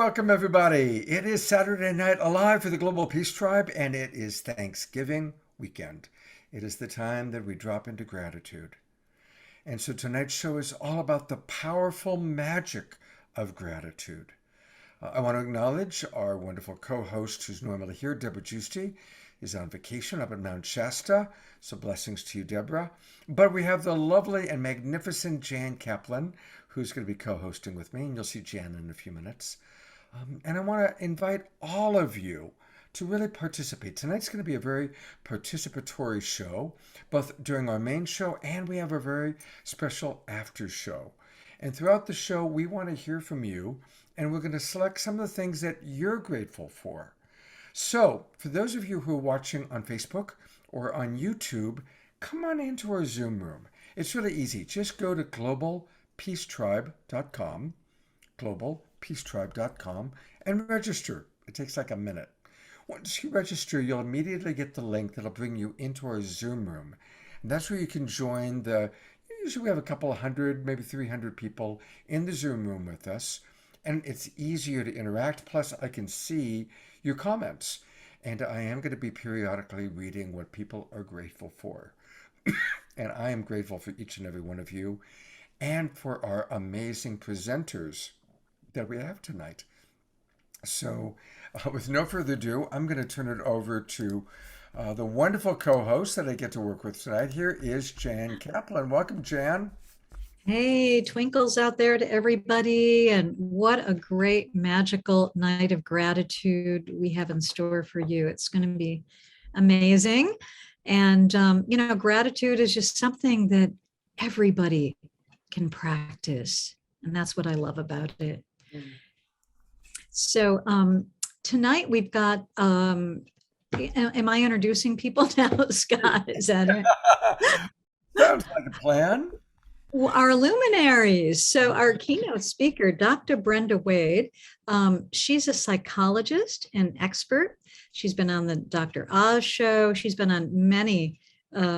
welcome everybody. It is Saturday Night Alive for the Global Peace Tribe, and it is Thanksgiving weekend. It is the time that we drop into gratitude. And so tonight's show is all about the powerful magic of gratitude. I want to acknowledge our wonderful co-host who's normally here, Deborah Giusti, is on vacation up at Mount Shasta. So blessings to you, Deborah. But we have the lovely and magnificent Jan Kaplan, who's going to be co-hosting with me, and you'll see Jan in a few minutes. And I want to invite all of you to really participate. Tonight's going to be a very participatory show, both during our main show and we have a very special after show. And throughout the show, we want to hear from you, and we're going to select some of the things that you're grateful for. So, for those of you who are watching on Facebook or on YouTube, come on into our Zoom room. It's really easy. Just go to globalpeacetribe.com, globalpeacetribe.com, and register. It takes like a minute. Once you register, you'll immediately get the link that'll bring you into our Zoom room. And that's where you can join usually we have a couple of hundred, maybe 300 people in the Zoom room with us. And it's easier to interact. Plus, I can see your comments. And I am going to be periodically reading what people are grateful for. And I am grateful for each and every one of you and for our amazing presenters that we have tonight. So, with no further ado, I'm going to turn it over to the wonderful co-host that I get to work with tonight. Here is Jan Kaplan. Welcome, Jan. Hey, twinkles out there to everybody. And what a great magical night of gratitude we have in store for you. It's going to be amazing. And, gratitude is just something that everybody can practice. And that's what I love about it. So tonight we've got, am I introducing people now, Scott? Is that it? Sounds like a plan. Our luminaries. So our keynote speaker, Dr. Brenda Wade, she's a psychologist and expert. She's been on the Dr. Oz show. She's been on many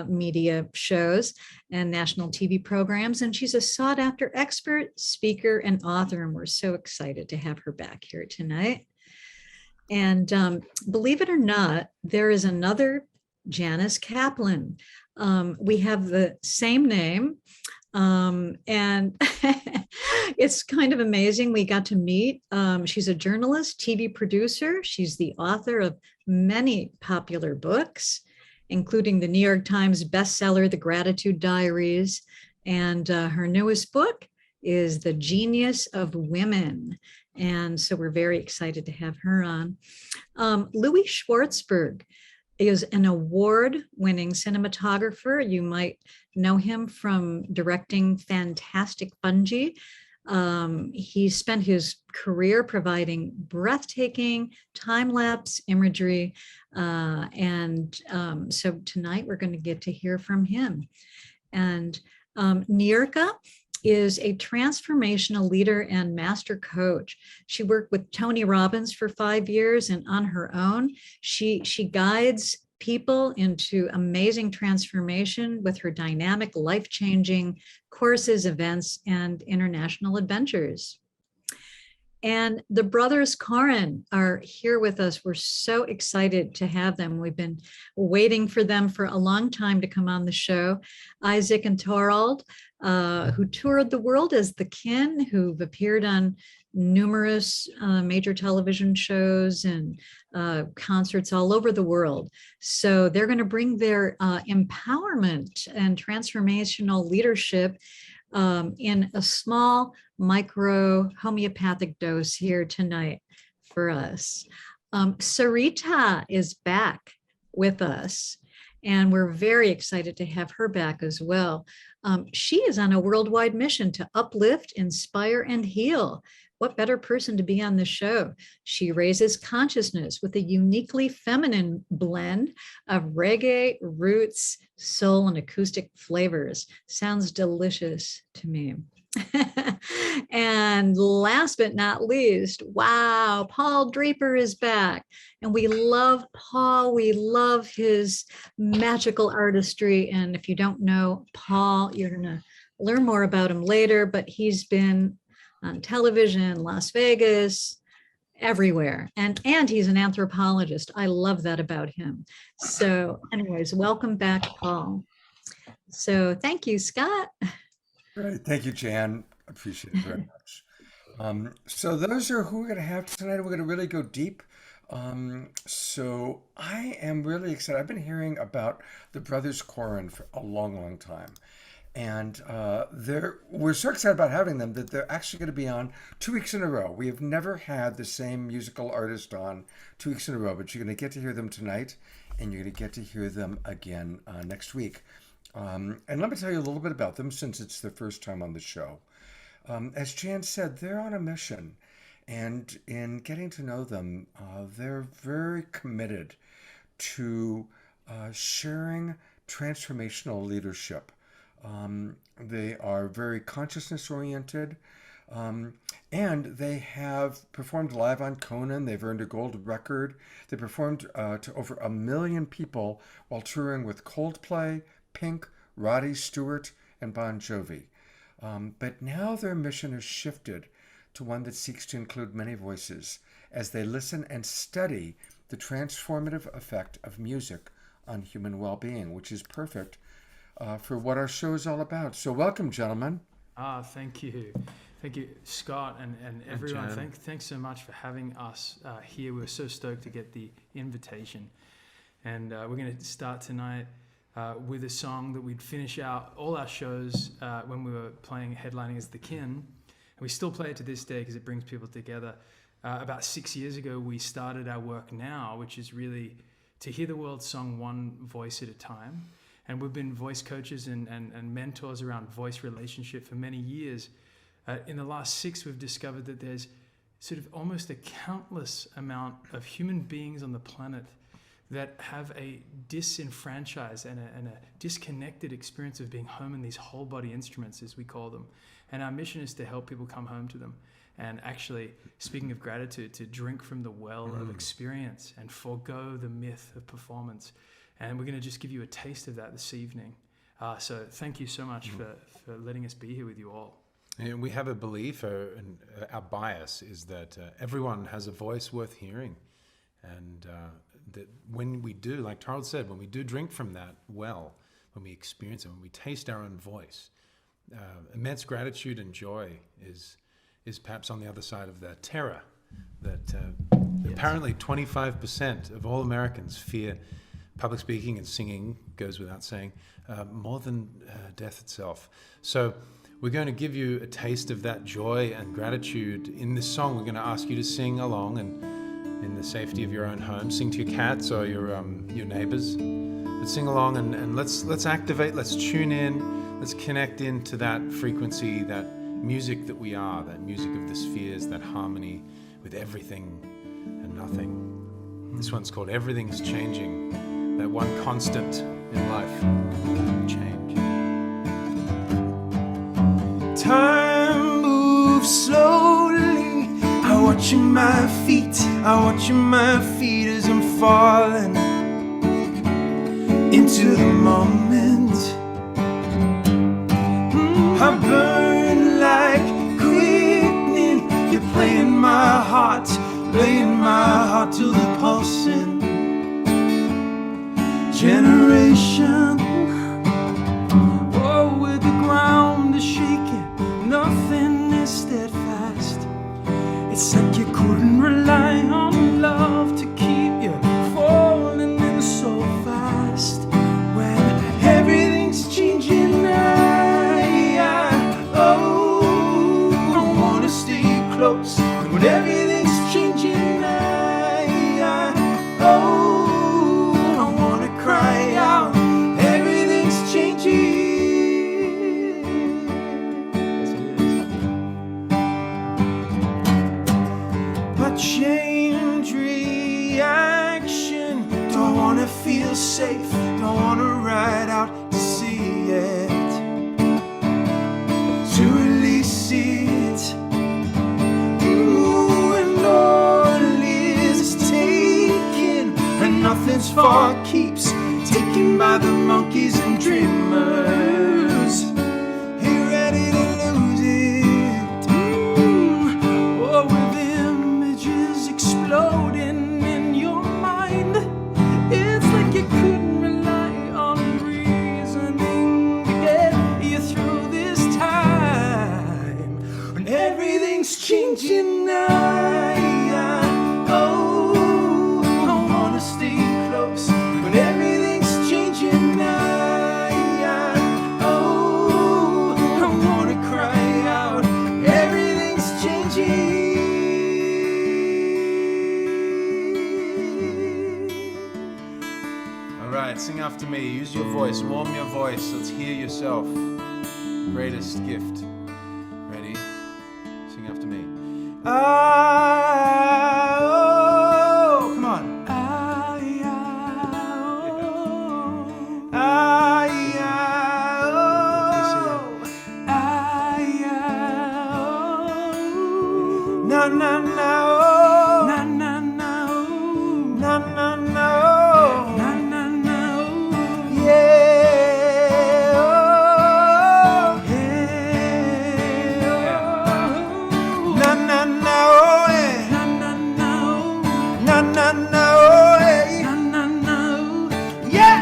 media shows and national TV programs, and she's a sought after expert, speaker, and author. And we're so excited to have her back here tonight. And believe it or not, there is another Janice Kaplan. We have the same name. And it's kind of amazing. We got to meet. She's a journalist, TV producer. She's the author of many popular books, including the New York Times bestseller, The Gratitude Diaries. And her newest book is The Genius of Women. And so we're very excited to have her on. Louis Schwartzberg is an award-winning cinematographer. You might know him from directing Fantastic Fungi. He spent his career providing breathtaking time-lapse imagery. So tonight we're going to get to hear from him. And Niurka is a transformational leader and master coach. She worked with Tony Robbins for 5 years, and on her own, she guides people into amazing transformation with her dynamic, life-changing courses, events, and international adventures. And the brothers Koren are here with us. We're so excited to have them. We've been waiting for them for a long time to come on the show. Isaac and Torald, who toured the world as the Kin, who've appeared on numerous major television shows and concerts all over the world. So they're going to bring their empowerment and transformational leadership in a small micro homeopathic dose here tonight for us. Sarita is back with us, and we're very excited to have her back as well. She is on a worldwide mission to uplift, inspire, and heal. What better person to be on the show? She raises consciousness with a uniquely feminine blend of reggae, roots, soul, and acoustic flavors. Sounds delicious to me. And last but not least, wow, Paul Draper is back. And we love Paul. We love his magical artistry. And if you don't know Paul, you're going to learn more about him later, but he's been on television, Las Vegas, everywhere. And he's an anthropologist. I love that about him. So anyways, welcome back, Paul. So thank you, Scott. Great. Thank you, Jan. Appreciate it very much. So those are who we're going to have tonight. We're going to really go deep. So I am really excited. I've been hearing about the Brothers Corin for a long, long time. And we're so excited about having them that they're actually going to be on 2 weeks in a row. We have never had the same musical artist on 2 weeks in a row, but you're going to get to hear them tonight, and you're going to get to hear them again next week. And let me tell you a little bit about them since it's their first time on the show. As Jan said, they're on a mission. And in getting to know them, they're very committed to sharing transformational leadership. They are very consciousness oriented, and they have performed live on Conan. They've earned a gold record. They performed to over 1 million people while touring with Coldplay, Pink, Roddy Stewart, and Bon Jovi. But now their mission has shifted to one that seeks to include many voices as they listen and study the transformative effect of music on human well-being, which is perfect for what our show is all about. So welcome, gentlemen. Thank you. Thank you, Scott, and everyone. Thanks so much for having us here. We're so stoked to get the invitation. And we're going to start tonight with a song that we'd finish out all our shows when we were headlining as The Kin. And we still play it to this day because it brings people together. About 6 years ago, we started our work now, which is really to hear the world sung one voice at a time. And we've been voice coaches and mentors around voice relationship for many years. In the last 6, we've discovered that there's sort of almost a countless amount of human beings on the planet that have a disenfranchised and a disconnected experience of being home in these whole body instruments, as we call them. And our mission is to help people come home to them. And actually, speaking of gratitude, to drink from the well of experience and forego the myth of performance. And we're going to just give you a taste of that this evening. So thank you so much for letting us be here with you all. And we have a belief, and our bias is that everyone has a voice worth hearing. And that when we do, like Charles said, when we do drink from that well, when we experience it, when we taste our own voice, immense gratitude and joy is perhaps on the other side of that terror that apparently 25% of all Americans fear public speaking and singing, goes without saying, more than death itself. So we're going to give you a taste of that joy and gratitude in this song. We're going to ask you to sing along and in the safety of your own home. Sing to your cats or your neighbors. But sing along and let's activate, let's tune in, let's connect into that frequency, that music that we are, that music of the spheres, that harmony with everything and nothing. This one's called Everything's Changing. That one constant in life, change. Time moves slowly. I watch my feet as I'm falling into the moment. I burn like quickening. You're playing my heart till the pulsing. Generation, oh, where the ground is shaking, nothing is steadfast. It's like you couldn't rely on love to keep you falling in so fast. When everything's changing, I wanna stay close. And when everything's changing, cry out, everything's changing. Yes, it is. A change reaction. Don't wanna feel safe, don't wanna ride out to see it, to release it. Ooh, and all is taken, and nothing's for keeps. Taken by the monkeys and dreamers, here ready to lose it. Oh, with images sing after me. Use your voice, warm your voice. Let's hear yourself. Greatest gift. Ready? Sing after me. Ah, oh, come on. Ah, oh, ah, oh, na na na, oh, na na na, oh, na na na, oh, na na na, oh, yeah, oh, yeah, oh, na na na, oh, yeah, na na na, oh, na na na, oh, yeah, na na na, oh, yeah,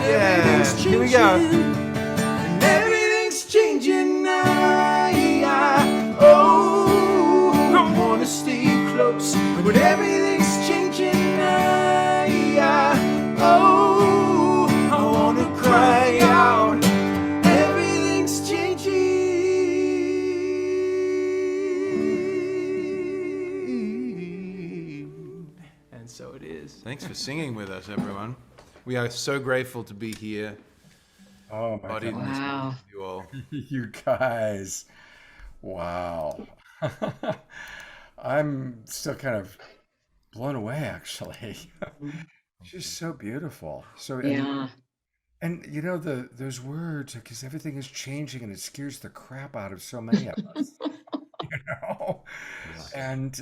yeah. Here we go. And everything's changing now, yeah. Oh, I wanna stay close, but everything's changing now, yeah. Oh, I wanna cry out. Everything's changing. And so it is. Thanks for singing with us, everyone. We are so grateful to be here. Oh my Body God. Wow. you all. You guys. Wow. I'm still kind of blown away, actually. She's so beautiful. So, Yeah. and you know, those words, because everything is changing and it scares the crap out of so many of us, you know? And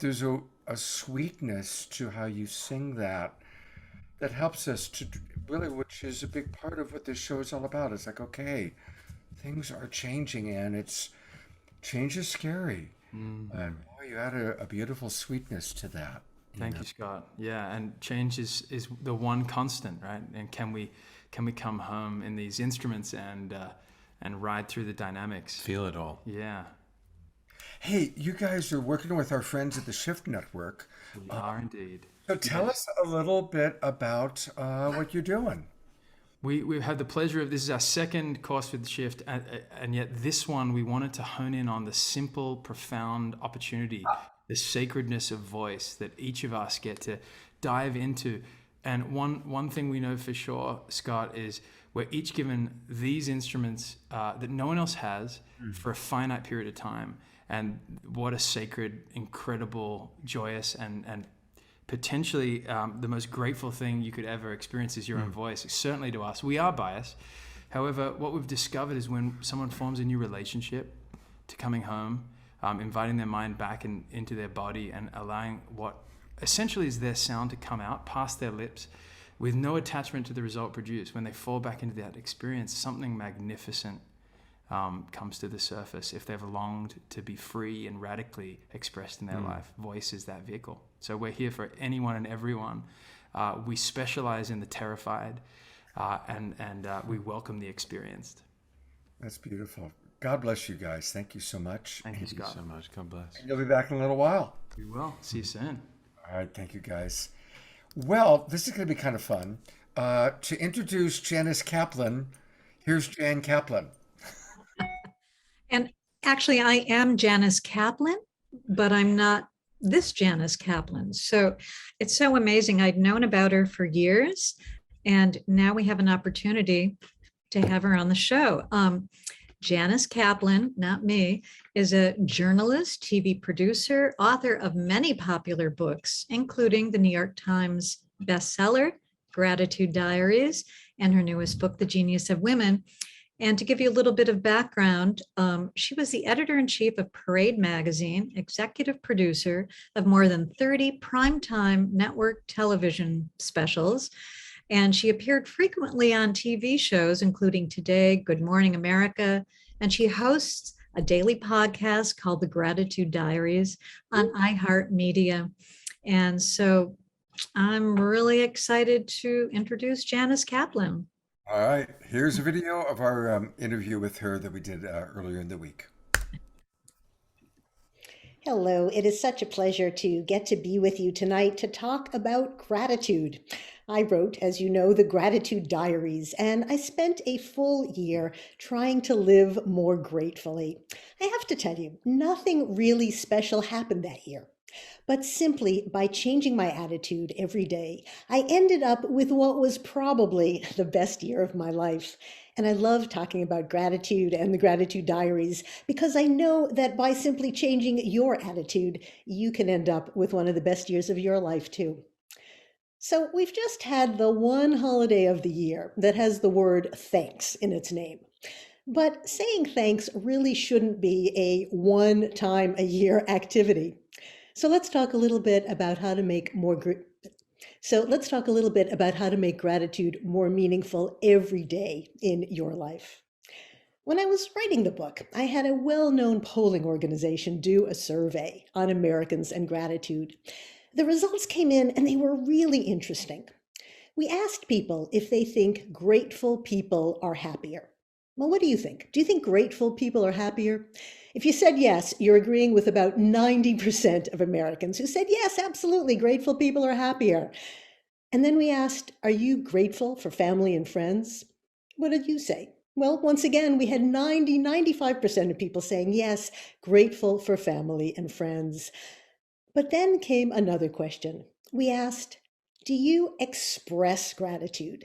there's a sweetness to how you sing that helps us to really, which is a big part of what this show is all about. It's like, okay, things are changing and change is scary. And boy, you add a beautiful sweetness to that. Thank you, Scott. Yeah, and change is the one constant, right? And can we come home in these instruments and ride through the dynamics? Feel it all. Yeah, Hey, you guys are working with our friends at the Shift Network. we are indeed. So tell us a little bit about what you're doing. We've had the pleasure of, this is our second course with the Shift, and yet this one we wanted to hone in on the simple, profound opportunity, the sacredness of voice that each of us get to dive into. And one thing we know for sure, Scott, is we're each given these instruments that no one else has for a finite period of time. And what a sacred, incredible, joyous, and potentially the most grateful thing you could ever experience is your own voice. Certainly to us, we are biased. However, what we've discovered is when someone forms a new relationship to coming home, inviting their mind back into their body and allowing what essentially is their sound to come out past their lips with no attachment to the result produced. When they fall back into that experience, something magnificent comes to the surface. If they've longed to be free and radically expressed in their life, voice is that vehicle. So we're here for anyone and everyone. We specialize in the terrified, and we welcome the experienced. That's beautiful. God bless you guys. Thank you so much. Thank you, Thank you Scott. so much. God bless. You'll be back in a little while. We will. See you soon. All right. Thank you, guys. Well, this is going to be kind of fun. To introduce Janice Kaplan, here's Jan Kaplan. And actually, I am Janice Kaplan, but I'm not this Janice Kaplan. So it's so amazing. I'd known about her for years, and now we have an opportunity to have her on the show. Janice Kaplan, not me, is a journalist, TV producer, author of many popular books, including the New York Times bestseller, Gratitude Diaries, and her newest book, The Genius of Women. And to give you a little bit of background, she was the editor-in-chief of Parade magazine, executive producer of more than 30 primetime network television specials, and she appeared frequently on TV shows, including Today, Good Morning America, and she hosts a daily podcast called The Gratitude Diaries on iHeartMedia. And so I'm really excited to introduce Janice Kaplan. All right. Here's a video of our interview with her that we did earlier in the week. Hello, it is such a pleasure to get to be with you tonight to talk about gratitude. I wrote, as you know, the Gratitude Diaries, and I spent a full year trying to live more gratefully. I have to tell you, nothing really special happened that year. But simply by changing my attitude every day, I ended up with what was probably the best year of my life. And I love talking about gratitude and the Gratitude Diaries because I know that by simply changing your attitude, you can end up with one of the best years of your life too. So we've just had the one holiday of the year that has the word thanks in its name. But saying thanks really shouldn't be a one time a year activity. So let's talk a little bit about how to make gratitude more meaningful every day in your life. When I was writing the book, I had a well-known polling organization do a survey on Americans and gratitude. The results came in and they were really interesting. We asked people if they think grateful people are happier. Well, what do you think? Do you think grateful people are happier? If you said yes, you're agreeing with about 90% of Americans who said, yes, absolutely, grateful people are happier. And then we asked, are you grateful for family and friends? What did you say? Well, once again, we had 95% of people saying, yes, grateful for family and friends. But then came another question. We asked, do you express gratitude?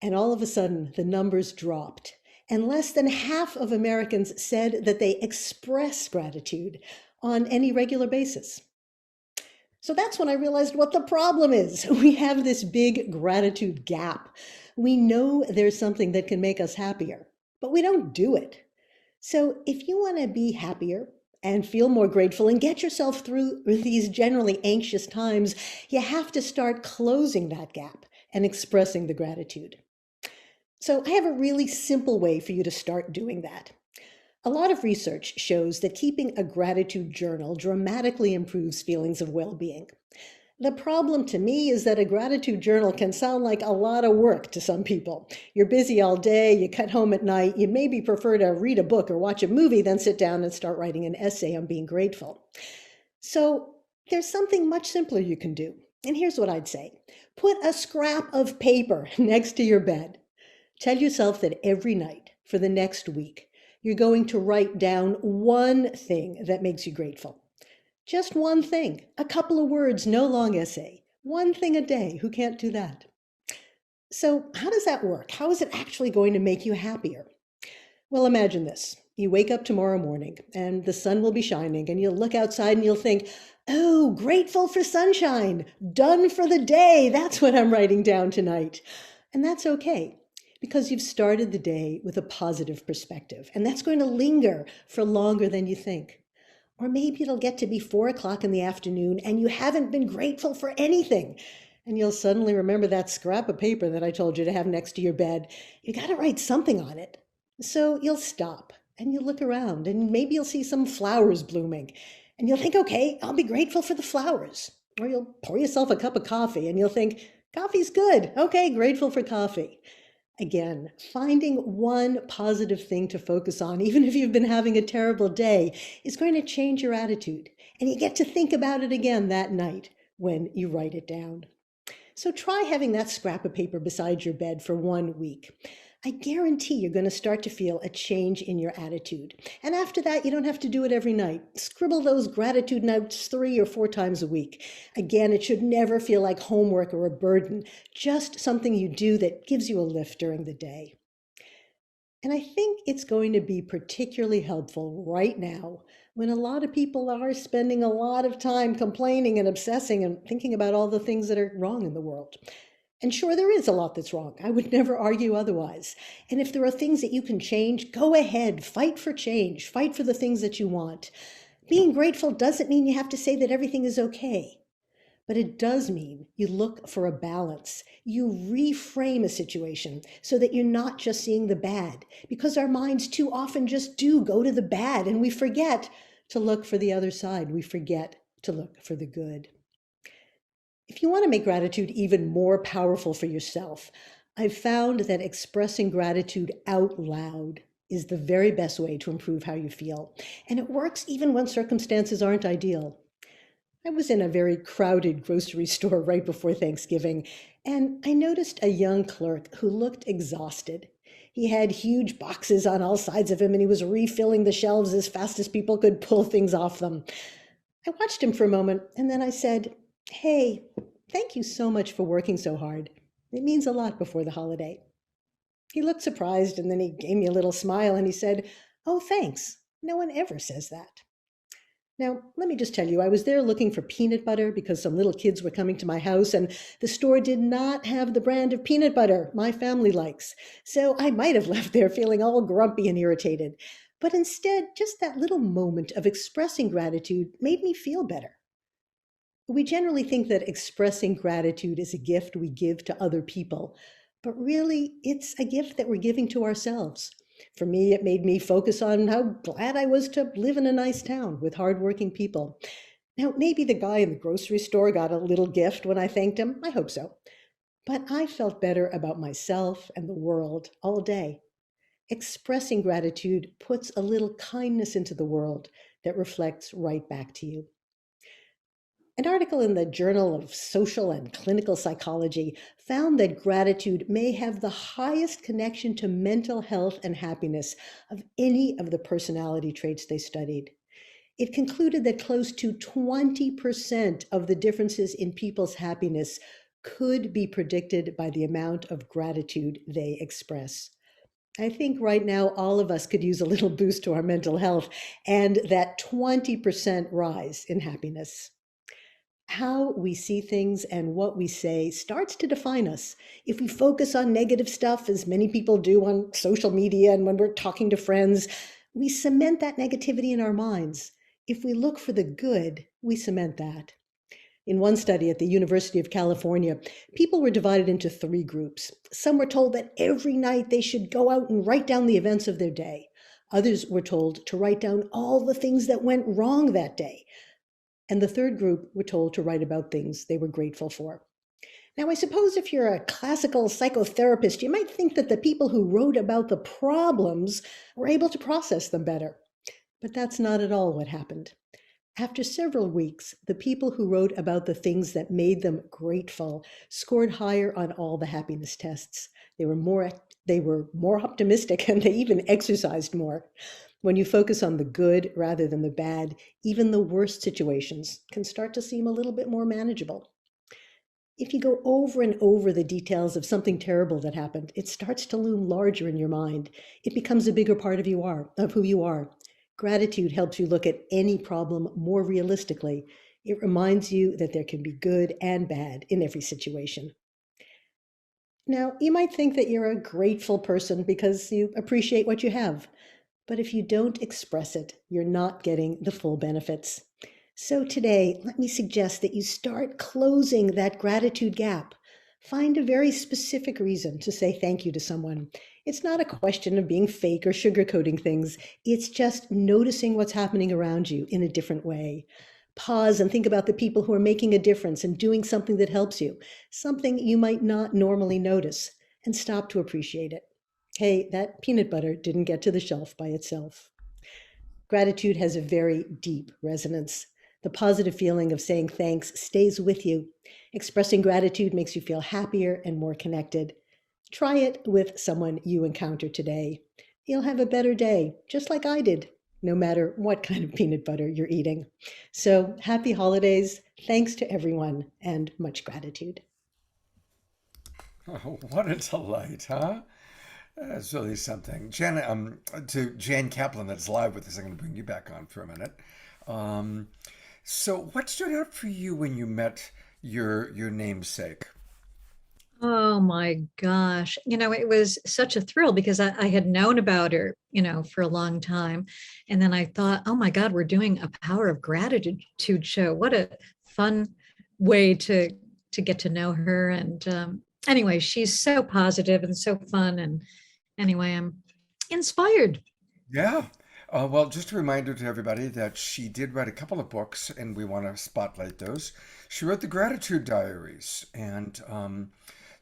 And all of a sudden, the numbers dropped. And less than half of Americans said that they express gratitude on any regular basis. So that's when I realized what the problem is. We have this big gratitude gap. We know there's something that can make us happier, but we don't do it. So if you want to be happier and feel more grateful and get yourself through these generally anxious times, you have to start closing that gap and expressing the gratitude. So I have a really simple way for you to start doing that. A lot of research shows that keeping a gratitude journal dramatically improves feelings of well-being. The problem to me is that a gratitude journal can sound like a lot of work to some people. You're busy all day, you cut home at night, you maybe prefer to read a book or watch a movie than sit down and start writing an essay on being grateful. So there's something much simpler you can do. And here's what I'd say. Put a scrap of paper next to your bed. Tell yourself that every night for the next week, you're going to write down one thing that makes you grateful. Just one thing, a couple of words, no long essay. One thing a day, who can't do that? So how does that work? How is it actually going to make you happier? Well, imagine this. You wake up tomorrow morning and the sun will be shining and you'll look outside and you'll think, oh, grateful for sunshine, done for the day. That's what I'm writing down tonight. And that's okay, because you've started the day with a positive perspective, and that's going to linger for longer than you think. Or maybe it'll get to be 4 o'clock in the afternoon and you haven't been grateful for anything. And you'll suddenly remember that scrap of paper that I told you to have next to your bed. You got to write something on it. So you'll stop and you'll look around and maybe you'll see some flowers blooming. And you'll think, okay, I'll be grateful for the flowers. Or you'll pour yourself a cup of coffee and you'll think, coffee's good. Okay, grateful for coffee. Again, finding one positive thing to focus on, even if you've been having a terrible day, is going to change your attitude. And you get to think about it again that night when you write it down. So try having that scrap of paper beside your bed for 1 week. I guarantee you're going to start to feel a change in your attitude. And after that, you don't have to do it every night. Scribble those gratitude notes 3 or 4 times a week. Again, it should never feel like homework or a burden, just something you do that gives you a lift during the day. And I think it's going to be particularly helpful right now when a lot of people are spending a lot of time complaining and obsessing and thinking about all the things that are wrong in the world. And sure, there is a lot that's wrong. I would never argue otherwise. And if there are things that you can change, go ahead, fight for change, fight for the things that you want. Being grateful doesn't mean you have to say that everything is okay. But it does mean you look for a balance. You reframe a situation so that you're not just seeing the bad, because our minds too often just do go to the bad and we forget to look for the other side. We forget to look for the good. If you want to make gratitude even more powerful for yourself, I've found that expressing gratitude out loud is the very best way to improve how you feel. And it works even when circumstances aren't ideal. I was in a very crowded grocery store right before Thanksgiving, and I noticed a young clerk who looked exhausted. He had huge boxes on all sides of him, and he was refilling the shelves as fast as people could pull things off them. I watched him for a moment and then I said, "Hey, thank you so much for working so hard. It means a lot before the holiday." He looked surprised and then he gave me a little smile and he said, "Oh, thanks. No one ever says that." Now, let me just tell you, I was there looking for peanut butter because some little kids were coming to my house, and the store did not have the brand of peanut butter my family likes. So I might have left there feeling all grumpy and irritated. But instead, just that little moment of expressing gratitude made me feel better. We generally think that expressing gratitude is a gift we give to other people, but really, it's a gift that we're giving to ourselves. For me, it made me focus on how glad I was to live in a nice town with hardworking people. Now, maybe the guy in the grocery store got a little gift when I thanked him. I hope so. But I felt better about myself and the world all day. Expressing gratitude puts a little kindness into the world that reflects right back to you. An article in the Journal of Social and Clinical Psychology found that gratitude may have the highest connection to mental health and happiness of any of the personality traits they studied. It concluded that close to 20% of the differences in people's happiness could be predicted by the amount of gratitude they express. I think right now all of us could use a little boost to our mental health and that 20% rise in happiness. How we see things and what we say starts to define us. If we focus on negative stuff, as many people do on social media and when we're talking to friends, we cement that negativity in our minds. If we look for the good, we cement that. In one study at the University of California, people were divided into 3 groups. Some were told that every night they should go out and write down the events of their day. Others were told to write down all the things that went wrong that day. And the third group were told to write about things they were grateful for. Now, I suppose if you're a classical psychotherapist, you might think that the people who wrote about the problems were able to process them better. But that's not at all what happened. After several weeks, the people who wrote about the things that made them grateful scored higher on all the happiness tests. They were more optimistic and they even exercised more. When you focus on the good rather than the bad, even the worst situations can start to seem a little bit more manageable. If you go over and over the details of something terrible that happened, it starts to loom larger in your mind. It becomes a bigger part of who you are. Gratitude helps you look at any problem more realistically. It reminds you that there can be good and bad in every situation. Now, you might think that you're a grateful person because you appreciate what you have. But if you don't express it, you're not getting the full benefits. So today, let me suggest that you start closing that gratitude gap. Find a very specific reason to say thank you to someone. It's not a question of being fake or sugarcoating things. It's just noticing what's happening around you in a different way. Pause and think about the people who are making a difference and doing something that helps you, something you might not normally notice, and stop to appreciate it. Hey, that peanut butter didn't get to the shelf by itself. Gratitude has a very deep resonance. The positive feeling of saying thanks stays with you. Expressing gratitude makes you feel happier and more connected. Try it with someone you encounter today. You'll have a better day, just like I did, no matter what kind of peanut butter you're eating. So happy holidays. Thanks to everyone and much gratitude. Oh, what a delight, huh? That's really something. To Jan Kaplan, that's live with us. I'm going to bring you back on for a minute. Um, so, what stood out for you when you met your namesake? Oh my gosh. It was such a thrill because I had known about her, for a long time. And then I thought, oh my God, we're doing a Power of Gratitude show. What a fun way to get to know her. And anyway, she's so positive and so fun. And anyway, I'm inspired. Yeah. Well, just a reminder to everybody that she did write a couple of books, and we want to spotlight those. She wrote the Gratitude Diaries, and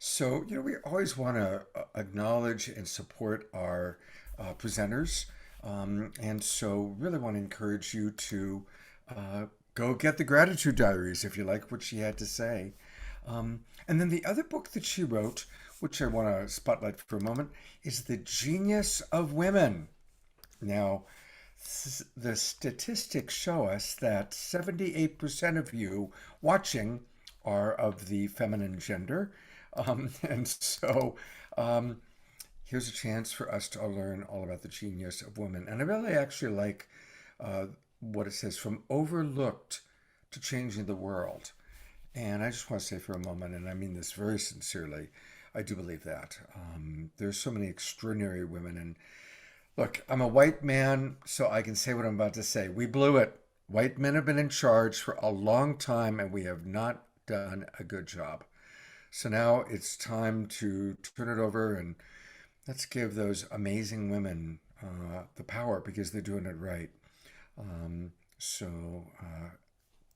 so we always want to acknowledge and support our presenters, and so really want to encourage you to go get the Gratitude Diaries if you like what she had to say. And then the other book that she wrote, which I want to spotlight for a moment, is The Genius of Women. Now, the statistics show us that 78% of you watching are of the feminine gender. And so um, here's a chance for us to learn all about the genius of women. And I really actually like uh, what it says, from overlooked to changing the world. And I just want to say for a moment, and I mean this very sincerely, I do believe that. There's so many extraordinary women. And look, I'm a white man, so I can say what I'm about to say. We blew it. White men have been in charge for a long time, and we have not done a good job. So now it's time to turn it over, and let's give those amazing women the power, because they're doing it right. Um, so,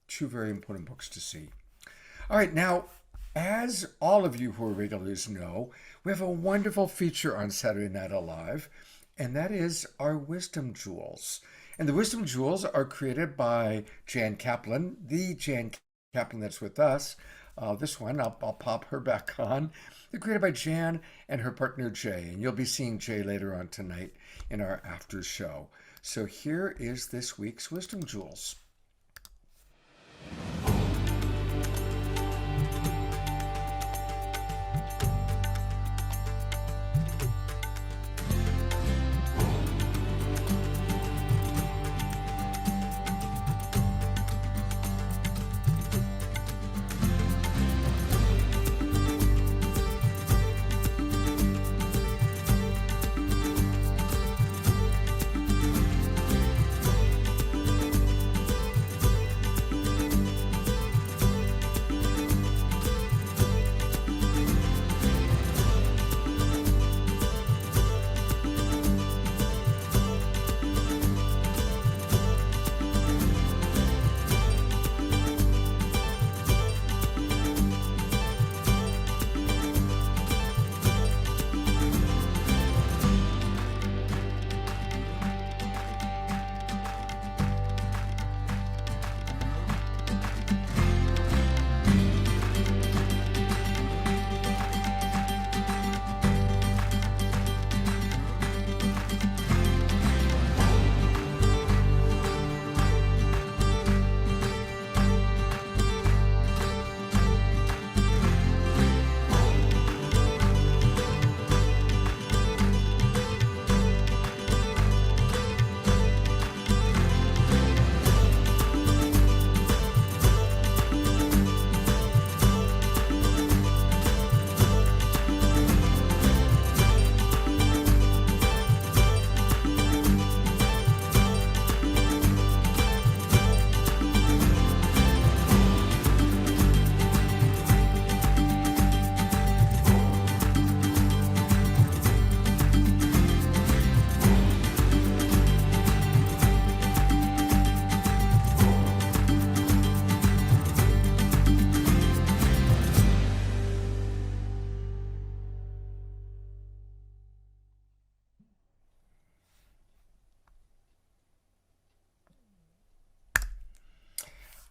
two very important books to see. All right, now, as all of you who are regulars know, we have a wonderful feature on Saturday Night Alive, and that is our Wisdom Jewels. And the Wisdom Jewels are created by Jan Kaplan, the Jan Kaplan that's with us. This one, I'll pop her back on. They're created by Jan and her partner Jay, and you'll be seeing Jay later on tonight in our after show. So here is this week's Wisdom Jewels.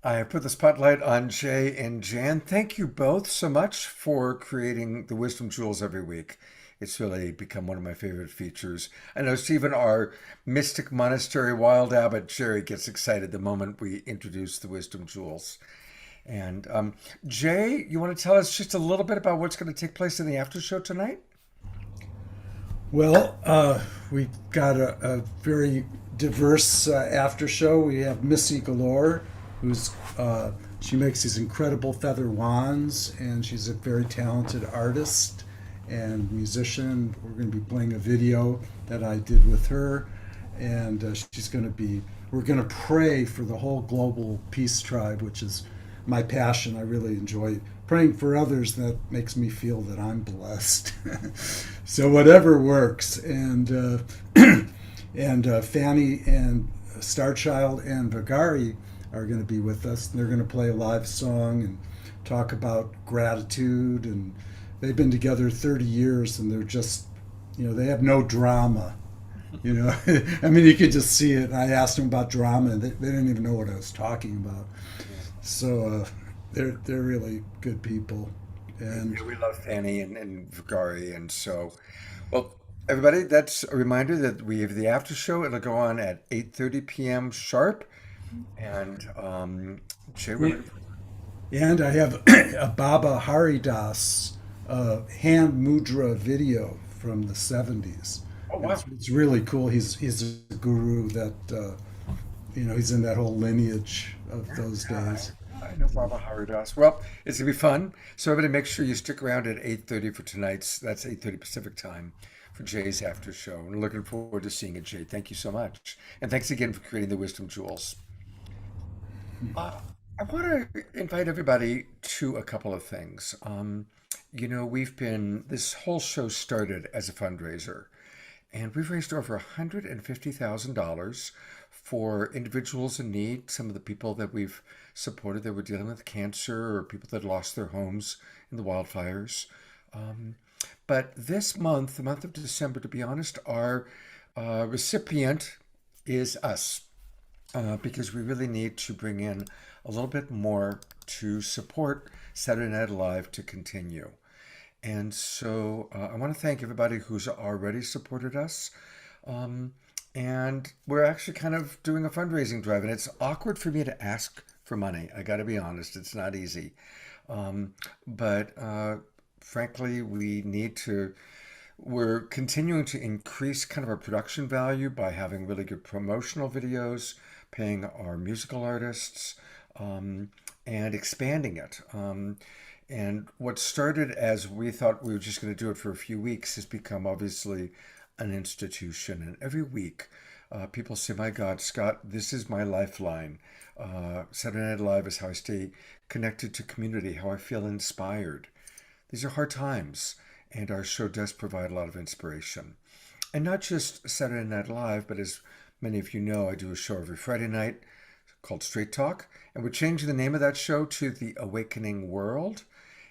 I have put the spotlight on Jay and Jan. Thank you both so much for creating the Wisdom Jewels every week. It's really become one of my favorite features. I know Stephen, our mystic monastery wild abbot, Jerry, gets excited the moment we introduce the Wisdom Jewels. And Jay, you want to tell us just a little bit about what's going to take place in the after show tonight? Well, we've got a very diverse after show. We have Missy Galore, who's she makes these incredible feather wands, and she's a very talented artist and musician. We're going to be playing a video that I did with her, and we're going to pray for the whole global peace tribe, which is my passion. I really enjoy praying for others. That makes me feel that I'm blessed. So whatever works. And Fanny and Starchild and Vagari are going to be with us. They're going to play a live song and talk about gratitude. And they've been together 30 years, and they're just, they have no drama. I mean, you could just see it. I asked them about drama, and they didn't even know what I was talking about. So they're really good people. And we love Fanny and Vagari. And so, well, Everybody, that's a reminder that we have the after show. It'll go on at 8:30 p.m. sharp. And Jay, we're looking And I have a Baba Haridas hand mudra video from the 70s. oh wow. It's really cool. He's a guru that he's in that whole lineage of those days. I know Baba Haridas. Well, it's gonna be fun. So everybody make sure you stick around at 8:30 for tonight's, that's 8:30 Pacific time for Jay's after show. And looking forward to seeing it, Jay. Thank you so much. And thanks again for creating the Wisdom Jewels. Uh, I want to invite everybody to a couple of things. This whole show started as a fundraiser, and we've raised over $150,000 for individuals in need, some of the people that we've supported that were dealing with cancer or people that lost their homes in the wildfires. But this month, the month of December, to be honest, our recipient is us. Because we really need to bring in a little bit more to support Saturday Night Live to continue. And so I want to thank everybody who's already supported us. And we're actually kind of doing a fundraising drive, and it's awkward for me to ask for money. I got to be honest, it's not easy. But frankly, we're continuing to increase kind of our production value by having really good promotional videos, paying our musical artists, and expanding it. And what started as we thought we were just going to do it for a few weeks has become obviously an institution. And every week, people say, my God, Scott, this is my lifeline. Saturday Night Live is how I stay connected to community, how I feel inspired. These are hard times, and our show does provide a lot of inspiration. And not just Saturday Night Live, but as many of you know, I do a show every Friday night called Straight Talk, and we're changing the name of that show to The Awakening World,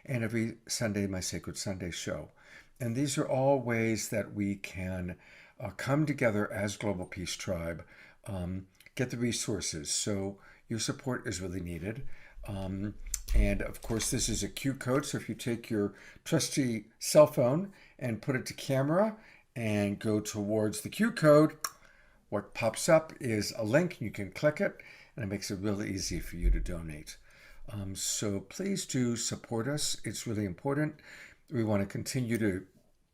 and every Sunday, my Sacred Sunday show. And these are all ways that we can come together as Global Peace Tribe, get the resources. So your support is really needed. And of course, this is a Q code. So if you take your trusty cell phone and put it to camera and go towards the Q code, what pops up is a link. You can click it, and it makes it really easy for you to donate. So please do support us. It's really important. We want to continue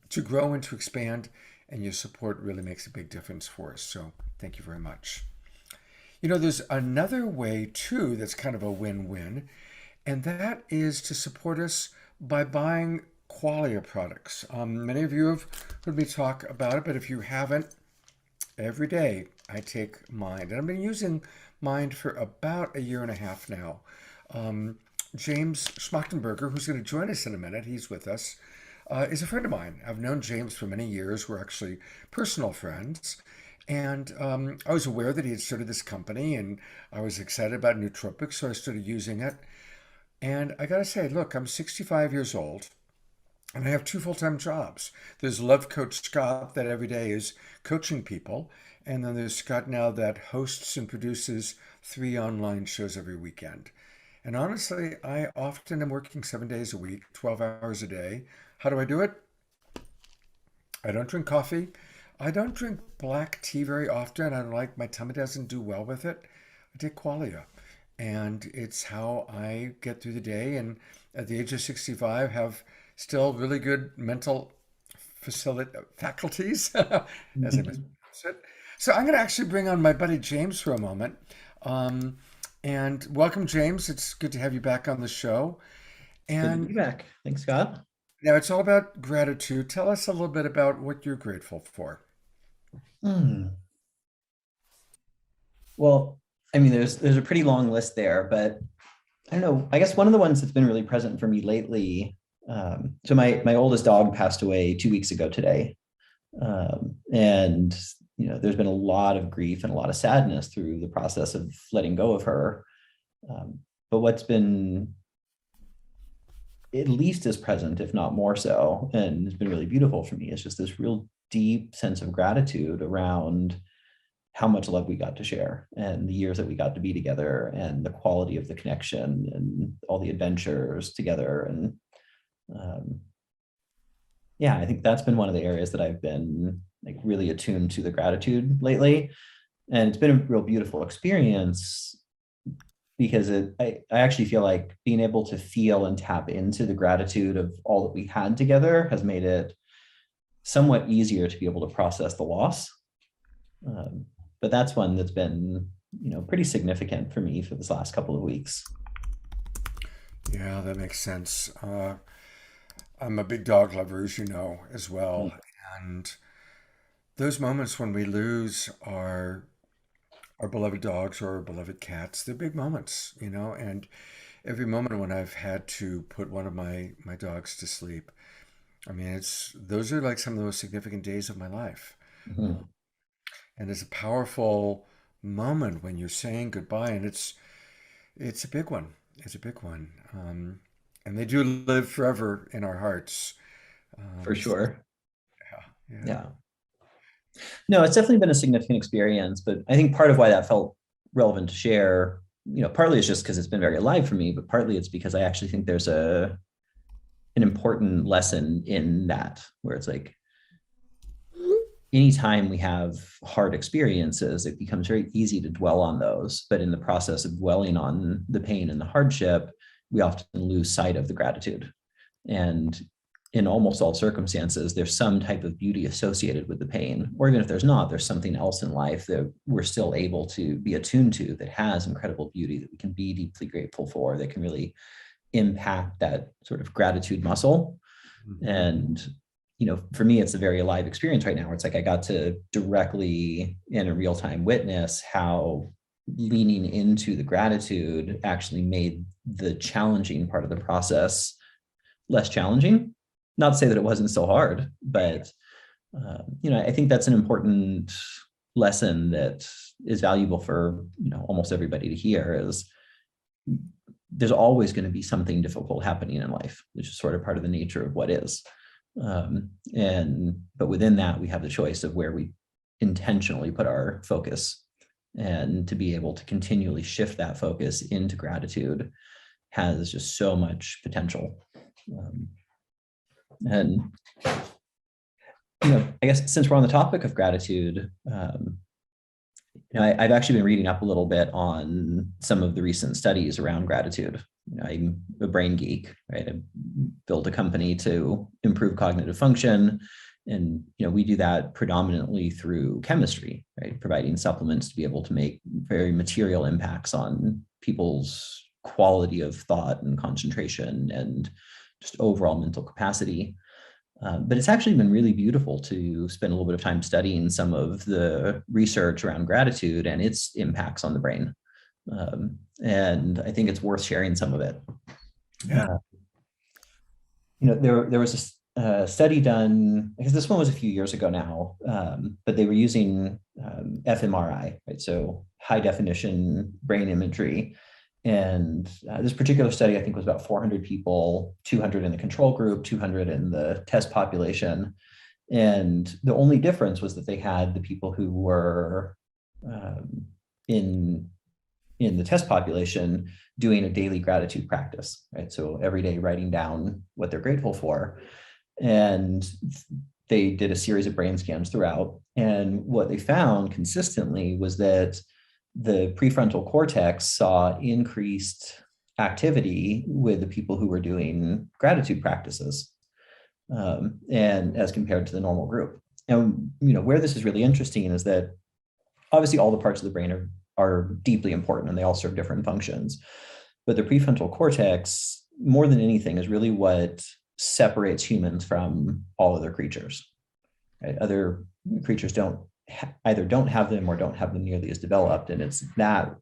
to grow and to expand, and your support really makes a big difference for us. So thank you very much. There's another way too that's kind of a win-win, and that is to support us by buying Qualia products. Many of you have heard me talk about it, but if you haven't, every day I take Mind, and I've been using Mind for about a year and a half now. James Schmachtenberger, who's going to join us in a minute, he's with us, is a friend of mine. I've known James for many years. We're actually personal friends. And I was aware that he had started this company, and I was excited about nootropics, so I started using it. And I got to say, look, I'm 65 years old, and I have two full-time jobs. There's Love Coach Scott that every day is coaching people, and then there's Scott now that hosts and produces 3 online shows every weekend. And honestly, I often am working 7 days a week, 12 hours a day. How do I do it? I don't drink coffee. I don't drink black tea very often. My tummy doesn't do well with it. I take Qualia, and it's how I get through the day. And at the age of 65, have still really good mental faculties, as I mispronounce it. So I'm going to actually bring on my buddy James for a moment. And welcome, James. It's good to have you back on the show. Good to And be back. Thanks, Scott. now it's all about gratitude. Tell us a little bit about what you're grateful for. Hmm. Well, I mean, there's a pretty long list there, but I don't know. I guess one of the ones that's been really present for me lately. So my oldest dog passed away 2 weeks ago today, and there's been a lot of grief and a lot of sadness through the process of letting go of her. But what's been at least as present, if not more so, and it's been really beautiful for me, is just this real deep sense of gratitude around how much love we got to share and the years that we got to be together and the quality of the connection and all the adventures together. And yeah, I think that's been one of the areas that I've been like really attuned to the gratitude lately. And it's been a real beautiful experience because I actually feel like being able to feel and tap into the gratitude of all that we had together has made it somewhat easier to be able to process the loss. But that's one that's been, pretty significant for me for this last couple of weeks. Yeah, that makes sense. I'm a big dog lover, as you know, as well. And those moments when we lose our beloved dogs or our beloved cats, they're big moments, and every moment when I've had to put one of my dogs to sleep, I mean, those are like some of the most significant days of my life. Mhm. And it's a powerful moment when you're saying goodbye, and it's a big one. It's a big one. And they do live forever in our hearts. For So, sure. yeah, yeah. Yeah. No, it's definitely been a significant experience, but I think part of why that felt relevant to share, partly it's just because it's been very alive for me, but partly it's because I actually think there's an important lesson in that, where it's like anytime we have hard experiences, it becomes very easy to dwell on those. But in the process of dwelling on the pain and the hardship, we often lose sight of the gratitude. And in almost all circumstances, there's some type of beauty associated with the pain. Or even if there's not, there's something else in life that we're still able to be attuned to that has incredible beauty that we can be deeply grateful for, that can really impact that sort of gratitude muscle. Mhm. And for me, it's a very alive experience right now where it's like I got to directly in a real-time witness how leaning into the gratitude actually made the challenging part of the process less challenging. Not to say that it wasn't so hard, but I think that's an important lesson that is valuable for almost everybody to hear. Is there's always going to be something difficult happening in life, which is sort of part of the nature of what is. But within that, we have the choice of where we intentionally put our focus, and to be able to continually shift that focus into gratitude has just so much potential. And I guess since we're on the topic of gratitude, I've actually been reading up a little bit on some of the recent studies around gratitude. I'm a brain geek, right? I built a company to improve cognitive function. And we do that predominantly through chemistry, right? Providing supplements to be able to make very material impacts on people's quality of thought and concentration and just overall mental capacity. But it's actually been really beautiful to spend a little bit of time studying some of the research around gratitude and its impacts on the brain. And I think it's worth sharing some of it. Yeah. There was a study done, because this one was a few years ago now, but they were using fMRI, right? So high definition brain imagery. And this particular study, I think, was about 400 people, 200 in the control group, 200 in the test population. And the only difference was that they had the people who were in the test population doing a daily gratitude practice, right? So every day writing down what they're grateful for. And they did a series of brain scans throughout. And what they found consistently was that the prefrontal cortex saw increased activity with the people who were doing gratitude practices, and as compared to the normal group. And where this is really interesting is that obviously all the parts of the brain are deeply important and they all serve different functions. But the prefrontal cortex, more than anything, is really what separates humans from all other creatures. Right? Other creatures either don't have them or don't have them nearly as developed. And it's that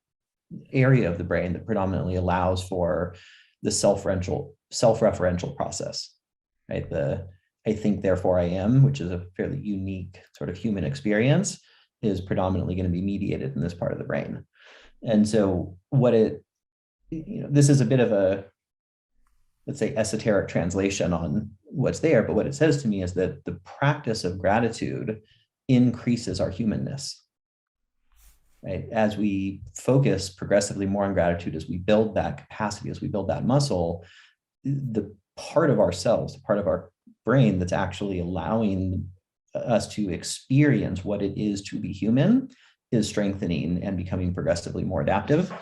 area of the brain that predominantly allows for the self-referential process, right? The I think, therefore I am, which is a fairly unique sort of human experience, is predominantly going to be mediated in this part of the brain. And so this is a bit of a, let's say, esoteric translation on what's there, but what it says to me is that the practice of gratitude increases our humanness, right? As we focus progressively more on gratitude, as we build that capacity, as we build that muscle, the part of ourselves, the part of our brain that's actually allowing us to experience what it is to be human is strengthening and becoming progressively more adaptive.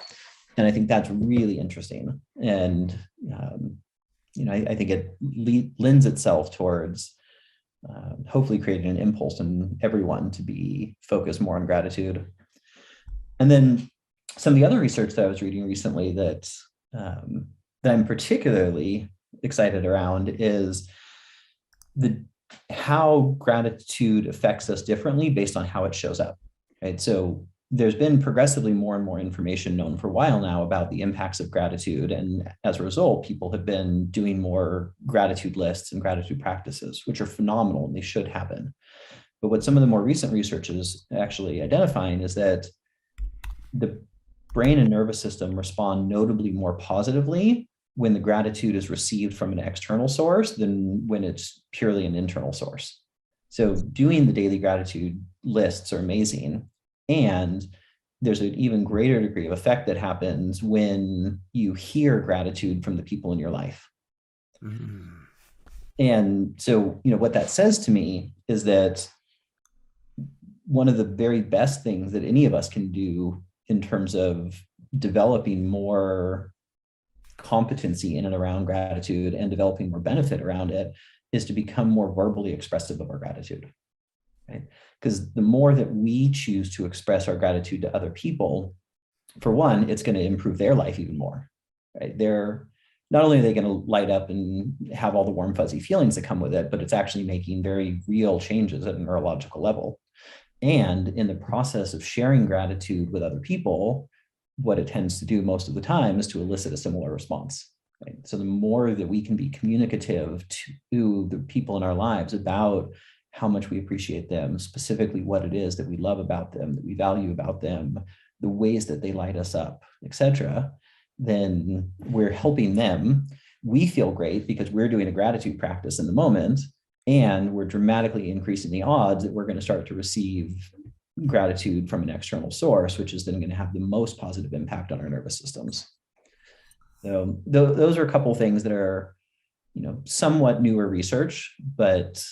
And I think that's really interesting. And, I think it lends itself towards hopefully creating an impulse in everyone to be focused more on gratitude. And then some of the other research that I was reading recently that I'm particularly excited around is how gratitude affects us differently based on how it shows up, right? So there's been progressively more and more information known for a while now about the impacts of gratitude. And as a result, people have been doing more gratitude lists and gratitude practices, which are phenomenal and they should happen. But what some of the more recent research is actually identifying is that the brain and nervous system respond notably more positively when the gratitude is received from an external source than when it's purely an internal source. So doing the daily gratitude lists are amazing. And there's an even greater degree of effect that happens when you hear gratitude from the people in your life. Mm-hmm. And so, what that says to me is that one of the very best things that any of us can do in terms of developing more competency in and around gratitude and developing more benefit around it is to become more verbally expressive of our gratitude, right? Because the more that we choose to express our gratitude to other people, for one, it's going to improve their life even more, right? They're not only are they going to light up and have all the warm, fuzzy feelings that come with it, but it's actually making very real changes at a neurological level. And in the process of sharing gratitude with other people, what it tends to do most of the time is to elicit a similar response. Right? So the more that we can be communicative to the people in our lives about how much we appreciate them, specifically what it is that we love about them, that we value about them, the ways that they light us up, etc., then we're helping them. We feel great because we're doing a gratitude practice in the moment, and we're dramatically increasing the odds that we're going to start to receive gratitude from an external source, which is then going to have the most positive impact on our nervous systems. So those are a couple of things that are, somewhat newer research, but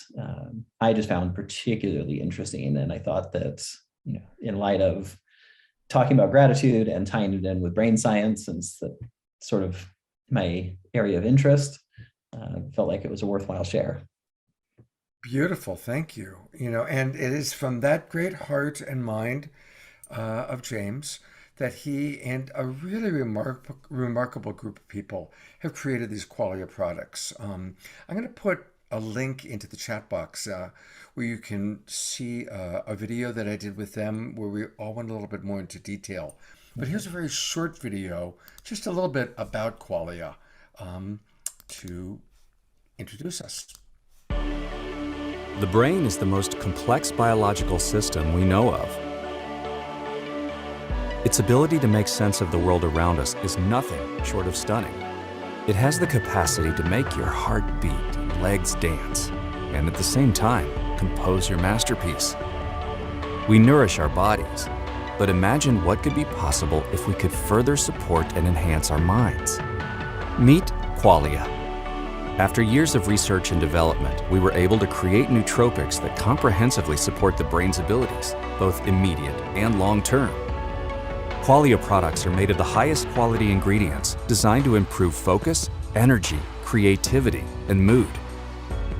I just found particularly interesting. And I thought that, in light of talking about gratitude and tying it in with brain science, since that's sort of my area of interest, felt like it was a worthwhile share. Beautiful, thank you. And it is from that great heart and mind of James that he and a really remarkable group of people have created these qualia products. I'm going to put a link into the chat box where you can see a video that I did with them where we all went a little bit more into detail. But here's a very short video, just a little bit about qualia to introduce us. The brain is the most complex biological system we know of. Its ability to make sense of the world around us is nothing short of stunning. It has the capacity to make your heart beat and legs dance, and at the same time, compose your masterpiece. We nourish our bodies, but imagine what could be possible if we could further support and enhance our minds. Meet qualia. After years of research and development, we were able to create nootropics that comprehensively support the brain's abilities, both immediate and long-term. Qualia products are made of the highest quality ingredients designed to improve focus, energy, creativity, and mood.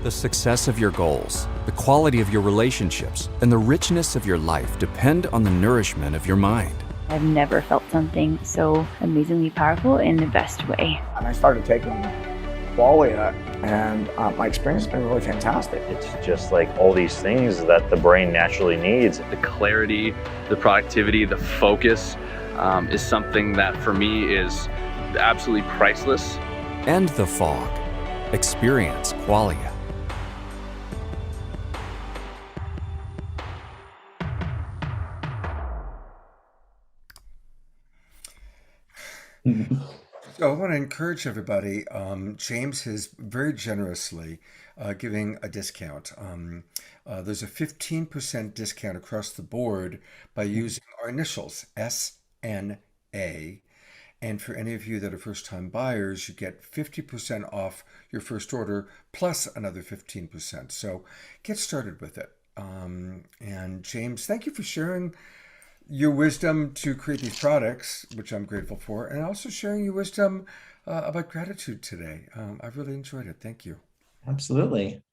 The success of your goals, the quality of your relationships, and the richness of your life depend on the nourishment of your mind. I've never felt something so amazingly powerful in the best way. And I started taking qualia, and my experience has been really fantastic. It's just like all these things that the brain naturally needs. The clarity, the productivity, the focus is something that for me is absolutely priceless. And the fog. Experience qualia. So I want to encourage everybody. James is very generously giving a discount. There's a 15% discount across the board by using our initials, SNA. And for any of you that are first-time buyers, you get 50% off your first order plus another 15%. So get started with it. And James, thank you for sharing your wisdom to create these products, which I'm grateful for, and also sharing your wisdom about gratitude today. I've really enjoyed it. Thank you. Absolutely.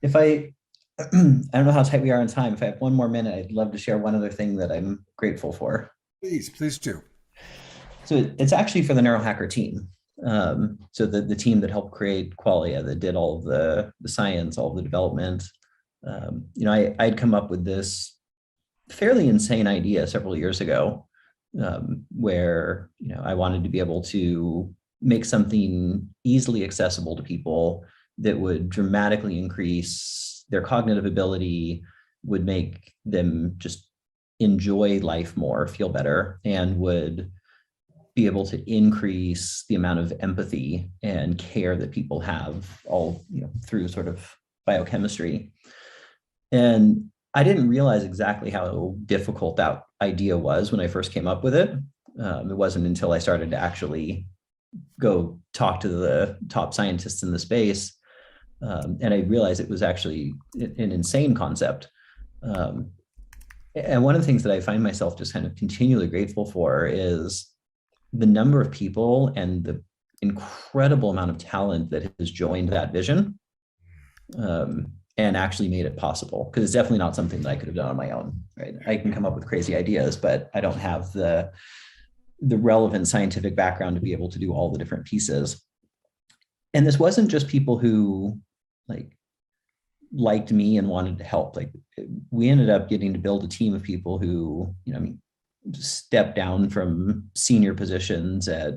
If I don't know how tight we are on time. If I have one more minute, I'd love to share one other thing that I'm grateful for. Please do. So it's actually for the Neurohacker team. So the team that helped create Qualia, that did all of the science, all of the development. I'd come up with this fairly insane idea several years ago, where I wanted to be able to make something easily accessible to people that would dramatically increase their cognitive ability, would make them just enjoy life more, feel better, and would be able to increase the amount of empathy and care that people have, all through sort of biochemistry. And I didn't realize exactly how difficult that idea was when I first came up with it. It wasn't until I started to actually go talk to the top scientists in the space, and I realized it was actually an insane concept. And one of the things that I find myself just kind of continually grateful for is the number of people and the incredible amount of talent that has joined that vision, and actually made it possible. Because it's definitely not something that I could have done on my own, right? I can come up with crazy ideas, but I don't have the relevant scientific background to be able to do all the different pieces. And this wasn't just people who liked me and wanted to help. We ended up getting to build a team of people who, stepped down from senior positions at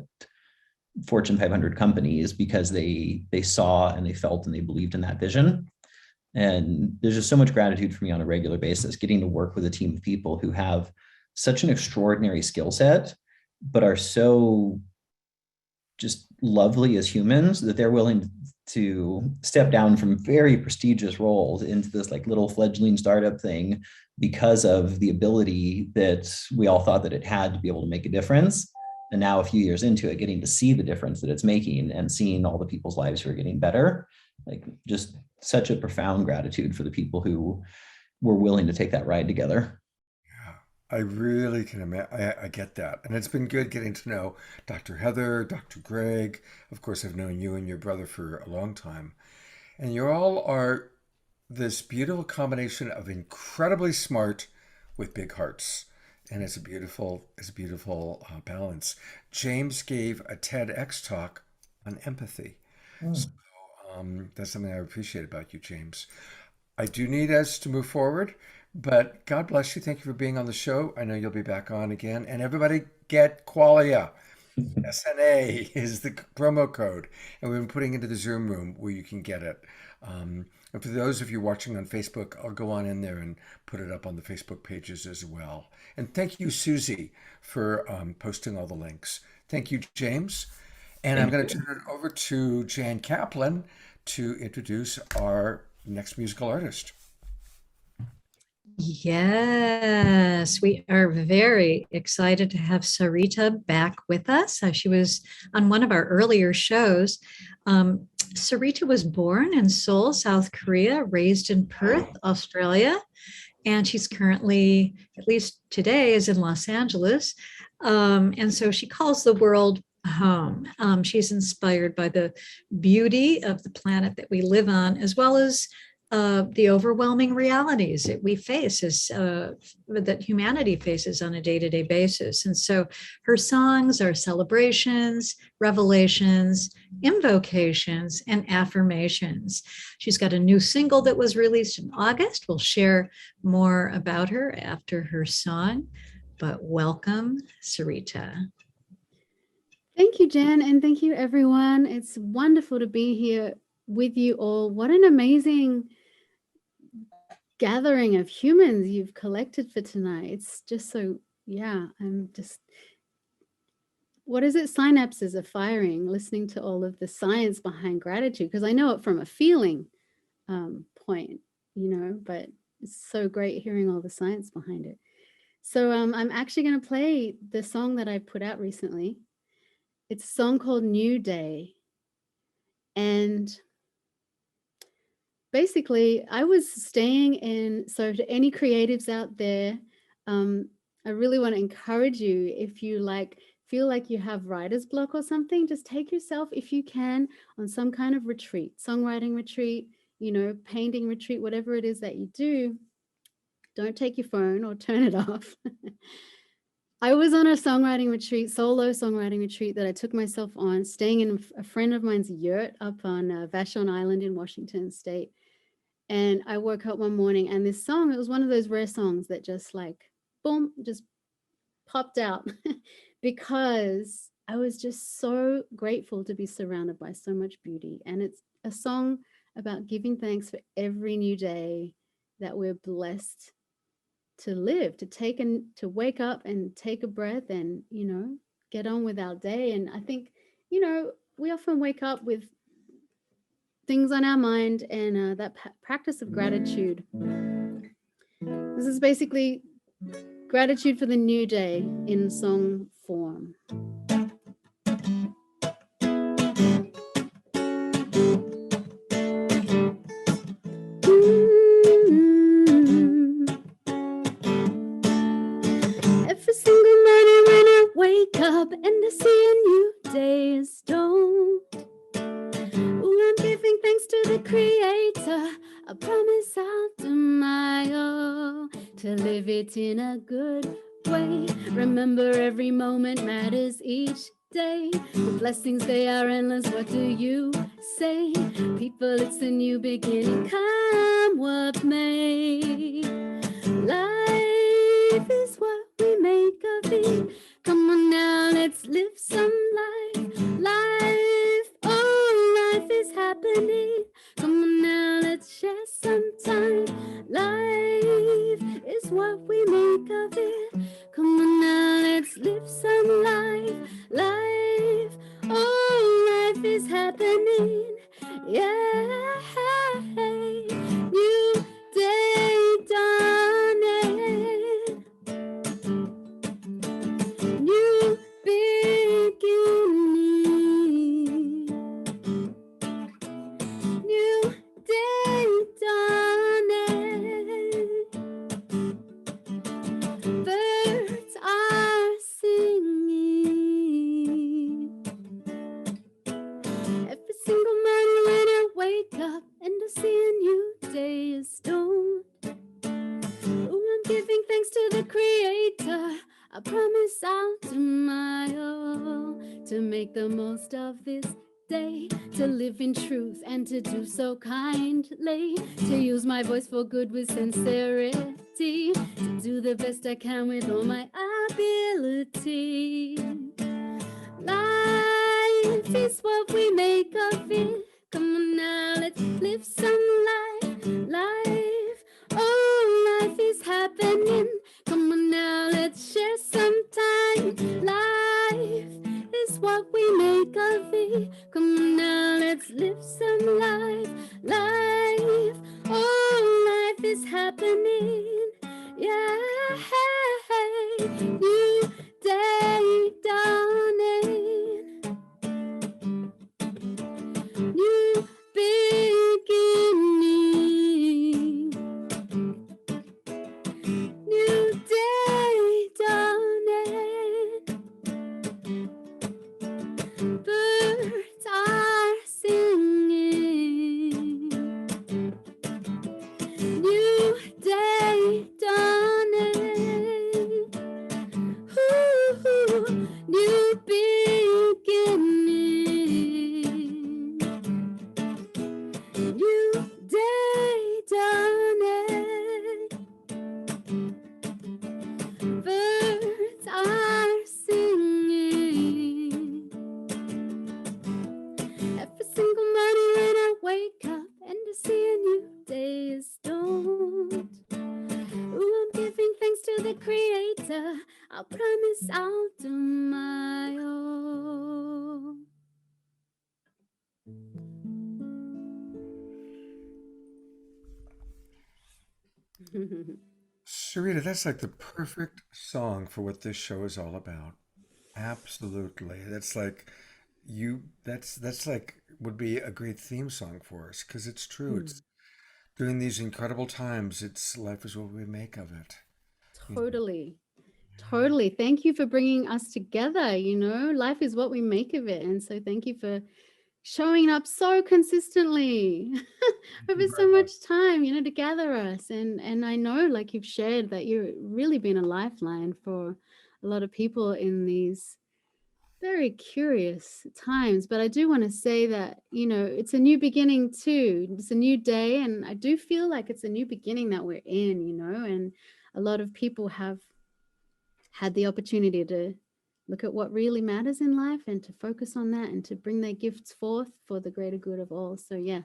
Fortune 500 companies because they saw and they felt and they believed in that vision. And there's just so much gratitude for me on a regular basis, getting to work with a team of people who have such an extraordinary skill set, but are so just lovely as humans that they're willing to step down from very prestigious roles into this little fledgling startup thing because of the ability that we all thought that it had to be able to make a difference. And now a few years into it, getting to see the difference that it's making and seeing all the people's lives who are getting better, just such a profound gratitude for the people who were willing to take that ride together. I really can imagine. I get that. And it's been good getting to know Dr. Heather, Dr. Greg. Of course, I've known you and your brother for a long time. And you all are this beautiful combination of incredibly smart with big hearts. And it's a beautiful balance. James gave a TEDx talk on empathy. So that's something I appreciate about you, James. I do need us to move forward. But God bless you. Thank you for being on the show. I know you'll be back on again. And everybody get Qualia. SNA is the promo code. And we've been putting it into the Zoom room where you can get it. And for those of you watching on Facebook, I'll go on in there and put it up on the Facebook pages as well. And thank you, Susie, for posting all the links. Thank you, James. And I'm going to turn it over to Jan Kaplan to introduce our next musical artist. Yes, we are very excited to have Sarita back with us. She was on one of our earlier shows. Sarita was born in Seoul, South Korea, raised in Perth, Australia, and she's currently, at least today, is in Los Angeles. And so she calls the world home. She's inspired by the beauty of the planet that we live on, as well as the overwhelming realities that we face, that humanity faces on a day-to-day basis. And so her songs are celebrations, revelations, invocations, and affirmations. She's got a new single that was released in August. We'll share more about her after her song, but welcome, Sarita. Thank you, Jen, and thank you, everyone. It's wonderful to be here with you all. What an amazing gathering of humans you've collected for tonight. It's just so, what is it? Synapses are firing, listening to all of the science behind gratitude, because I know it from a feeling point, but it's so great hearing all the science behind it. So I'm actually going to play the song that I put out recently. It's a song called New Day. And basically, I was staying in, so to any creatives out there, I really want to encourage you, if you feel like you have writer's block or something, just take yourself, if you can, on some kind of retreat, songwriting retreat, painting retreat, whatever it is that you do. Don't take your phone or turn it off. I was on a songwriting retreat, solo songwriting retreat that I took myself on, staying in a friend of mine's yurt up on Vashon Island in Washington State. And I woke up one morning and this song, it was one of those rare songs that just boom, just popped out because I was just so grateful to be surrounded by so much beauty. And it's a song about giving thanks for every new day that we're blessed to live, to wake up and take a breath and, get on with our day. And I think, we often wake up with things on our mind, and that practice of gratitude. This is basically gratitude for the new day in song form. Every single morning when I wake up and I see a new day is dawned. I'm giving thanks to the Creator. I promise I'll do my all to live it in a good way. Remember, every moment matters each day. The blessings, they are endless. What do you say? People, it's a new beginning. Come what may. Life is what we make of it. Come on now, let's live some life. Life, oh, life is happening. Come on now, let's share some time. Life is what we make of it. Come on now, let's live some life. Life, oh, life is happening. Yeah, new day dawning. New beginning. New day dawning. Birds are singing. Every single morning when I wake up and I see a new day is dawned. Oh, I'm giving thanks to the Creator. I promise I'll do my all to make the most of this day, to live in truth and to do so kindly, to use my voice for good with sincerity, to do the best I can with all my ability. Life is what we make of it. Come on now, let's live some life. Life, oh, life is happening. Come on now, let's share some time. Life is what we make of it. Come on now, let's live some life. Life, oh, life is happening. Yeah, new day dawning. New beginning. New day dawning. Birds are singing. New day dawning. Ooh, new beginning. New day dawning. Birds are singing. Every single morning when I wake up and I see a new day is dawned. Ooh, I'm giving thanks to the Creator. I promise I'll do my all. Sarita, that's like the perfect song for what this show is all about. Absolutely. That's like that's like would be a great theme song for us because it's true. Mm, It's during these incredible times, it's life is what we make of it. You know, totally. Totally. Thank you for bringing us together. Life is what we make of it. And so thank you for showing up so consistently thank over you so very much. much time, to gather us. And I know, like you've shared, that you've really been a lifeline for a lot of people in these very curious times. But I do want to say that, it's a new beginning too. It's a new day. And I do feel like it's a new beginning that we're in, and a lot of people have had the opportunity to look at what really matters in life and to focus on that and to bring their gifts forth for the greater good of all. So, yeah,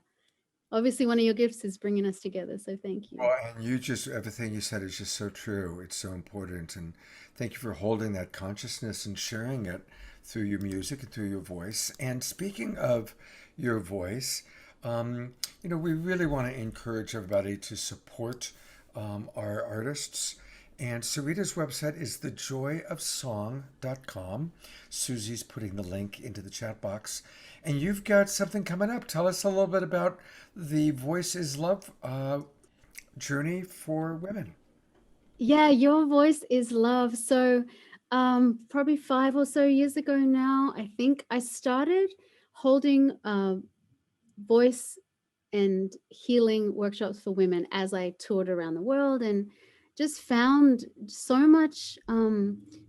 obviously, one of your gifts is bringing us together. So, thank you. Well, and you just everything you said is just so true. It's so important, and thank you for holding that consciousness and sharing it through your music and through your voice. And speaking of your voice, we really want to encourage everybody to support our artists. And Sarita's website is thejoyofsong.com. Susie's putting the link into the chat box. And you've got something coming up. Tell us a little bit about the Voice is Love journey for women. Yeah, your voice is love. So, probably 5 or so years ago now, I think I started holding voice and healing workshops for women as I toured around the world and just found so much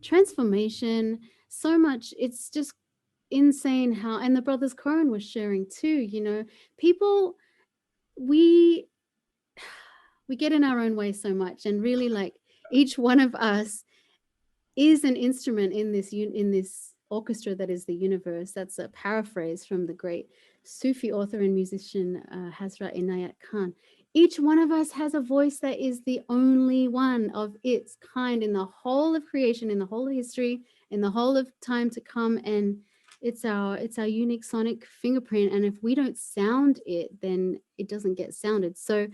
transformation, so much. It's just insane how, and the brothers Cohen was sharing too, people, we get in our own way so much, and really, like, each one of us is an instrument in this orchestra that is the universe. That's a paraphrase from the great Sufi author and musician Hazrat Inayat Khan. Each one of us has a voice that is the only one of its kind in the whole of creation, in the whole of history, in the whole of time to come. And it's our unique sonic fingerprint. And if we don't sound it, then it doesn't get sounded. So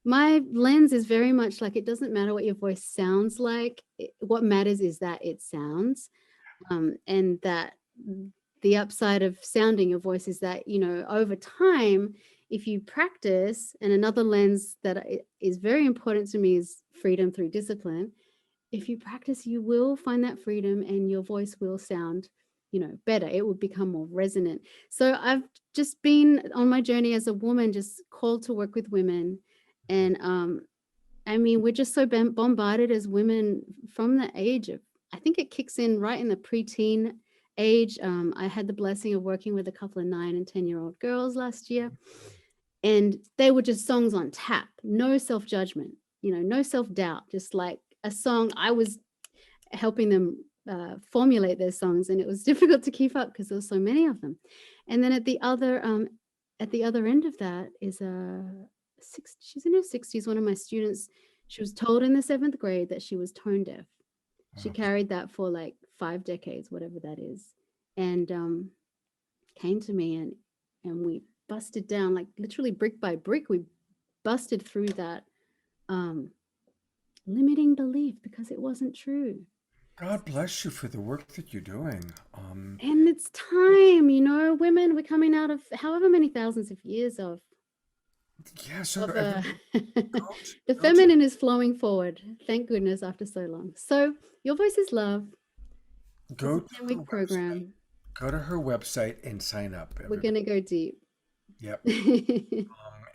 my lens is very much like, it doesn't matter what your voice sounds like. What matters is that it sounds, and that the upside of sounding your voice is that, over time, if you practice, and another lens that is very important to me is freedom through discipline. If you practice, you will find that freedom and your voice will sound, better. It will become more resonant. So I've just been on my journey as a woman, just called to work with women. And I mean, we're just so bombarded as women from the age of, I think it kicks in right in the preteen age. I had the blessing of working with a couple of 9 and 10-year-old girls last year, and they were just songs on tap, no self-judgment, no self-doubt, just like a song. I was helping them formulate their songs, and it was difficult to keep up because there were so many of them. And then at the other end of that is she's in her 60s, one of my students. She was told in the 7th grade that she was tone deaf. She carried that for like 5 decades, whatever that is, and came to me, and we busted down, like literally brick by brick. We busted through that limiting belief because it wasn't true. God bless you for the work that you're doing. And it's time, women, we're coming out of however many thousands of years of yeah, so the feminine is flowing forward. Thank goodness, after so long. So your voice is love. Go it's a 10-week program. Go to her website and sign up. We're going to go deep. Yep.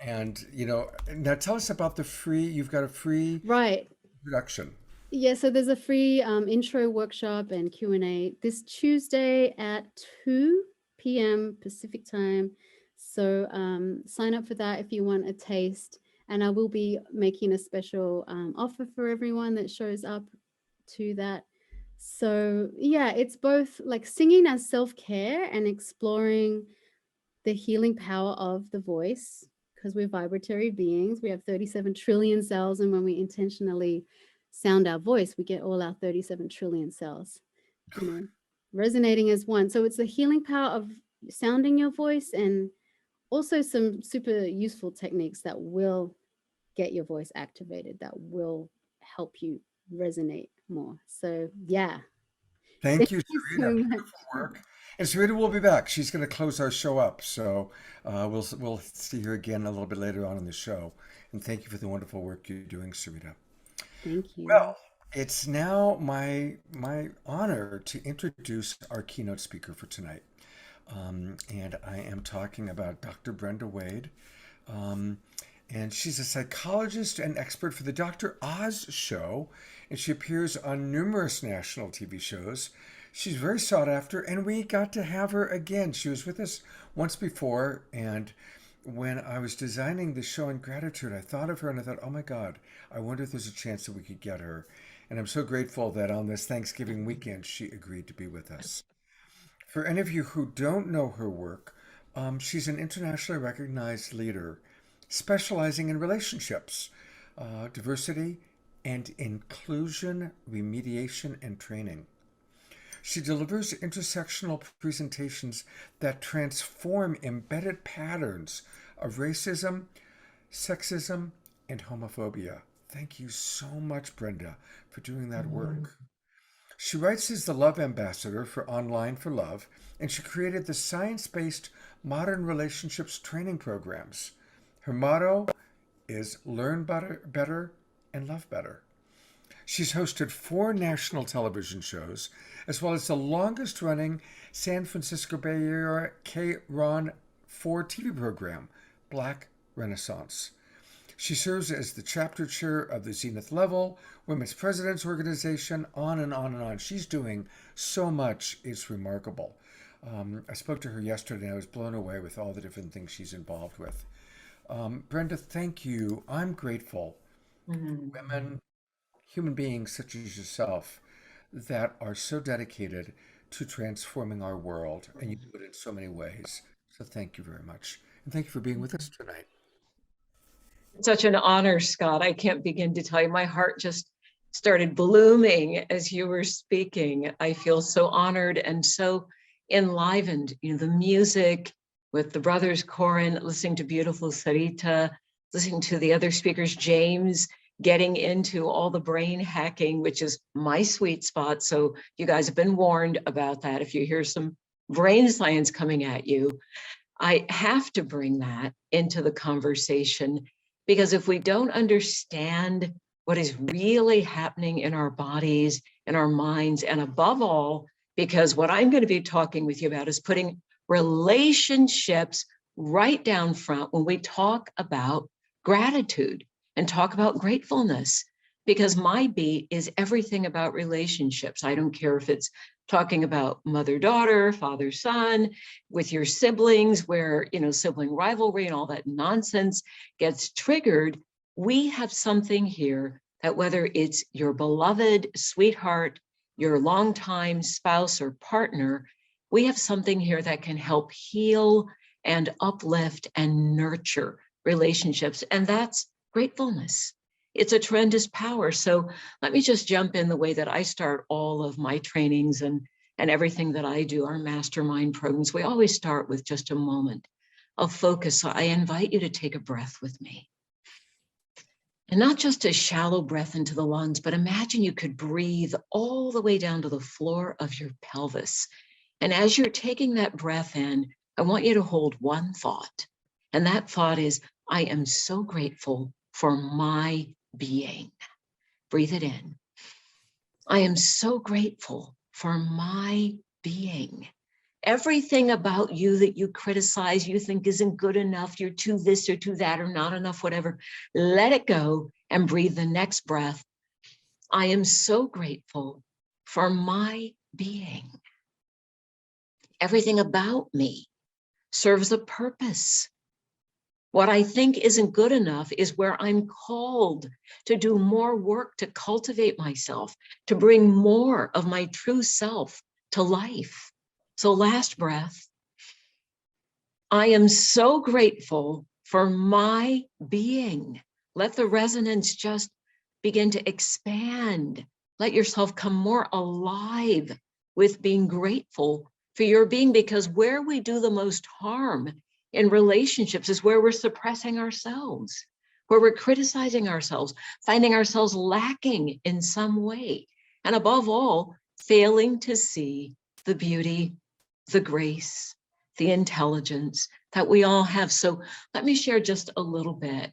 And now tell us about you've got a free right introduction. Yeah, so there's a free intro workshop and Q&A this Tuesday at 2 p.m. Pacific time. So sign up for that if you want a taste. And I will be making a special offer for everyone that shows up to that. So yeah, it's both like singing as self-care and exploring the healing power of the voice, because we're vibratory beings. We have 37 trillion cells, and when we intentionally sound our voice, we get all our 37 trillion cells, resonating as one. So it's the healing power of sounding your voice, and also some super useful techniques that will get your voice activated, that will help you resonate more. So yeah, Thank you, you Sarita. so much. Beautiful work. And Sarita will be back. She's going to close our show up. So we'll see her again a little bit later on in the show. And thank you for the wonderful work you're doing, Sarita. Thank you. Well, it's now my honor to introduce our keynote speaker for tonight. And I am talking about Dr. Brenda Wade. And she's a psychologist and expert for the Dr. Oz show, and she appears on numerous national TV shows. She's very sought after, and we got to have her again. She was with us once before, and when I was designing the show on gratitude, I thought of her and I thought, oh my God, I wonder if there's a chance that we could get her. And I'm so grateful that on this Thanksgiving weekend, she agreed to be with us. For any of you who don't know her work, she's an internationally recognized leader specializing in relationships, diversity, and inclusion, remediation, and training. She delivers intersectional presentations that transform embedded patterns of racism, sexism, and homophobia. Thank you so much, Brenda, for doing that work. She writes as the Love Ambassador for Online for Love, and she created the science-based Modern Relationships Training Programs. Her motto is Learn Better and Love Better. She's hosted 4 national television shows, as well as the longest-running San Francisco Bay Area K-Ron 4 TV program, Black Renaissance. She serves as the chapter chair of the Zenith Level Women's Presidents Organization, on and on and on. She's doing so much, it's remarkable. I spoke to her yesterday and I was blown away with all the different things she's involved with. Brenda, thank you. I'm grateful for women, human beings such as yourself, that are so dedicated to transforming our world, and you do it in so many ways. So thank you very much. And thank you for being with us tonight. Such an honor, Scott. I can't begin to tell you. My heart just started blooming as you were speaking. I feel so honored and so enlivened. You know, the music with the brothers Corin, listening to beautiful Sarita, listening to the other speakers, James, getting into all the brain hacking, which is my sweet spot. So you guys have been warned about that. If you hear some brain science coming at you, I have to bring that into the conversation, because if we don't understand what is really happening in our bodies, in our minds, and above all, because what I'm going to be talking with you about is putting relationships right down front when we talk about gratitude and talk about gratefulness, because my beat is everything about relationships. I don't care if it's talking about mother-daughter, father-son, with your siblings, where, you know, sibling rivalry and all that nonsense gets triggered. We have something here that, whether it's your beloved sweetheart, your longtime spouse or partner, we have something here that can help heal and uplift and nurture relationships. And that's gratefulness. It's a tremendous power. So let me just jump in the way that I start all of my trainings and everything that I do, our mastermind programs. We always start with just a moment of focus. So I invite you to take a breath with me. And not just a shallow breath into the lungs, but imagine you could breathe all the way down to the floor of your pelvis. And as you're taking that breath in, I want you to hold one thought. And that thought is, I am so grateful for my being. Breathe it in. I am so grateful for my being. Everything about you that you criticize, you think isn't good enough, you're too this or too that or not enough, whatever, let it go and breathe the next breath. I am so grateful for my being. Everything about me serves a purpose. What I think isn't good enough is where I'm called to do more work, to cultivate myself, to bring more of my true self to life. So last breath, I am so grateful for my being. Let the resonance just begin to expand. Let yourself come more alive with being grateful for your being, because where we do the most harm in relationships is where we're suppressing ourselves, where we're criticizing ourselves, finding ourselves lacking in some way. And above all, failing to see the beauty, the grace, the intelligence that we all have. So let me share just a little bit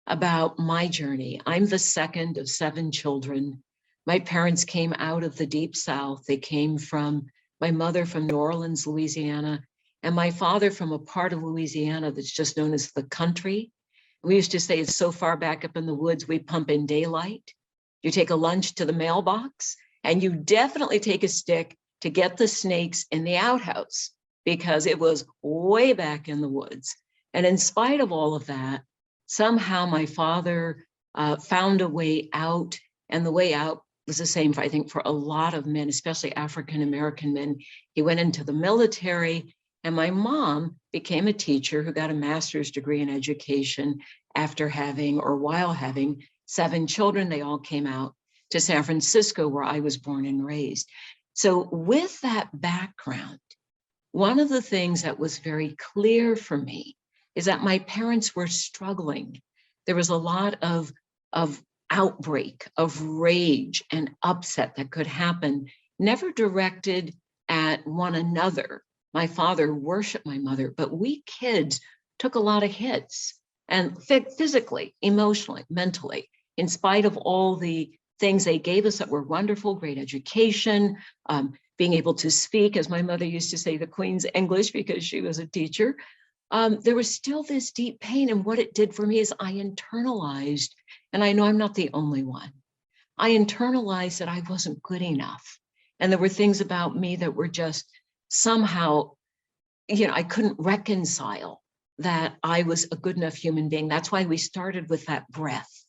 about my journey. I'm the second of 7 children. My parents came out of the Deep South. They came from, my mother from New Orleans, Louisiana, and my father from a part of Louisiana that's just known as the country. We used to say it's so far back up in the woods, we pump in daylight. You take a lunch to the mailbox, and you definitely take a stick to get the snakes in the outhouse, because it was way back in the woods. And in spite of all of that, somehow my father found a way out, and the way out was the same, I think, for a lot of men, especially African-American men. He went into the military, and my mom became a teacher who got a master's degree in education after having, or while having, 7 children. They all came out to San Francisco, where I was born and raised. So with that background, one of the things that was very clear for me is that my parents were struggling. There was a lot of outbreak, of rage and upset that could happen, never directed at one another. My father worshiped my mother, but we kids took a lot of hits, and physically, emotionally, mentally, in spite of all the things they gave us that were wonderful, great education, being able to speak, as my mother used to say, the Queen's English, because she was a teacher. There was still this deep pain. And what it did for me is I internalized, and I know I'm not the only one, I internalized that I wasn't good enough. And there were things about me that were just somehow, I couldn't reconcile that I was a good enough human being. That's why we started with that breath,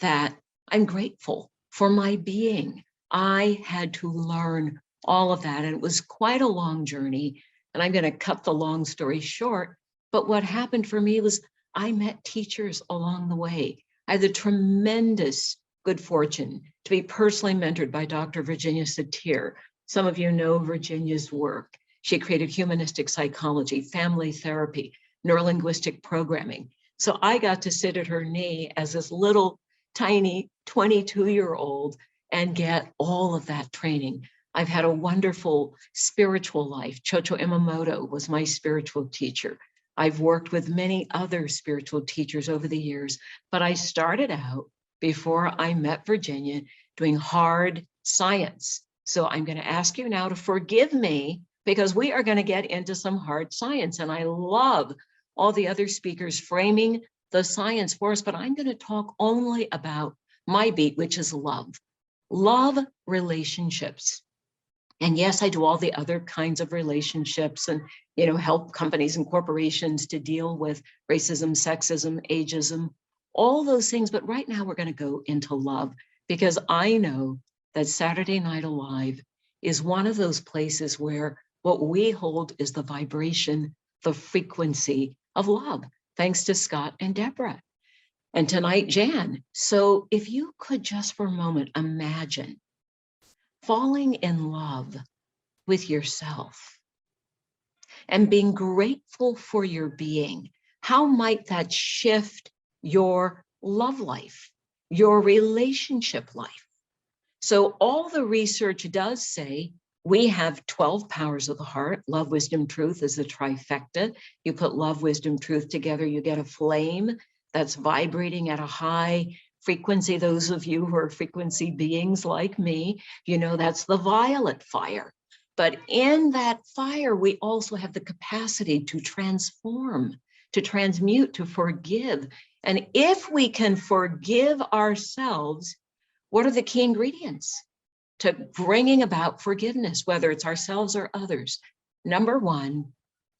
that I'm grateful for my being. I had to learn all of that. And it was quite a long journey. And I'm going to cut the long story short. But what happened for me was I met teachers along the way. I had the tremendous good fortune to be personally mentored by Dr. Virginia Satir. Some of you know Virginia's work. She created humanistic psychology, family therapy, neurolinguistic programming. So I got to sit at her knee as this little tiny 22-year-old and get all of that training. I've had a wonderful spiritual life. Chocho Imamoto was my spiritual teacher. I've worked with many other spiritual teachers over the years, but I started out, before I met Virginia, doing hard science. So I'm going to ask you now to forgive me, because we are going to get into some hard science. And I love all the other speakers framing the science for us, but I'm going to talk only about my beat, which is love. Love relationships. And yes, I do all the other kinds of relationships and, help companies and corporations to deal with racism, sexism, ageism, all those things. But right now we're going to go into love, because I know that Saturday Night Alive is one of those places where what we hold is the vibration, the frequency of love, thanks to Scott and Deborah. And tonight, Jan. So if you could just for a moment imagine falling in love with yourself and being grateful for your being, how might that shift your love life, your relationship life? So all the research does say we have 12 powers of the heart. Love, wisdom, truth is the trifecta. You put love, wisdom, truth together, you get a flame that's vibrating at a high frequency. Those of you who are frequency beings like me, that's the violet fire. But in that fire, we also have the capacity to transform, to transmute, to forgive. And if we can forgive ourselves, what are the key ingredients to bringing about forgiveness, whether it's ourselves or others? Number one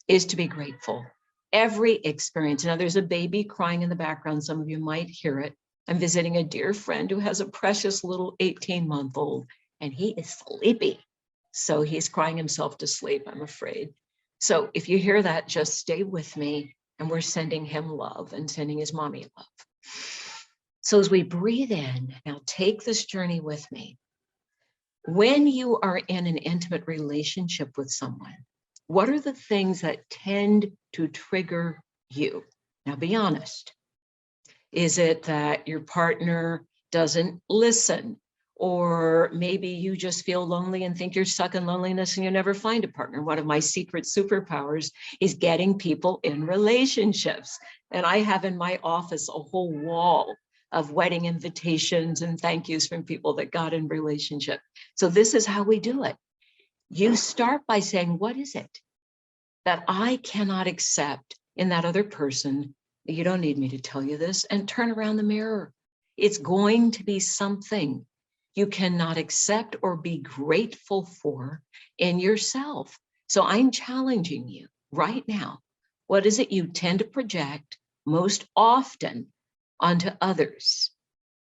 is to be grateful. Every experience. Now, there's a baby crying in the background. Some of you might hear it. I'm visiting a dear friend who has a precious little 18-month-old, and he is sleepy. So he's crying himself to sleep, I'm afraid. So if you hear that, just stay with me, and we're sending him love and sending his mommy love. So as we breathe in, now take this journey with me. When you are in an intimate relationship with someone, what are the things that tend to trigger you? Now, be honest. Is it that your partner doesn't listen, or maybe you just feel lonely and think you're stuck in loneliness and you never find a partner. One of my secret superpowers is getting people in relationships. And I have in my office a whole wall of wedding invitations and thank yous from people that got in relationship. So this is how we do it. You start by saying, what is it that I cannot accept in that other person? You don't need me to tell you this, and turn around the mirror. It's going to be something you cannot accept or be grateful for in yourself. So I'm challenging you right now. What is it you tend to project most often onto others?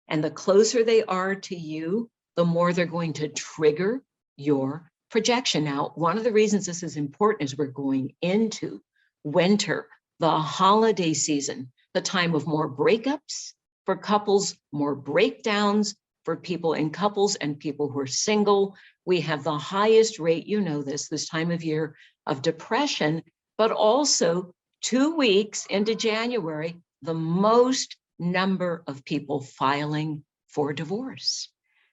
And the closer they are to you, the more they're going to trigger your projection. Now, one of the reasons this is important is we're going into winter, the holiday season, the time of more breakups for couples, more breakdowns for people in couples and people who are single. We have the highest rate, you know this time of year, of depression, but also 2 weeks into January, the most number of people filing for divorce.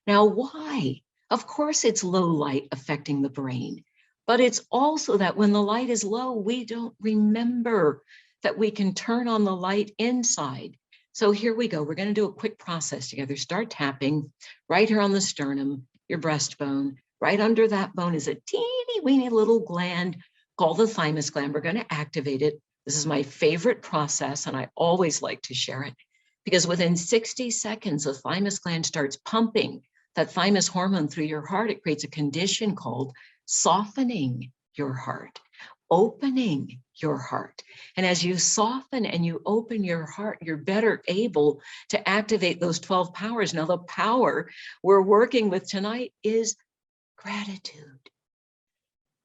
Now, why? Of course, it's low light affecting the brain, but it's also that when the light is low, we don't remember that we can turn on the light inside. So here we go. We're going to do a quick process together. Start tapping right here on the sternum, your breastbone. Right under that bone is a teeny weeny little gland called the thymus gland. We're going to activate it. This is my favorite process, and I always like to share it because within 60 seconds, the thymus gland starts pumping that thymus hormone through your heart. It creates a condition called softening your heart, opening your heart. And as you soften and you open your heart, you're better able to activate those 12 powers. Now, the power we're working with tonight is gratitude.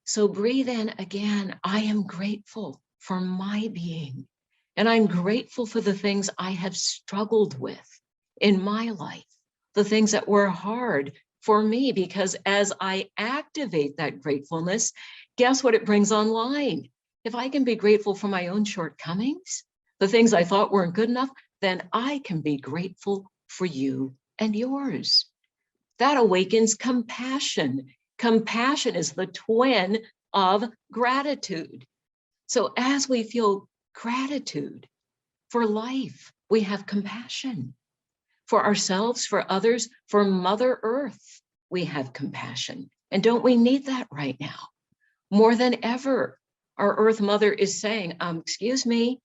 So breathe in again. I am grateful for my being, and I'm grateful for the things I have struggled with in my life, the things that were hard for me, because as I activate that gratefulness, guess what it brings online? If I can be grateful for my own shortcomings, the things I thought weren't good enough, then I can be grateful for you and yours. That awakens compassion. Compassion is the twin of gratitude. So as we feel gratitude for life, we have compassion. For ourselves, for others, for Mother Earth, we have compassion. And don't we need that right now? More than ever, our Earth Mother is saying, excuse me,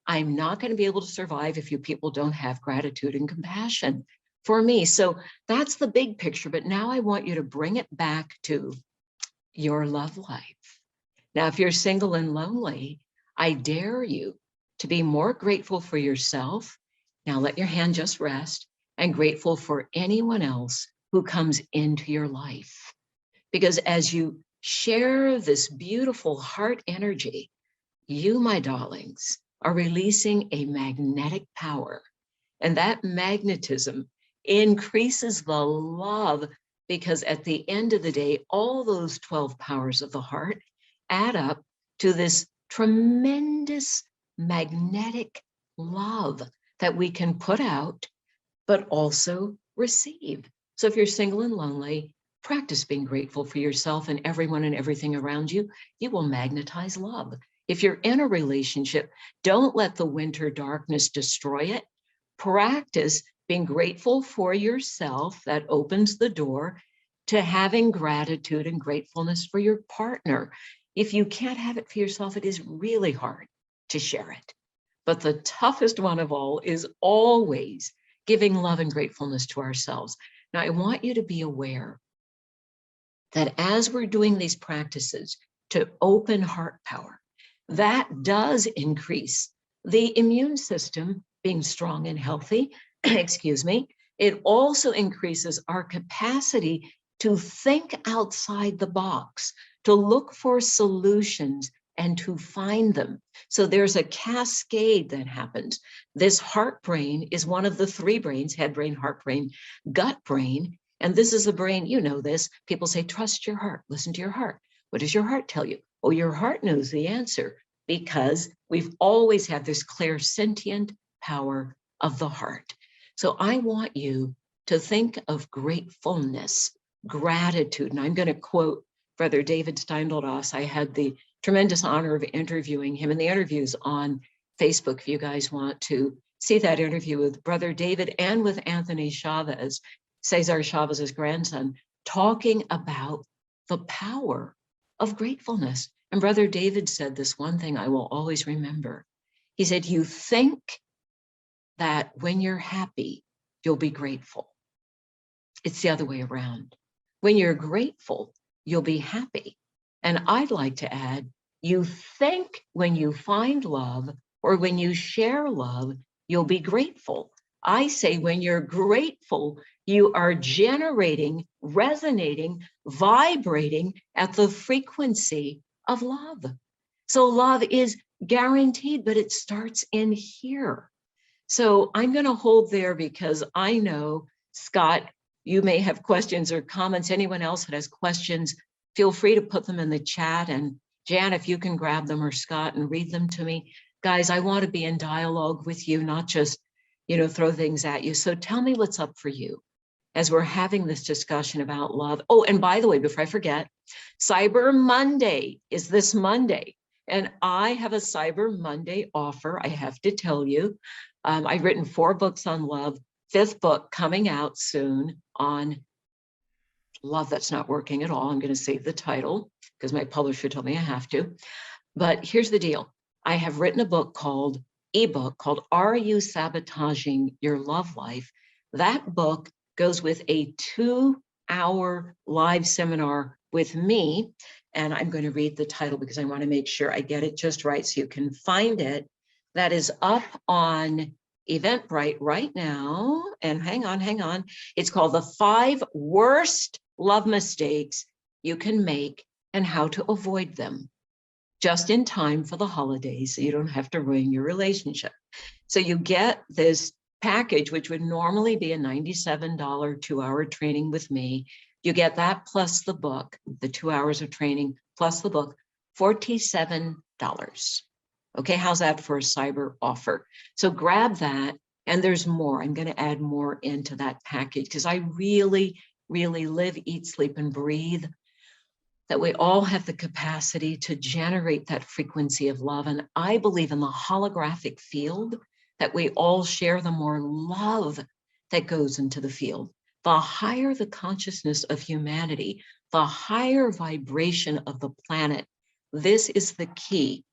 I'm not going to be able to survive if you people don't have gratitude and compassion for me. So that's the big picture. But now I want you to bring it back to your love life. Now, if you're single and lonely, I dare you to be more grateful for yourself. Now let your hand just rest, and grateful for anyone else who comes into your life. Because as you share this beautiful heart energy, you, my darlings, are releasing a magnetic power. And that magnetism increases the love, because at the end of the day, all those 12 powers of the heart add up to this tremendous magnetic love that we can put out, but also receive. So if you're single and lonely, practice being grateful for yourself and everyone and everything around you. You will magnetize love. If you're in a relationship, don't let the winter darkness destroy it. Practice being grateful for yourself. That opens the door to having gratitude and gratefulness for your partner. If you can't have it for yourself, it is really hard to share it. But the toughest one of all is always giving love and gratefulness to ourselves. Now, I want you to be aware that as we're doing these practices to open heart power, that does increase the immune system being strong and healthy, excuse me. It also increases our capacity to think outside the box, to look for solutions and to find them. So there's a cascade that happens. This heart brain is one of the 3 brains: head brain, heart brain, gut brain. And this is a brain, you know this. People say, trust your heart, listen to your heart. What does your heart tell you? Oh, your heart knows the answer, because we've always had this clairsentient power of the heart. So I want you to think of gratefulness, gratitude. And I'm going to quote Brother David Steindl-Ross. I had the tremendous honor of interviewing him, and the interview's on Facebook if you guys want to see that interview with Brother David and with Anthony Chavez, Cesar Chavez's grandson, talking about the power of gratefulness. And Brother David said this one thing I will always remember. He said, you think that when you're happy, you'll be grateful. It's the other way around. When you're grateful, you'll be happy. And I'd like to add, you think when you find love or when you share love, you'll be grateful. I say when you're grateful, you are generating, resonating, vibrating at the frequency of love. So love is guaranteed, but it starts in here. So I'm going to hold there because I know, Scott, you may have questions or comments. Anyone else that has questions, feel free to put them in the chat. And Jan, if you can grab them, or Scott, and read them to me. Guys, I want to be in dialogue with you, not just, throw things at you. So tell me what's up for you as we're having this discussion about love. Oh, and by the way, before I forget, Cyber Monday is this Monday. And I have a Cyber Monday offer, I have to tell you. I've written 4 books on love, 5th book coming out soon on love that's not working at all. I'm going to save the title because my publisher told me I have to. But here's the deal. I have written a book called Are You Sabotaging Your Love Life? That book goes with a 2-hour live seminar with me. And I'm going to read the title because I want to make sure I get it just right so you can find it. That is up on Eventbrite right now. And hang on. It's called The 5 Worst Love Mistakes You Can Make and How to Avoid Them, just in time for the holidays so you don't have to ruin your relationship. So you get this package, which would normally be a $97 2-hour training with me. You get that plus the book, the 2 hours of training plus the book, $47. Okay, how's that for a cyber offer? So grab that, and there's more. I'm going to add more into that package because I really, really live, eat, sleep, and breathe that we all have the capacity to generate that frequency of love. And I believe in the holographic field that we all share, the more love that goes into the field. The higher the consciousness of humanity, the higher vibration of the planet. This is the key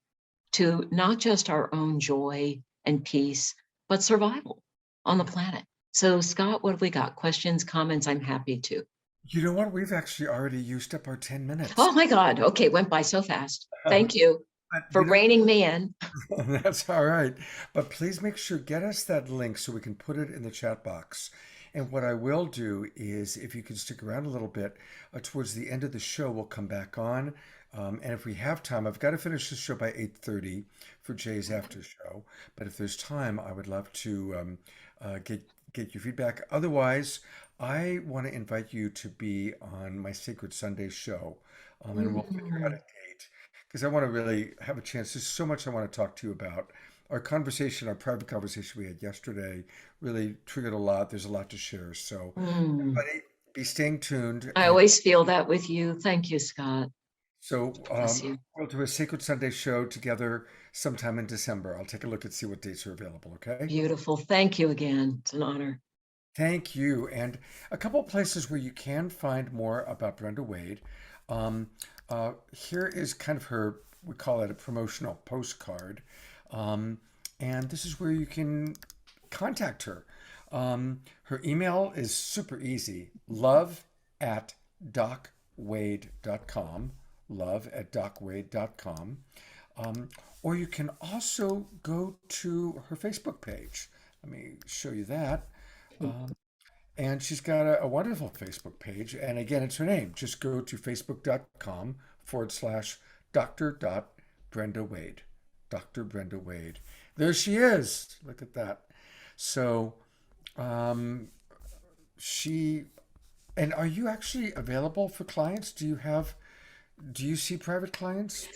to not just our own joy and peace, but survival on the planet. So Scott, what have we got? Questions, comments? I'm happy to. You know what? We've actually already used up our 10 minutes. Oh my God. Okay, went by so fast. Thank you for reining me in. That's all right. But please make sure, get us that link so we can put it in the chat box. And what I will do is, if you can stick around a little bit, towards the end of the show, we'll come back on. And if we have time, I've got to finish the show by 8:30 for Jay's after show. But if there's time, I would love to get your feedback. Otherwise, I want to invite you to be on my Sacred Sunday show. And we'll figure out a date because I want to really have a chance. There's so much I want to talk to you about. Our conversation, our private conversation we had yesterday really triggered a lot. There's a lot to share. So everybody be staying tuned. I always feel that with you. Thank you, Scott. So we'll do a Sacred Sunday show together sometime in December. I'll take a look and see what dates are available, okay? Beautiful. Thank you again. It's an honor. Thank you. And a couple of places where you can find more about Brenda Wade. Here is kind of her, we call it a promotional postcard. And this is where you can contact her. Her email is super easy, love@docwade.com, love@docwade.com. Or you can also go to her Facebook page. Let me show you that. And she's got a wonderful Facebook page. And again, it's her name. Just go to facebook.com/Dr. Wade. Dr. Brenda Wade. There she is. Look at that. So and are you actually available for clients? Do you see private clients?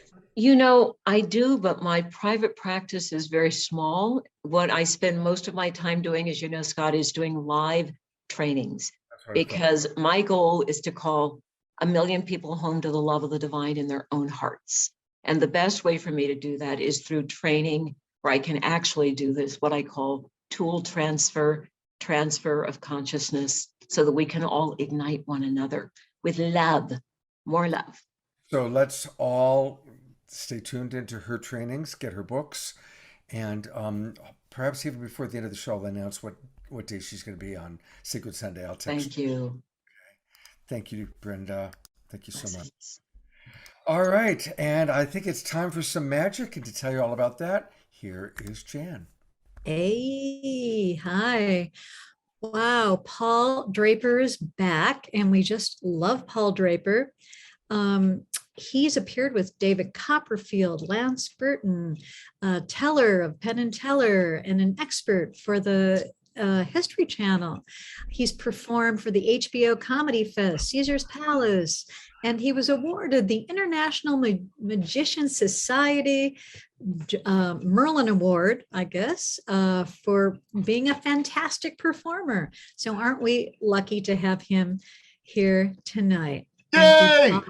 I do, but my private practice is very small. What I spend most of my time doing, as you know, Scott, is doing live trainings, That's because my goal is to call 1 million people home to the love of the divine in their own hearts. And the best way for me to do that is through training, where I can actually do this, what I call tool transfer of consciousness, so that we can all ignite one another with love, more love. So let's all stay tuned into her trainings, get her books, and perhaps even before the end of the show, I'll announce what day she's going to be on Secret Sunday. I'll text. Thank you. Okay. Thank you, Brenda. Thank you so much. All right, and I think it's time for some magic, and to tell you all about that, here is Jan. Hey, hi. Wow, Paul Draper is back, and we just love Paul Draper. He's appeared with David Copperfield, Lance Burton, Teller of Penn and Teller, and an expert for the History Channel. He's performed for the HBO Comedy Fest, Caesar's Palace, and he was awarded the International Magician Society Merlin Award, I guess, for being a fantastic performer. So aren't we lucky to have him here tonight? Yay!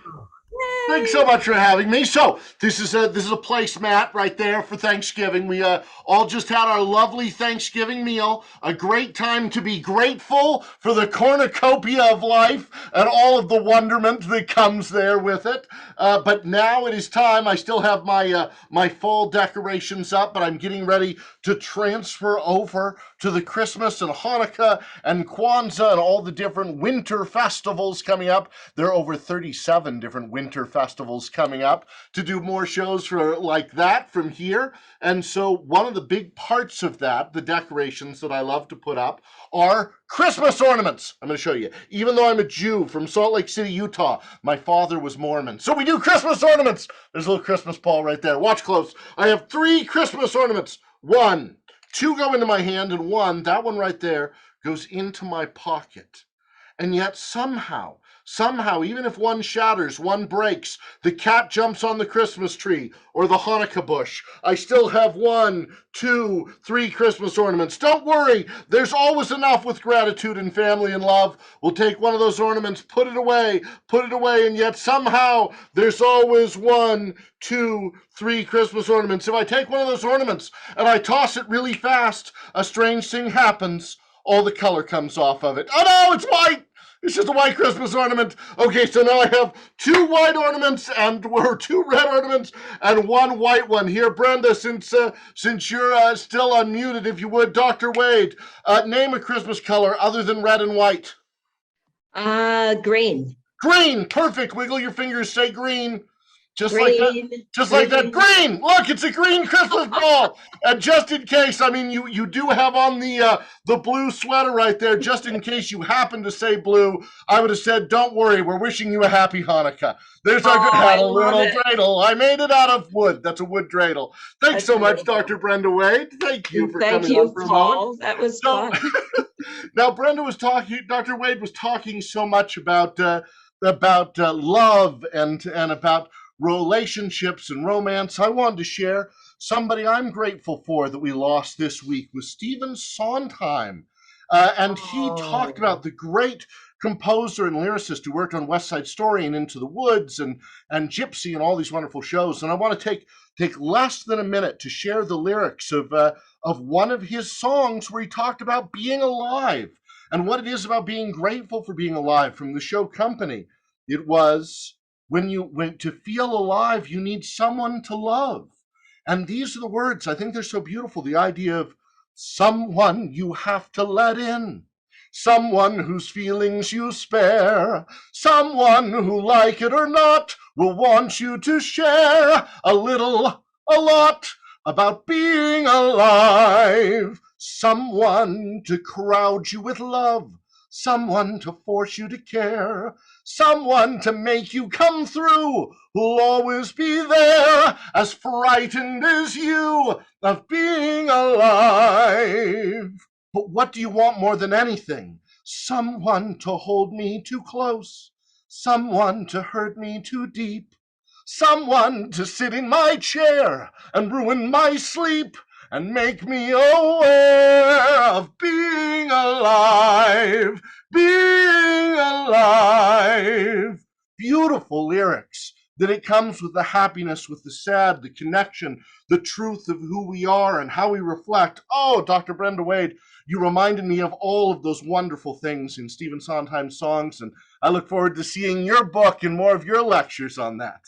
Thanks so much for having me. So this is a placemat right there for Thanksgiving. We all just had our lovely Thanksgiving meal. A great time to be grateful for the cornucopia of life and all of the wonderment that comes there with it. But now it is time. I still have my fall decorations up, but I'm getting ready to transfer over to the Christmas and Hanukkah and Kwanzaa and all the different winter festivals coming up. There are over 37 different winter festivals coming up to do more shows for like that from here. And so one of the big parts of that, the decorations that I love to put up, are Christmas ornaments. I'm going to show you. Even though I'm a Jew from Salt Lake City, Utah, my father was Mormon. So we do Christmas ornaments. There's a little Christmas ball right there. Watch close. I have 3 Christmas ornaments. 1, 2 go into my hand, and 1, that one right there, goes into my pocket. And yet somehow, even if one shatters, one breaks, the cat jumps on the Christmas tree or the Hanukkah bush, I still have 1, 2, 3 Christmas ornaments. Don't worry, there's always enough with gratitude and family and love. We'll take one of those ornaments, put it away, and yet somehow there's always 1, 2, 3 Christmas ornaments. If I take one of those ornaments and I toss it really fast, a strange thing happens. All the color comes off of it. Oh no, it's white! It's just a white Christmas ornament. Okay, so now I have 2 white ornaments and 2 red ornaments and 1 white one. Here, Brenda, since you're still unmuted, if you would, Dr. Wade, name a Christmas color other than red and white. Green. Green, perfect. Wiggle your fingers, say green. Just green, like that. Just like that. Green. Look, it's a green Christmas ball. And just in case, I mean, you do have on the blue sweater right there. Just in case you happen to say blue, I would have said, "Don't worry, we're wishing you a happy Hanukkah." There's our good little dreidel. I made it out of wood. That's a wood dreidel. Thanks so much, Dr. Brenda Wade. Thank you for coming on for a moment. That was fun. Now, Dr. Wade was talking so much about love and about relationships and romance. I wanted to share somebody I'm grateful for that we lost this week was Stephen Sondheim. And he talked about the great composer and lyricist who worked on West Side Story and Into the Woods and Gypsy and all these wonderful shows. And I want to take less than a minute to share the lyrics of one of his songs where he talked about being alive and what it is about being grateful for being alive from the show Company. It was, when to feel alive, you need someone to love. And these are the words. I think they're so beautiful. The idea of someone you have to let in, someone whose feelings you spare, someone who, like it or not, will want you to share a little, a lot about being alive. Someone to crowd you with love, someone to force you to care, someone to make you come through, who'll always be there, as frightened as you of being alive. But what do you want more than anything? Someone to hold me too close, someone to hurt me too deep, someone to sit in my chair and ruin my sleep, and make me aware of being alive, being alive. Beautiful lyrics. That it comes with the happiness, with the sad, the connection, the truth of who we are and how we reflect. Oh, Dr. Brenda Wade, you reminded me of all of those wonderful things in Stephen Sondheim's songs, and I look forward to seeing your book and more of your lectures on that.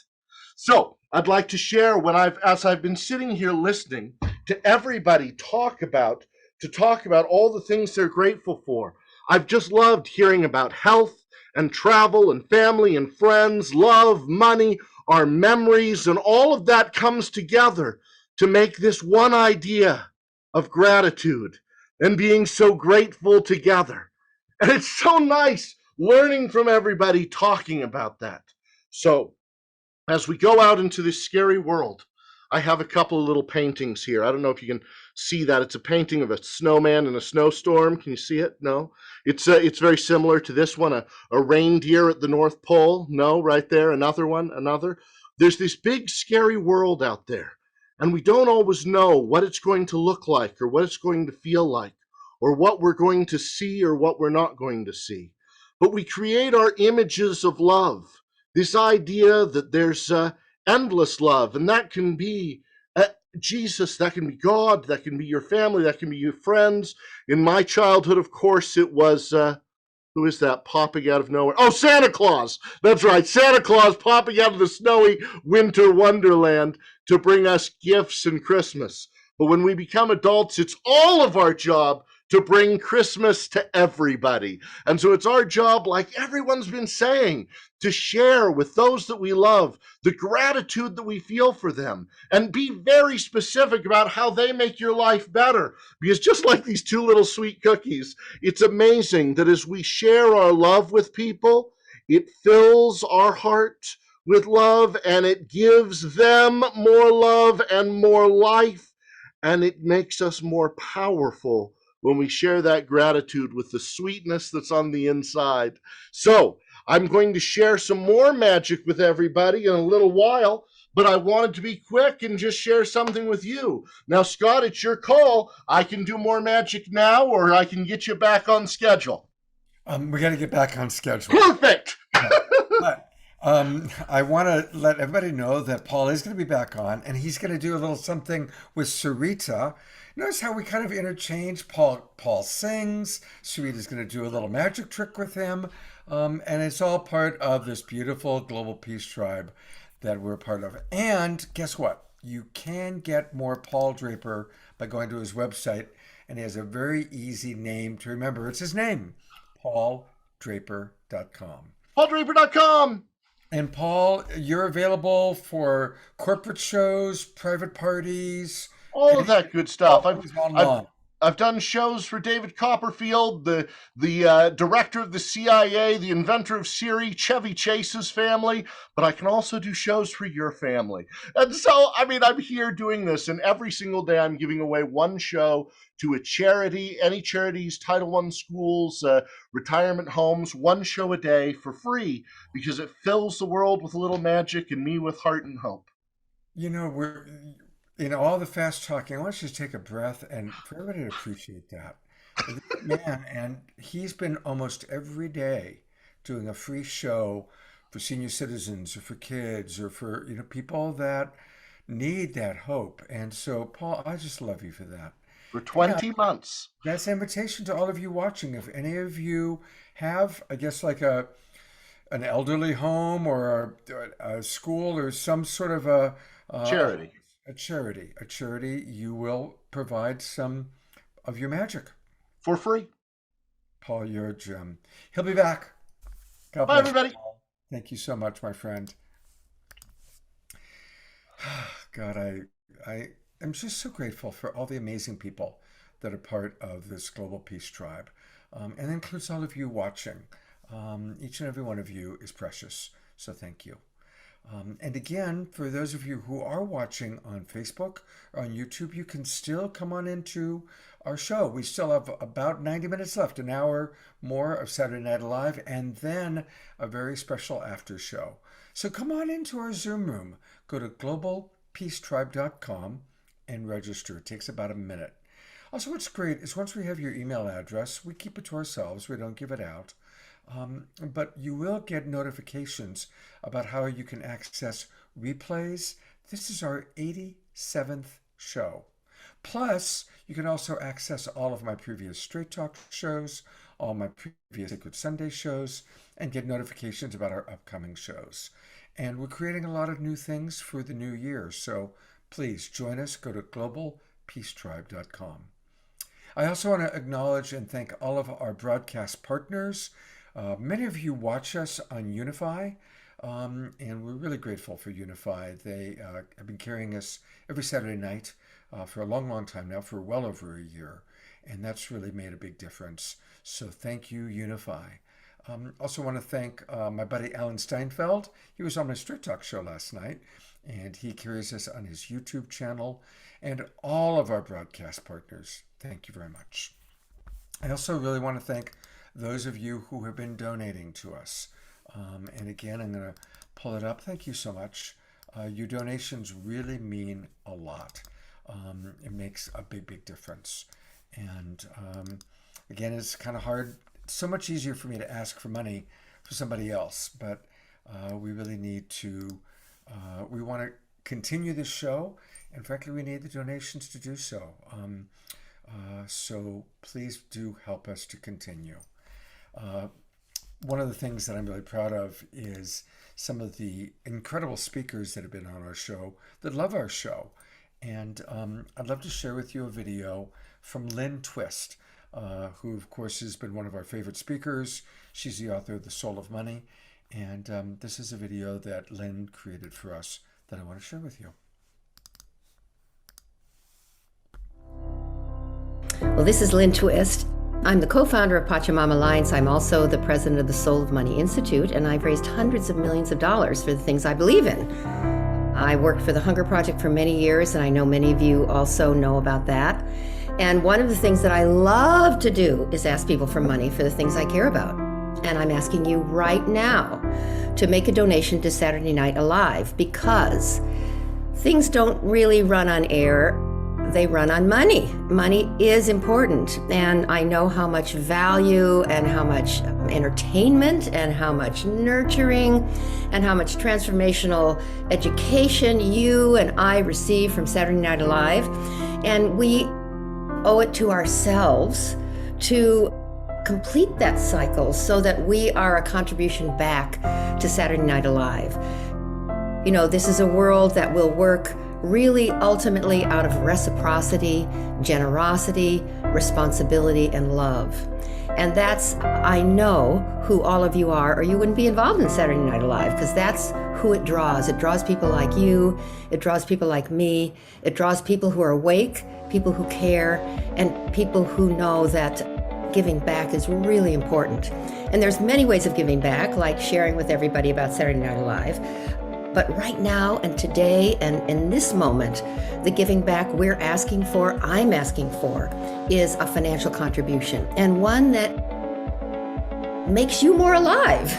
So I'd like to share as I've been sitting here listening to everybody talk about all the things they're grateful for. I've just loved hearing about health and travel and family and friends, love, money, our memories, and all of that comes together to make this one idea of gratitude and being so grateful together. And it's so nice learning from everybody talking about that. So as we go out into this scary world, I have a couple of little paintings here. I don't know if you can see that. It's a painting of a snowman in a snowstorm. Can you see it? No. It's very similar to this one, a reindeer at the North Pole. No, right there. Another one, another. There's this big, scary world out there, and we don't always know what it's going to look like or what it's going to feel like or what we're going to see or what we're not going to see. But we create our images of love, this idea that there's endless love, and that can be Jesus, that can be God, that can be your family, that can be your friends. In my childhood, of course, it was, who is that popping out of nowhere? Oh, Santa Claus. That's right, Santa Claus popping out of the snowy winter wonderland to bring us gifts and Christmas. But when we become adults, it's all of our job to bring Christmas to everybody. And so it's our job, like everyone's been saying, to share with those that we love the gratitude that we feel for them and be very specific about how they make your life better. Because just like these two little sweet cookies, it's amazing that as we share our love with people, it fills our heart with love and it gives them more love and more life, and it makes us more powerful when we share that gratitude with the sweetness that's on the inside. So I'm going to share some more magic with everybody in a little while, but I wanted to be quick and just share something with you. Now, Scott, it's your call. I can do more magic now, or I can get you back on schedule. We got to get back on schedule. Perfect. But I want to let everybody know that Paul is going to be back on, and he's going to do a little something with Sarita. Notice how we kind of interchange. Paul sings. Sarita's going to do a little magic trick with him. And it's all part of this beautiful global peace tribe that we're part of. And guess what? You can get more Paul Draper by going to his website. And he has a very easy name to remember. It's his name, pauldraper.com. pauldraper.com. And Paul, you're available for corporate shows, private parties, all of that good stuff. I've done shows for David Copperfield, the director of the CIA, the inventor of Siri, Chevy Chase's family, but I can also do shows for your family. And so, I mean, I'm here doing this, and every single day I'm giving away one show to a charity, any charities, Title I schools, retirement homes, one show a day for free, because it fills the world with a little magic and me with heart and hope. You know, all the fast talking, I want you to take a breath and for everybody to appreciate that. Man, and he's been almost every day doing a free show for senior citizens or for kids or for, people that need that hope. And so, Paul, I just love you for that. For 20 months. That's an invitation to all of you watching. If any of you have, I guess, like an elderly home or a school or some sort of a charity. A charity, you will provide some of your magic. For free. Paul, you're a gem. He'll be back. God bless. Bye, everybody. Paul. Thank you so much, my friend. God, I am just so grateful for all the amazing people that are part of this global peace tribe. And that includes all of you watching. Each and every one of you is precious. So thank you. And again, for those of you who are watching on Facebook or on YouTube, you can still come on into our show. We still have about 90 minutes left, an hour more of Saturday Night Live, and then a very special after show. So come on into our Zoom room. Go to globalpeacetribe.com, and register. It takes about a minute. Also, what's great is once we have your email address, we keep it to ourselves. We don't give it out. But you will get notifications about how you can access replays. This is our 87th show. Plus, you can also access all of my previous Straight Talk shows, all my previous Sacred Sunday shows, and get notifications about our upcoming shows. And we're creating a lot of new things for the new year, so please join us. Go to globalpeacetribe.com. I also want to acknowledge and thank all of our broadcast partners. Many of you watch us on Unify, and we're really grateful for Unify. They have been carrying us every Saturday night for a long, long time now, for well over a year, and that's really made a big difference. So thank you, Unify. Also want to thank my buddy Alan Steinfeld. He was on my Straight Talk show last night, and he carries us on his YouTube channel, and all of our broadcast partners. Thank you very much. I also really want to thank those of you who have been donating to us. And again, I'm going to pull it up. Thank you so much. Your donations really mean a lot. It makes a big, big difference. And again, it's kind of hard. It's so much easier for me to ask for money for somebody else, but we really need to, we want to continue this show, and frankly, we need the donations to do so. So please do help us to continue. One of the things that I'm really proud of is some of the incredible speakers that have been on our show that love our show. And I'd love to share with you a video from Lynn Twist, who of course has been one of our favorite speakers. She's the author of The Soul of Money. And this is a video that Lynn created for us that I want to share with you. Well, this is Lynn Twist. I'm the co-founder of Pachamama Alliance. I'm also the president of the Soul of Money Institute, and I've raised hundreds of millions of dollars for the things I believe in. I worked for the Hunger Project for many years, and I know many of you also know about that. And one of the things that I love to do is ask people for money for the things I care about. And I'm asking you right now to make a donation to Saturday Night Alive, because things don't really run on air. They run on money. Money is important, and I know how much value and how much entertainment and how much nurturing and how much transformational education you and I receive from Saturday Night Alive, and we owe it to ourselves to complete that cycle so that we are a contribution back to Saturday Night Alive. You know, this is a world that will work really ultimately out of reciprocity, generosity, responsibility, and love. And that's, I know who all of you are, or you wouldn't be involved in Saturday Night Alive, because that's who it draws. It draws people like you, it draws people like me, it draws people who are awake, people who care, and people who know that giving back is really important. And there's many ways of giving back, like sharing with everybody about Saturday Night Alive. But right now and today and in this moment, the giving back we're asking for, I'm asking for, is a financial contribution, and one that makes you more alive,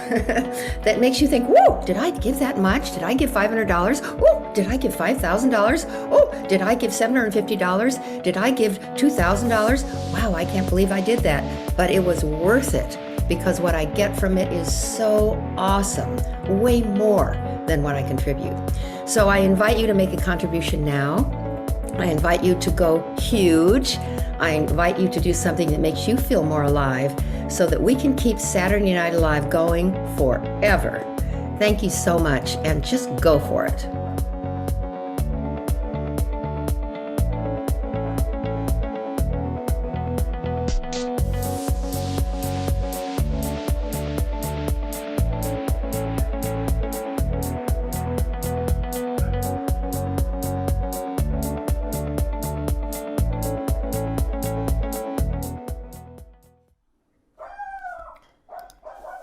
that makes you think, whoa, did I give that much? Did I give $500? Oh, did I give $5,000? Oh, did I give $750? Did I give $2,000? Wow, I can't believe I did that. But it was worth it, because what I get from it is so awesome, way more than what I contribute. So I invite you to make a contribution now. I invite you to go huge. I invite you to do something that makes you feel more alive, so that we can keep Saturday Night Alive going forever. Thank you so much, and just go for it.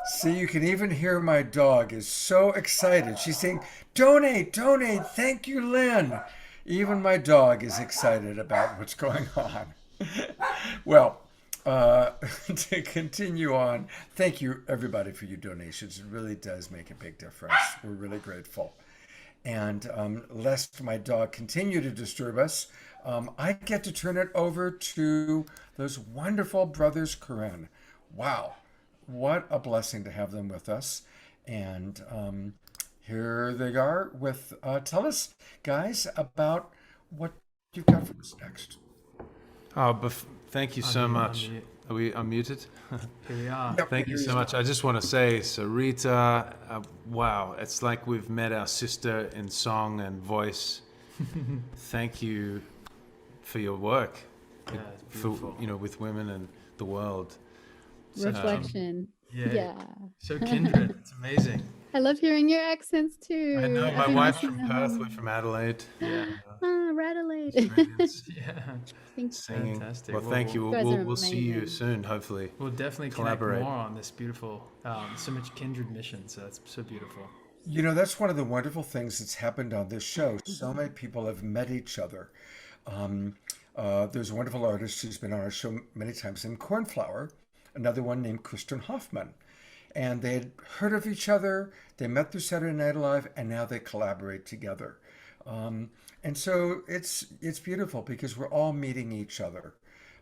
See, you can even hear my dog is so excited. She's saying, donate, donate, thank you, Lynn. Even my dog is excited about what's going on. Well, to continue on, thank you, everybody, for your donations. It really does make a big difference. We're really grateful. And lest my dog continue to disturb us, I get to turn it over to those wonderful brothers Karen. Wow, what a blessing to have them with us. And here they are with, tell us, guys, about what you've got for us next. Thank you so much. Are we unmuted? Here we are. Thank you so much. I just want to say, Sarita, wow, it's like we've met our sister in song and voice. Thank you for your work, for with women and the world. Reflection. Yeah. So kindred. It's amazing. I love hearing your accents too. I know, my wife's from Perth, we're from Adelaide. Yeah. Adelaide. Yeah. Singing. Fantastic. Well, thank you. We'll see you soon, hopefully. We'll definitely collaborate connect more on this beautiful, so much kindred mission. So that's so beautiful. You know, that's one of the wonderful things that's happened on this show. So many people have met each other. There's a wonderful artist who's been on our show many times named Cornflower, another one named Kristen Hoffman. And they had heard of each other, they met through Saturday Night Live, and now they collaborate together. And so it's beautiful because we're all meeting each other.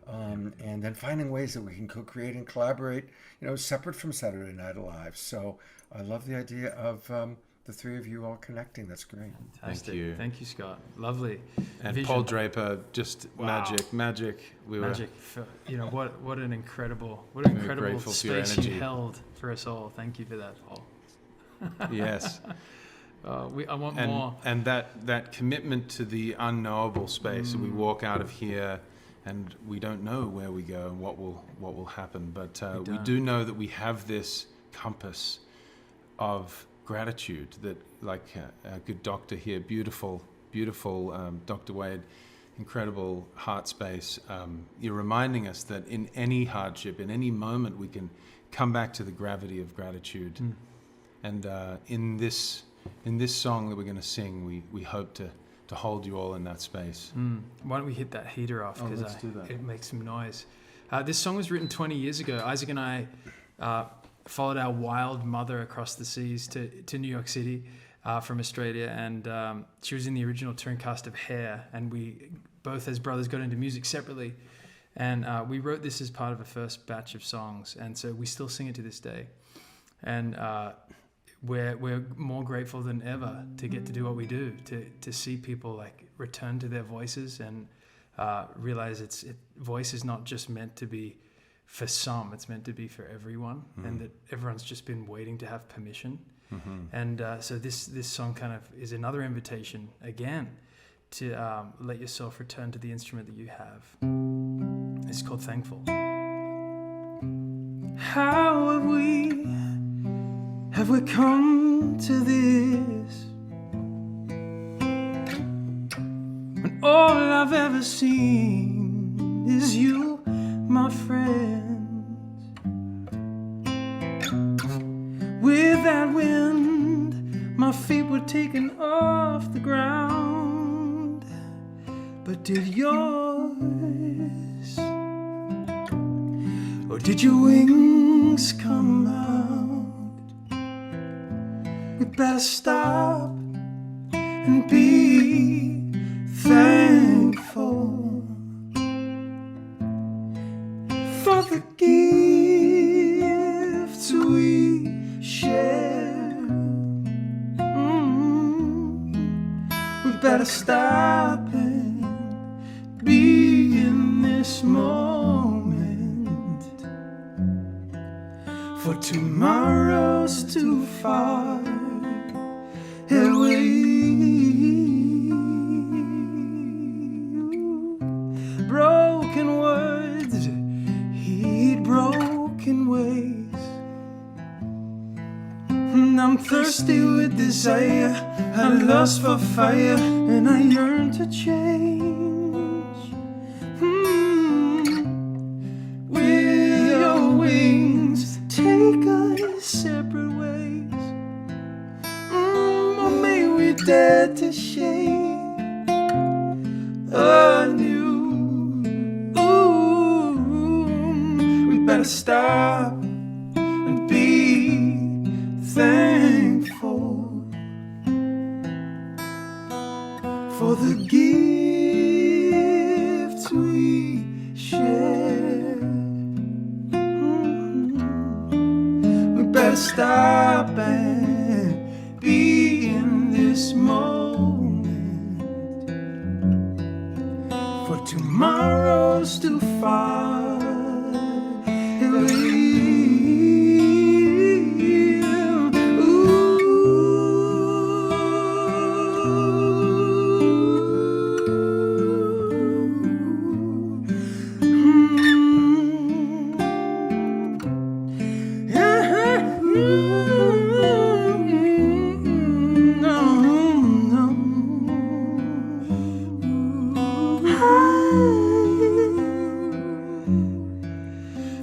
And then finding ways that we can co-create and collaborate, separate from Saturday Night Live. So I love the idea of the three of you all connecting. That's great. Fantastic. Thank you, Scott. Lovely. And Vision. Paul Draper, just magic. Magic. What an incredible space you held for us all. Thank you for that, Paul. Yes. I want more. And that commitment to the unknowable space. We walk out of here and we don't know where we go and what will happen. But we do know that we have this compass of gratitude that, like a good doctor here, beautiful Dr. Wade, incredible heart space. You're reminding us that in any hardship, in any moment, we can come back to the gravity of gratitude. And in this song that we're going to sing, we hope to hold you all in that space. Why don't we hit that heater off, because let's do that. It makes some noise. This song was written 20 years ago. Isaac and I followed our wild mother across the seas to New York City from Australia, and she was in the original touring cast of Hair, and we both as brothers got into music separately, and we wrote this as part of a first batch of songs, and so we still sing it to this day. And we're more grateful than ever to get to do what we do, to see people like return to their voices and realize voice is not just meant to be for some, it's meant to be for everyone, and that everyone's just been waiting to have permission. And so this song kind of is another invitation again to let yourself return to the instrument that you have. It's called Thankful. How have we come to this, when all I've ever seen is you, my friend? With that wind, my feet were taken off the ground, but did yours? Or did your wings come out? We better stop and be thankful for the gifts we share. We better stop and be in this moment, for tomorrow's too far away. Broken words, heed broken ways. And I'm thirsty with desire, I lust for fire, and I yearn to change. With your wings, take us separate ways. Or may we dare to shade anew. We better stop and be thankful the gifts we share. We better stop and be in this moment, for tomorrow's too far away.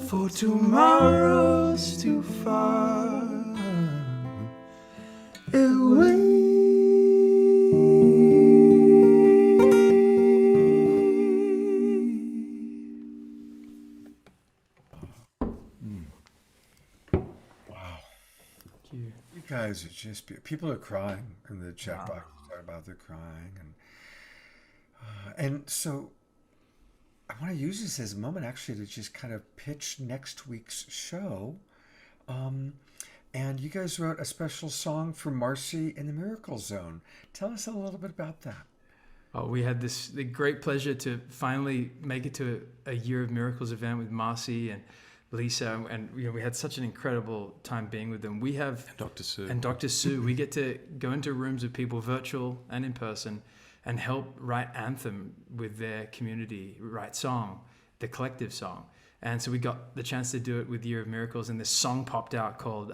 For tomorrow's too far away. You guys are just people are crying in the chat box about they're crying, and so I want to use this as a moment actually to just kind of pitch next week's show. And you guys wrote a special song for Marcy in the Miracle Zone. Tell us a little bit about that. Oh, we had the great pleasure to finally make it to a Year of Miracles event with Marcy and Lisa, and we had such an incredible time being with them. We have Dr. Sue. And Dr. Sue. We get to go into rooms with people, virtual and in person, and help write anthem with their community, write song, the collective song. And so we got the chance to do it with Year of Miracles, and this song popped out called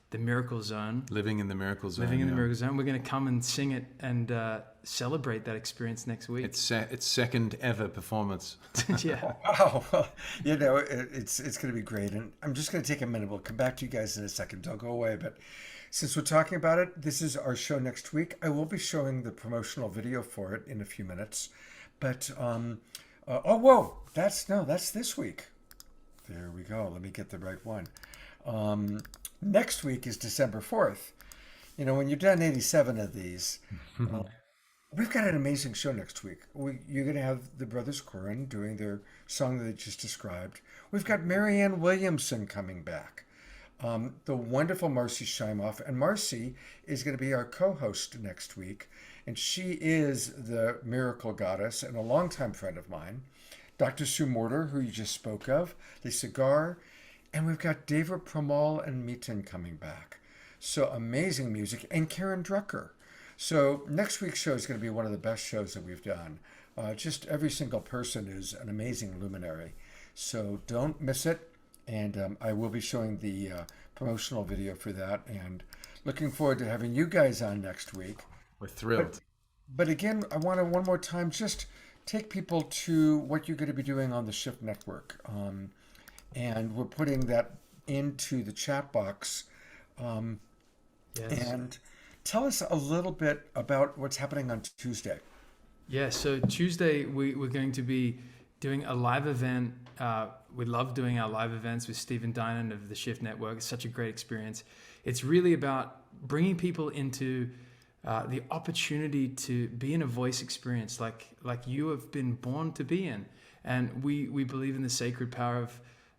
The Miracle Zone. Living in the Miracle Zone. Living in the Miracle Zone. We're going to come and sing it and celebrate that experience next week. It's second ever performance. Yeah. Wow. Well, it's going to be great. And I'm just going to take a minute. We'll come back to you guys in a second. Don't go away. But since we're talking about it, this is our show next week. I will be showing the promotional video for it in a few minutes. But, that's this week. There we go. Let me get the right one. Next week is December 4th. When you've done 87 of these, we've got an amazing show next week. You're going to have the Brothers Curran doing their song that they just described. We've got Marianne Williamson coming back. The wonderful Marcy Scheimoff. And Marcy is going to be our co-host next week. And she is the miracle goddess and a longtime friend of mine. Dr. Sue Morter, who you just spoke of, Lisa Garr, and we've got David Pramal and Meeten coming back. So amazing music, and Karen Drucker. So next week's show is going to be one of the best shows that we've done. Just every single person is an amazing luminary. So don't miss it. And I will be showing the promotional video for that, and looking forward to having you guys on next week. We're thrilled. But again, I want to one more time just take people to what you're going to be doing on the Shift Network. And we're putting that into the chat box. Yes. And tell us a little bit about what's happening on Tuesday. Yeah, so Tuesday we're going to be doing a live event. We love doing our live events with Stephen Dinan of the Shift Network. It's such a great experience. It's really about bringing people into the opportunity to be in a voice experience like you have been born to be in. And we believe in the sacred power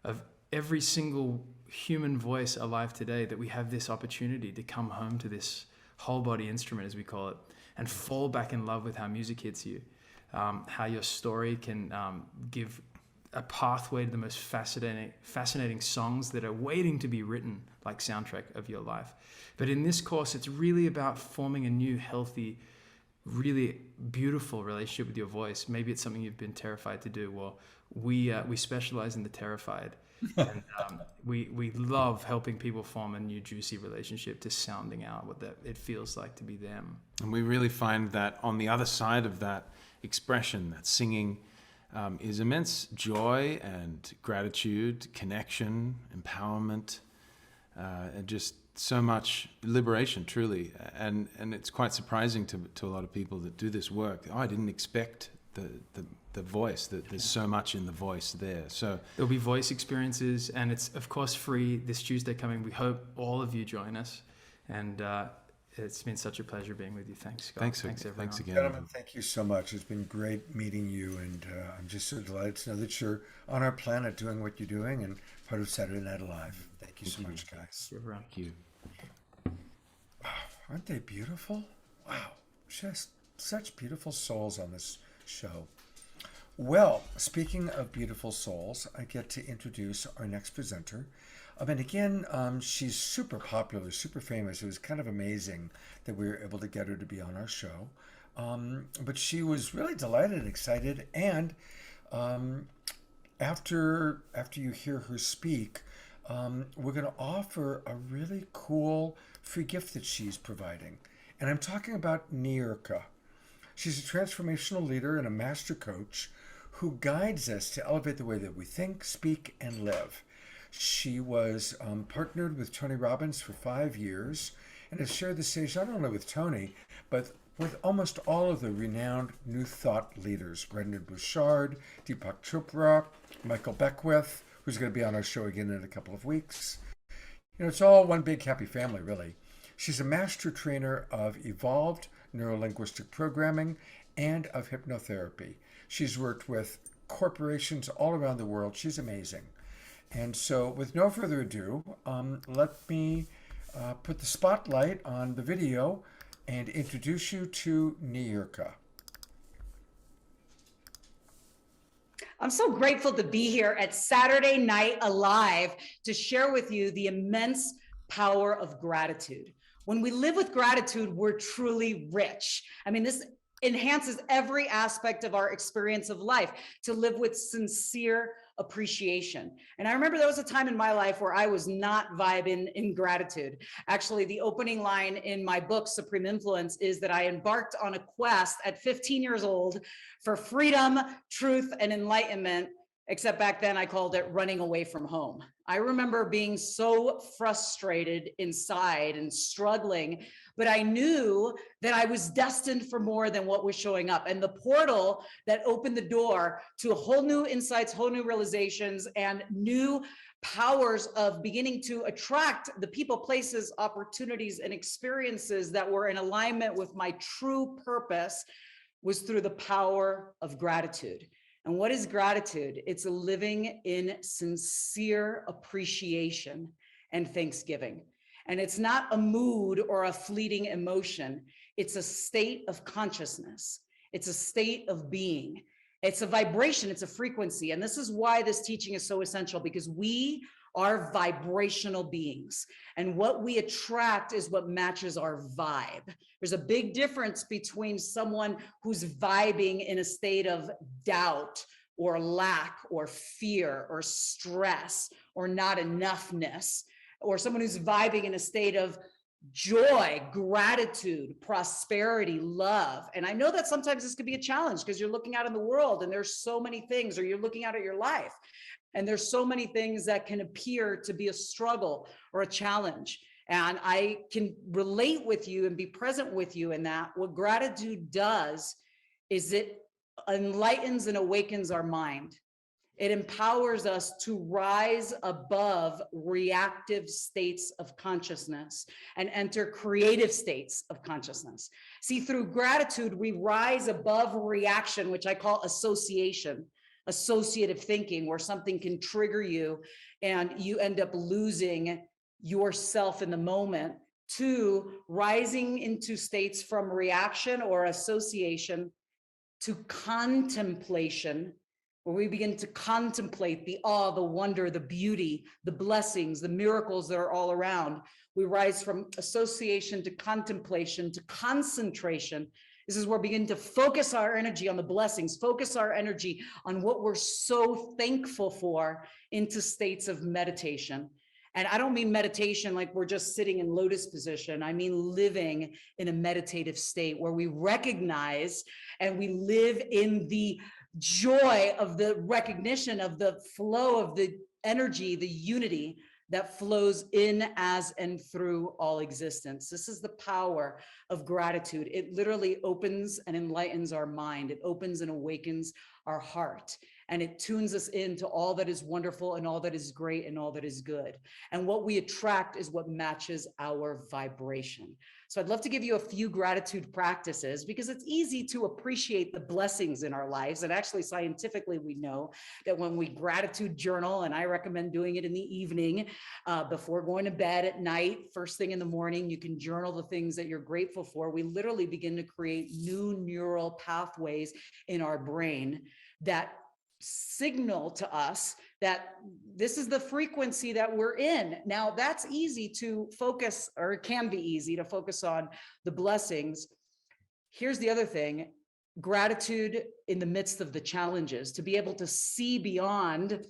of every single human voice alive today, that we have this opportunity to come home to this whole body instrument, as we call it, and fall back in love with how music hits you, how your story can give a pathway to the most fascinating songs that are waiting to be written, like soundtrack of your life. But in this course, it's really about forming a new, healthy, really beautiful relationship with your voice. Maybe it's something you've been terrified to do. Well, we specialize in the terrified, and we love helping people form a new, juicy relationship to sounding out what it feels like to be them. And we really find that on the other side of that expression, that singing, is immense joy and gratitude, connection, empowerment, and just so much liberation, truly. And it's quite surprising to a lot of people that do this work. I didn't expect the voice, that there's so much in the voice there. So there'll be voice experiences, and it's of course free this Tuesday coming. We hope all of you join us, and it's been such a pleasure being with you. Thanks, Scott. Thanks everyone. Thanks again. Gentlemen, thank you so much. It's been great meeting you, and I'm just so delighted to know that you're on our planet doing what you're doing and part of Saturday Night Alive. Thank you so much, guys. Thank you. Aren't they beautiful? Wow, just such beautiful souls on this show. Well, speaking of beautiful souls, I get to introduce our next presenter. And again, she's super popular, super famous. It was kind of amazing that we were able to get her to be on our show. But she was really delighted and excited. And after you hear her speak, we're going to offer a really cool free gift that she's providing. And I'm talking about Ne-urka. She's a transformational leader and a master coach who guides us to elevate the way that we think, speak, and live. She was partnered with Tony Robbins for 5 years and has shared the stage not only with Tony, but with almost all of the renowned New Thought leaders, Brendan Burchard, Deepak Chopra, Michael Beckwith, who's going to be on our show again in a couple of weeks. You know, it's all one big happy family, really. She's a master trainer of evolved neurolinguistic programming and of hypnotherapy. She's worked with corporations all around the world. She's amazing. And so with no further ado, let me put the spotlight on the video and introduce you to Ne-urka. I'm so grateful to be here at Saturday Night Alive to share with you the immense power of gratitude. When we live with gratitude, we're truly rich. I mean, this enhances every aspect of our experience of life, to live with sincere appreciation. And I remember there was a time in my life where I was not vibing in gratitude. Actually, the opening line in my book, Supreme Influence, is that I embarked on a quest at 15 years old for freedom, truth, and enlightenment, except back then I called it running away from home. I remember being so frustrated inside and struggling, but I knew that I was destined for more than what was showing up. And the portal that opened the door to whole new insights, whole new realizations, and new powers of beginning to attract the people, places, opportunities, and experiences that were in alignment with my true purpose was through the power of gratitude. And what is gratitude? It's a living in sincere appreciation and thanksgiving. And it's not a mood or a fleeting emotion. It's a state of consciousness. It's a state of being. It's a vibration. It's a frequency. And this is why this teaching is so essential, because we are vibrational beings. And what we attract is what matches our vibe. There's a big difference between someone who's vibing in a state of doubt or lack or fear or stress or not enoughness, or someone who's vibing in a state of joy, gratitude, prosperity, love. And I know that sometimes this could be a challenge because you're looking out in the world and there's so many things, or you're looking out at your life and there's so many things that can appear to be a struggle or a challenge. And I can relate with you and be present with you in that. What gratitude does is it enlightens and awakens our mind. It empowers us to rise above reactive states of consciousness and enter creative states of consciousness. See, through gratitude, we rise above reaction, which I call association, associative thinking, where something can trigger you and you end up losing yourself in the moment, to rising into states from reaction or association to contemplation, where we begin to contemplate the awe, the wonder, the beauty, the blessings, the miracles that are all around. We rise from association to contemplation to concentration. This is where we begin to focus our energy on the blessings, focus our energy on what we're so thankful for, into states of meditation. And I don't mean meditation like we're just sitting in lotus position. I mean living in a meditative state where we recognize and we live in the joy of the recognition of the flow of the energy, the unity that flows in, as, and through all existence. This is the power of gratitude. It literally opens and enlightens our mind. It opens and awakens our heart. and it tunes us into all that is wonderful and all that is great and all that is good. And what we attract is what matches our vibration. So I'd love to give you a few gratitude practices because it's easy to appreciate the blessings in our lives. And actually, scientifically, we know that when we gratitude journal, and I recommend doing it in the evening before going to bed at night, first thing in the morning, you can journal the things that you're grateful for. We literally begin to create new neural pathways in our brain that signal to us that this is the frequency that we're in. Now, that's easy to focus, or it can be easy to focus on the blessings. Here's the other thing: gratitude in the midst of the challenges, to be able to see beyond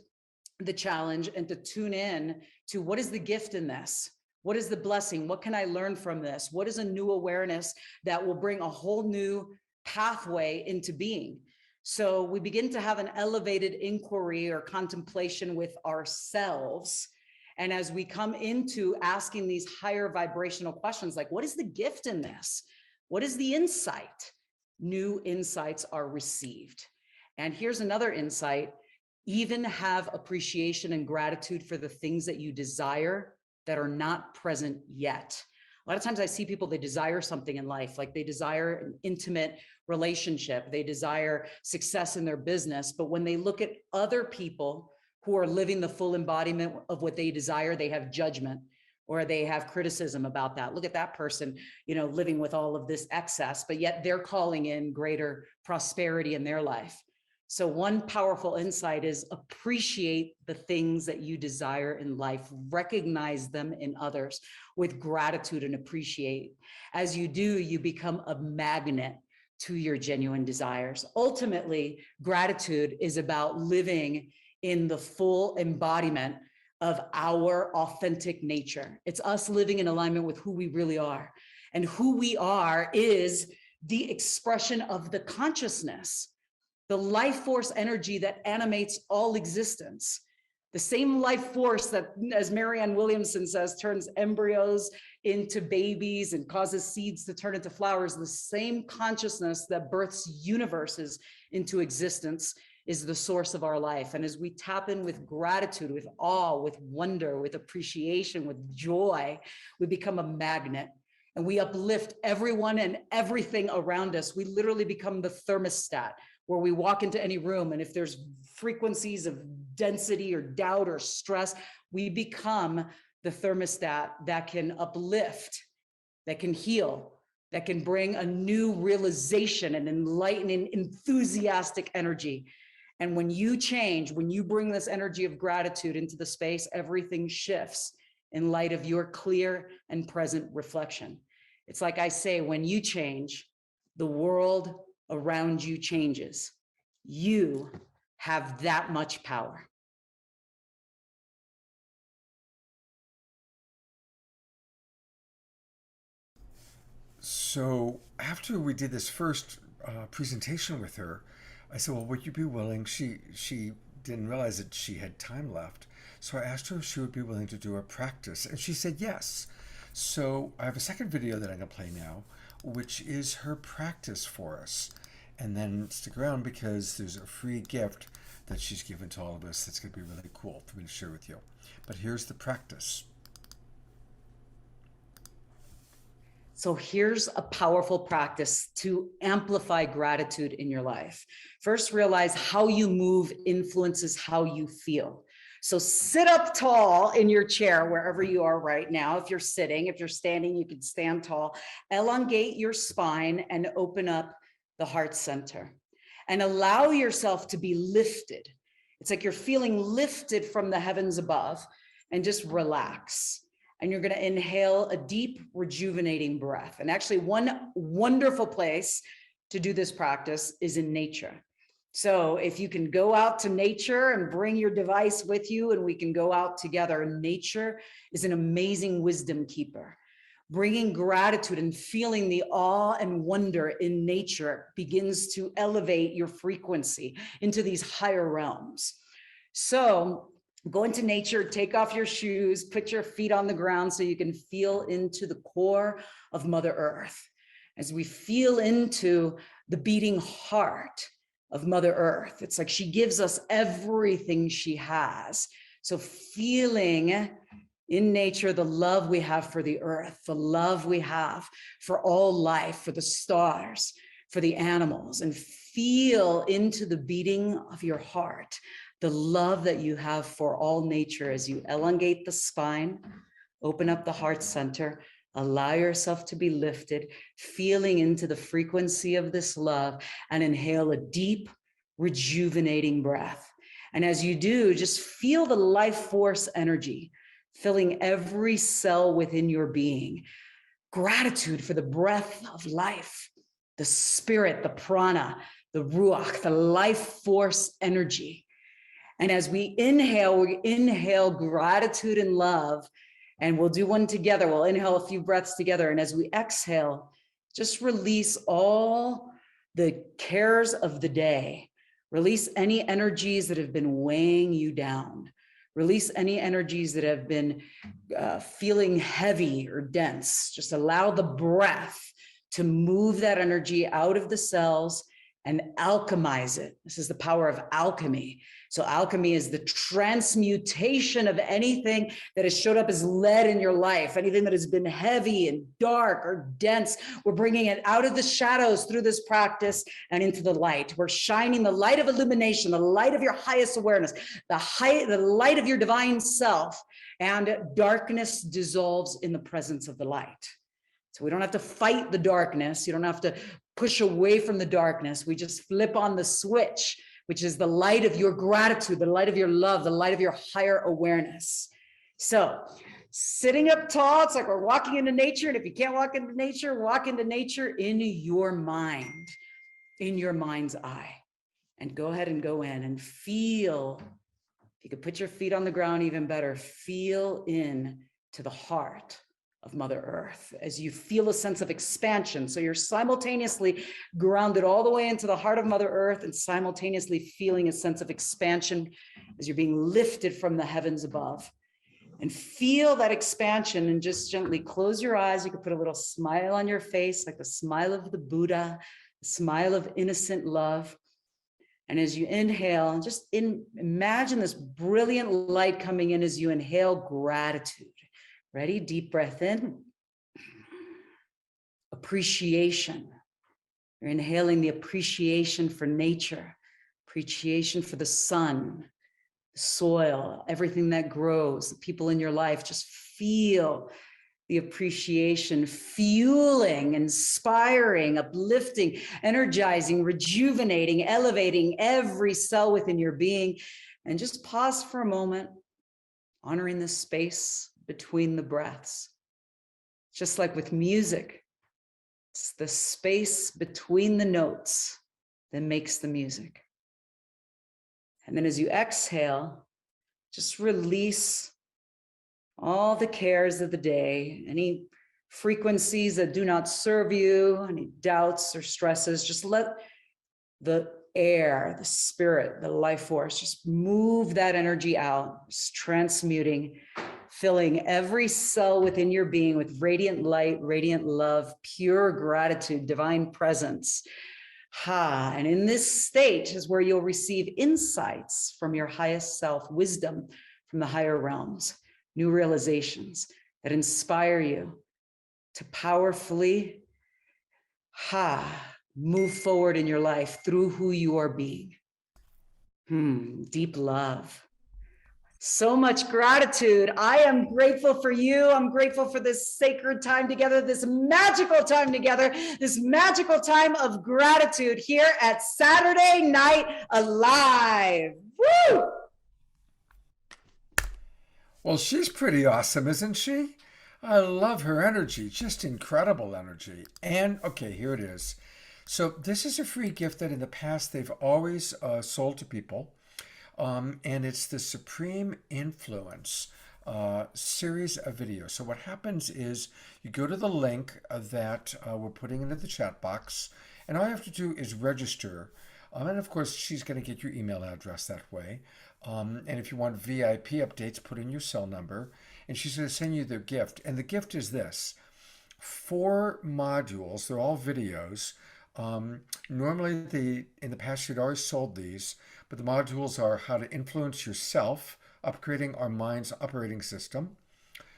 the challenge and to tune in to what is the gift in this? What is the blessing? What can I learn from this? What is a new awareness that will bring a whole new pathway into being? So we begin to have an elevated inquiry or contemplation with ourselves. And as we come into asking these higher vibrational questions, like, what is the gift in this? What is the insight? New insights are received. And here's another insight: even have appreciation and gratitude for the things that you desire that are not present yet. A lot of times I see people, they desire something in life, like they desire an intimate relationship, they desire success in their business, but when they look at other people who are living the full embodiment of what they desire, they have judgment or they have criticism about that. Look at that person, living with all of this excess, but yet they're calling in greater prosperity in their life. So one powerful insight is appreciate the things that you desire in life, recognize them in others with gratitude and appreciate. As you do, you become a magnet to your genuine desires. Ultimately, gratitude is about living in the full embodiment of our authentic nature. It's us living in alignment with who we really are. And who we are is the expression of the consciousness, the life force energy that animates all existence. The same life force that, as Marianne Williamson says, turns embryos into babies and causes seeds to turn into flowers. The same consciousness that births universes into existence is the source of our life. And as we tap in with gratitude, with awe, with wonder, with appreciation, with joy, we become a magnet and we uplift everyone and everything around us. We literally become the thermostat where we walk into any room, and if there's frequencies of density or doubt or stress, we become the thermostat that can uplift, that can heal, that can bring a new realization and enlightening, enthusiastic energy. And when you change, when you bring this energy of gratitude into the space, everything shifts in light of your clear and present reflection. It's like I say, when you change, the world around you changes. You have that much power. So after we did this first presentation with her, I said, well, would you be willing? She didn't realize that she had time left. So I asked her if she would be willing to do a practice, and she said yes. So I have a second video that I'm going to play now, which is her practice for us. And then stick around because there's a free gift that she's given to all of us that's going to be really cool for me to share with you. But here's the practice. So here's a powerful practice to amplify gratitude in your life. First, realize how you move influences how you feel. So sit up tall in your chair, wherever you are right now. If you're sitting, if you're standing, you can stand tall. Elongate your spine and open up the heart center and allow yourself to be lifted. It's like you're feeling lifted from the heavens above, and just relax. And you're going to inhale a deep, rejuvenating breath. And actually, one wonderful place to do this practice is in nature. So if you can go out to nature and bring your device with you, and we can go out together. Nature is an amazing wisdom keeper. Bringing gratitude and feeling the awe and wonder in nature begins to elevate your frequency into these higher realms. So go into nature, take off your shoes, put your feet on the ground so you can feel into the core of Mother Earth. As we feel into the beating heart of Mother Earth. It's like she gives us everything she has. So feeling in nature the love we have for the earth, the love we have for all life, for the stars, for the animals, and feel into the beating of your heart the love that you have for all nature as you elongate the spine, open up the heart center, allow yourself to be lifted, feeling into the frequency of this love, and inhale a deep, rejuvenating breath. And as you do, just feel the life force energy filling every cell within your being. Gratitude for the breath of life, the spirit, the prana, the ruach, the life force energy. And as we inhale gratitude and love, and we'll do one together. We'll inhale a few breaths together. And as we exhale, just release all the cares of the day. Release any energies that have been weighing you down. Release any energies that have been feeling heavy or dense. Just allow the breath to move that energy out of the cells and alchemize it. This is the power of alchemy. So alchemy is the transmutation of anything that has showed up as lead in your life, anything that has been heavy and dark or dense. We're bringing it out of the shadows through this practice and into the light. We're shining the light of illumination, the light of your highest awareness, the light of your divine self, and darkness dissolves in the presence of the light. So we don't have to fight the darkness. You don't have to push away from the darkness. We just flip on the switch, which is the light of your gratitude, the light of your love, the light of your higher awareness. So sitting up tall, it's like we're walking into nature. And if you can't walk into nature in your mind, in your mind's eye. And go ahead and go in and feel. If you could put your feet on the ground, even better, feel in to the heart of Mother Earth as you feel a sense of expansion. So you're simultaneously grounded all the way into the heart of Mother Earth and simultaneously feeling a sense of expansion as you're being lifted from the heavens above. And feel that expansion and just gently close your eyes. You can put a little smile on your face, like the smile of the Buddha, the smile of innocent love. And as you inhale, just imagine this brilliant light coming in as you inhale gratitude. Ready? Deep breath in. Appreciation. You're inhaling the appreciation for nature, appreciation for the sun, the soil, everything that grows, the people in your life. Just feel the appreciation, fueling, inspiring, uplifting, energizing, rejuvenating, elevating every cell within your being. And just pause for a moment, honoring the space between the breaths. Just like with music, it's the space between the notes that makes the music. And then as you exhale, just release all the cares of the day, any frequencies that do not serve you, any doubts or stresses. Just let the air, the spirit, the life force, just move that energy out, just transmuting, filling every cell within your being with radiant light, radiant love, pure gratitude, divine presence. And in this state is where you'll receive insights from your highest self, wisdom from the higher realms, new realizations that inspire you to powerfully move forward in your life through who you are being. Deep love. So much gratitude. I am grateful for you. I'm grateful for this sacred time together, this magical time together, this magical time of gratitude here at Saturday Night Alive. Woo! Well, she's pretty awesome, isn't she? I love her energy, just incredible energy. And okay, here it is. So this is a free gift that in the past they've always sold to people. And it's the Supreme Influence series of videos. So what happens is you go to the link that we're putting into the chat box, and all you have to do is register. And of course, she's going to get your email address that way. And if you want VIP updates, put in your cell number, and she's going to send you the gift. And the gift is this: 4 modules. They're all videos Normally, in the past, you'd always sold these, but the modules are how to influence yourself, upgrading our mind's operating system,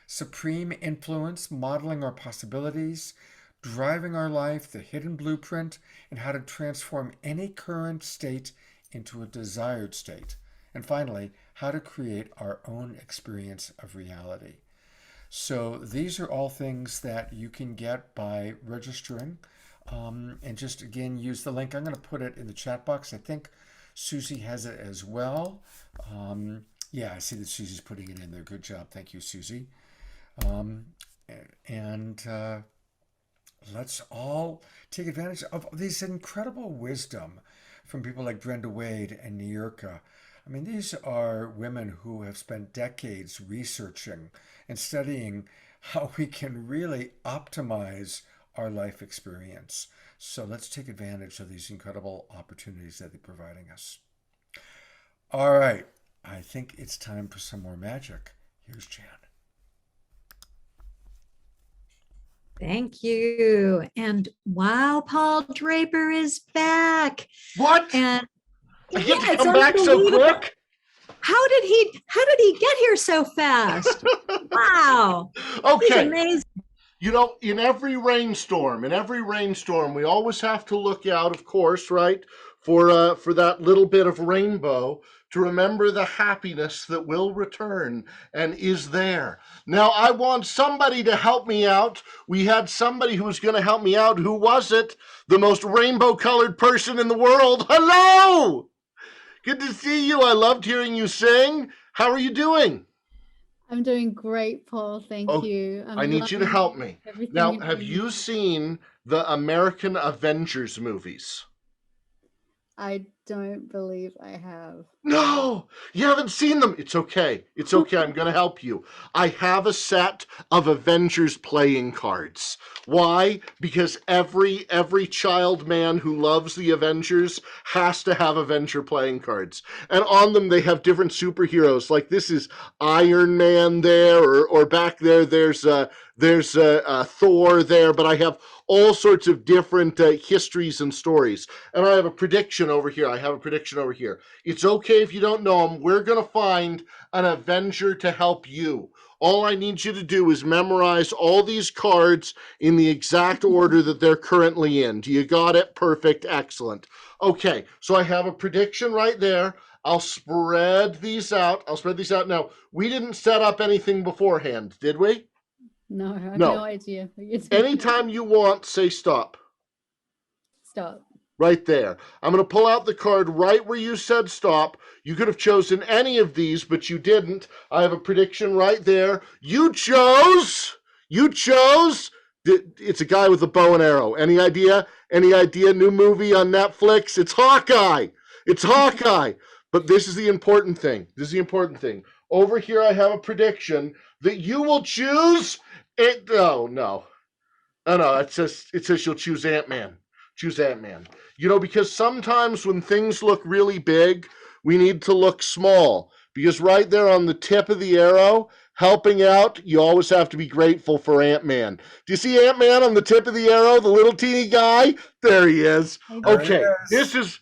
supreme influence, modeling our possibilities, driving our life, the hidden blueprint, and how to transform any current state into a desired state. And finally, how to create our own experience of reality. So these are all things that you can get by registering. And just again, use the link. I'm going to put it in the chat box. I think Susie has it as well. Yeah, I see that Susie's putting it in there. Good job. Thank you, Susie. And let's all take advantage of this incredible wisdom from people like Brenda Wade and Niurka. I mean, these are women who have spent decades researching and studying how we can really optimize our life experience. So let's take advantage of these incredible opportunities that they're providing us. All right, I think it's time for some more magic. Here's Jan. Thank you. And wow, Paul Draper is back. What? And I get to come back so quick? How did he get here so fast? Wow. Okay. He's amazing. You know, in every rainstorm, we always have to look out, of course, right, for that little bit of rainbow to remember the happiness that will return and is there. Now, I want somebody to help me out. We had somebody who was going to help me out. Who was it? The most rainbow-colored person in the world. Hello! Good to see you. I loved hearing you sing. How are you doing? I'm doing great, Paul. Thank you. I need you to help me. Now, have you seen the American Avengers movies? I don't believe I have. No, you haven't seen them. It's okay. It's okay. I'm going to help you. I have a set of Avengers playing cards. Why? Because every child man who loves the Avengers has to have Avenger playing cards. And on them, they have different superheroes. Like this is Iron Man there, or back there, there's Thor there. But I have all sorts of different histories and stories. And I have a prediction over here. It's okay if you don't know them. We're going to find an Avenger to help you. All I need you to do is memorize all these cards in the exact order that they're currently in. Do you got it? Perfect. Excellent. Okay, so I have a prediction right there. I'll spread these out. Now, we didn't set up anything beforehand, did we? No, I have no idea. Anytime you want, say stop. Stop. Right there. I'm going to pull out the card right where you said stop. You could have chosen any of these, but you didn't. I have a prediction right there. You chose. It's a guy with a bow and arrow. Any idea? New movie on Netflix? It's Hawkeye. But this is the important thing. Over here, I have a prediction that you will choose it. No. It says you'll choose Ant-Man. You know, because sometimes when things look really big, we need to look small. Because right there on the tip of the arrow, helping out, you always have to be grateful for Ant-Man. Do you see Ant-Man on the tip of the arrow, the little teeny guy? There he is. Okay, this is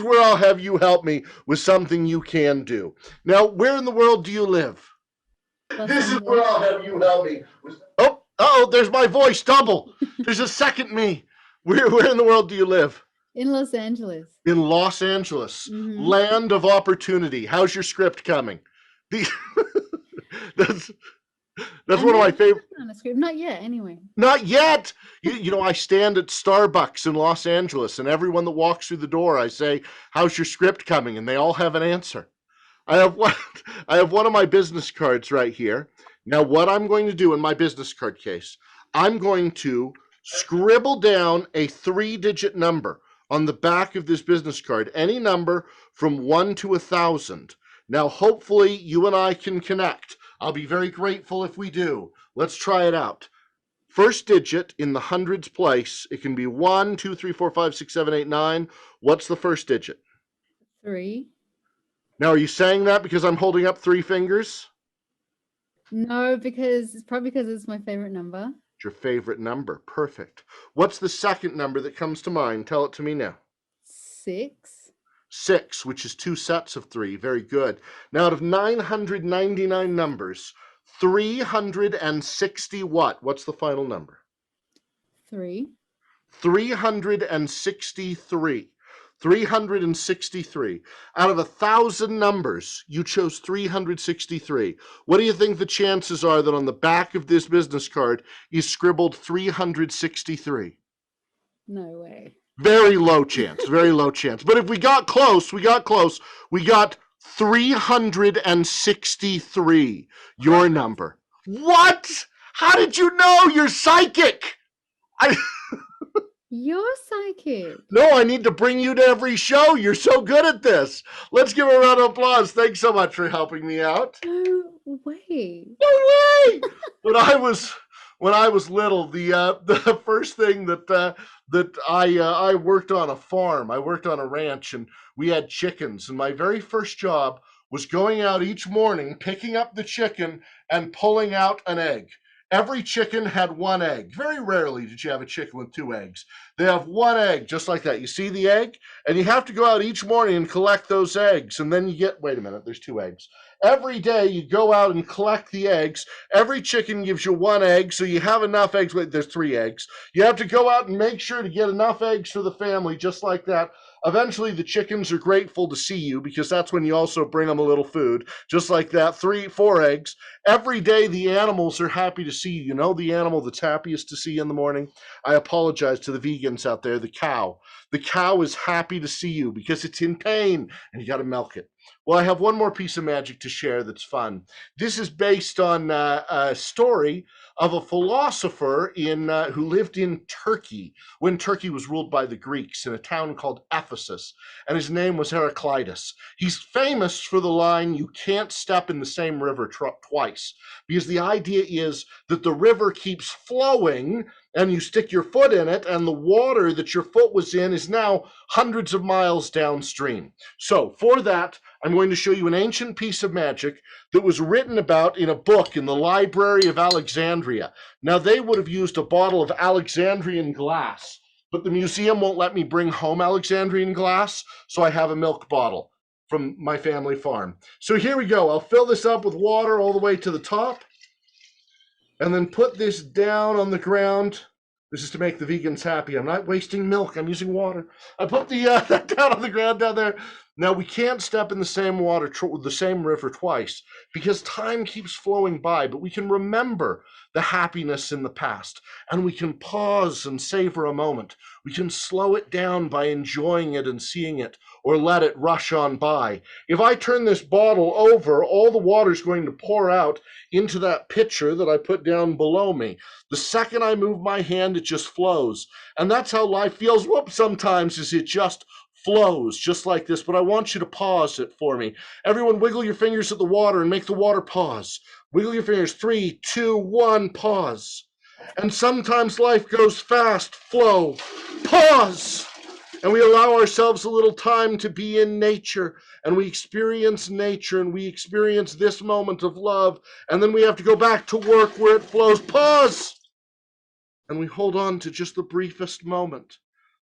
where I'll have you help me with something you can do. Now, where in the world do you live? This is where I'll have you help me. There's my voice double. There's a second me. Where in the world do you live? In Los Angeles. In Los Angeles. Mm-hmm. Land of opportunity. How's your script coming? That's one of my favorite. Not yet, anyway. Not yet. You know, I stand at Starbucks in Los Angeles, and everyone that walks through the door, I say, "How's your script coming?" And they all have an answer. I have one of my business cards right here. Now, what I'm going to do in my business card case, I'm going to scribble down a 3-digit number on the back of this business card, any number from 1 to 1,000. Now, hopefully, you and I can connect. I'll be very grateful if we do. Let's try it out. First digit in the hundreds place, it can be 1, 2, 3, 4, 5, 6, 7, 8, 9. What's the first digit? 3. Now, are you saying that because I'm holding up 3 fingers? No, because it's probably because it's my favorite number. It's your favorite number. Perfect. What's the second number that comes to mind? Tell it to me now. 6. 6, which is 2 sets of 3. Very good. Now, out of 999 numbers, 360 what? What's the final number? 3. 363. 363. Out of 1,000 numbers, you chose 363. What do you think the chances are that on the back of this business card you scribbled 363? No way. Very low chance, very low chance. But if we got close, we got 363, your number. What? How did you know? You're psychic. You're psychic. No, I need to bring you to every show. You're so good at this. Let's give a round of applause. Thanks so much for helping me out. No way. No way. When I was little, the first thing that I worked on a farm. I worked on a ranch, and we had chickens. And my very first job was going out each morning, picking up the chicken and pulling out an egg. Every chicken had 1 egg. Very rarely did you have a chicken with 2 eggs. They have 1 egg, just like that. You see the egg? And you have to go out each morning and collect those eggs. And then you get, wait a minute, there's 2 eggs. Every day you go out and collect the eggs. Every chicken gives you 1 egg, so you have enough eggs. Wait, there's 3 eggs. You have to go out and make sure to get enough eggs for the family, just like that. Eventually, the chickens are grateful to see you because that's when you also bring them a little food, just like that. 3, 4 eggs. Every day, the animals are happy to see you. You know the animal that's happiest to see you in the morning? I apologize to the vegans out there, the cow. The cow is happy to see you because it's in pain and you got to milk it. Well, I have one more piece of magic to share that's fun. This is based on a story of a philosopher who lived in Turkey when Turkey was ruled by the Greeks in a town called Ephesus, and his name was Heraclitus. He's famous for the line, "You can't step in the same river twice," because the idea is that the river keeps flowing and you stick your foot in it, and the water that your foot was in is now hundreds of miles downstream. So for that, I'm going to show you an ancient piece of magic that was written about in a book in the Library of Alexandria. Now, they would have used a bottle of Alexandrian glass, but the museum won't let me bring home Alexandrian glass, so I have a milk bottle from my family farm. So here we go. I'll fill this up with water all the way to the top, and then put this down on the ground. This is to make the vegans happy. I'm not wasting milk. I'm using water. I put that down on the ground down there. Now, we can't step in the same the same river twice because time keeps flowing by, but we can remember the happiness in the past, and we can pause and savor a moment. We can slow it down by enjoying it and seeing it, or let it rush on by. If I turn this bottle over, all the water is going to pour out into that pitcher that I put down below me. The second I move my hand, it just flows. And that's how life feels. Sometimes is it just flows, just like this. But I want you to pause it for me. Everyone, wiggle your fingers at the water and make the water pause. Wiggle your fingers. 3, 2, 1, pause. And sometimes life goes fast. Flow. Pause. And we allow ourselves a little time to be in nature, and we experience nature, and we experience this moment of love, and then we have to go back to work where it flows. Pause! And we hold on to just the briefest moment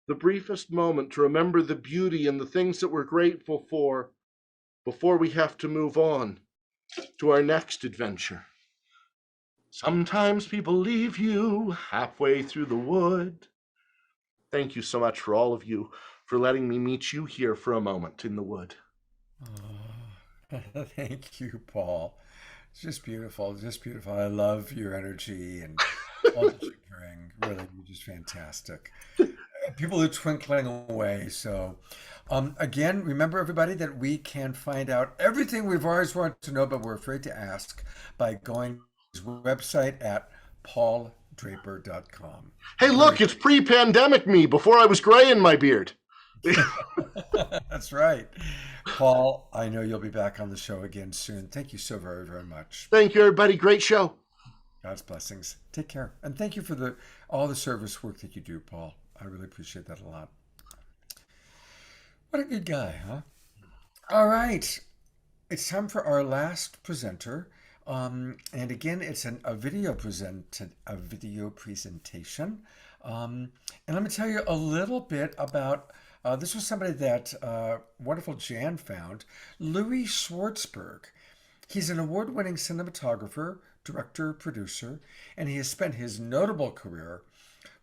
to remember the beauty and the things that we're grateful for before we have to move on to our next adventure. Sometimes people leave you halfway through the wood. Thank you so much for all of you for letting me meet you here for a moment in the wood. Thank you, Paul. It's just beautiful, just beautiful. I love your energy and all that you bring. Really, you're just fantastic. People are twinkling away. So, again, remember everybody that we can find out everything we've always wanted to know, but we're afraid to ask by going to his website at pauldraper.com. Hey, look, it's pre-pandemic me before I was gray in my beard. That's right. Paul, I know you'll be back on the show again soon. Thank you so very, very much. Thank you, everybody. Great show. God's blessings. Take care. And thank you for all the service work that you do, Paul. I really appreciate that a lot. What a good guy, huh? All right. It's time for our last presenter. And again, it's a video presentation. And let me tell you a little bit about this was somebody that wonderful Jan found, Louis Schwartzberg. He's an award-winning cinematographer, director, producer, and he has spent his notable career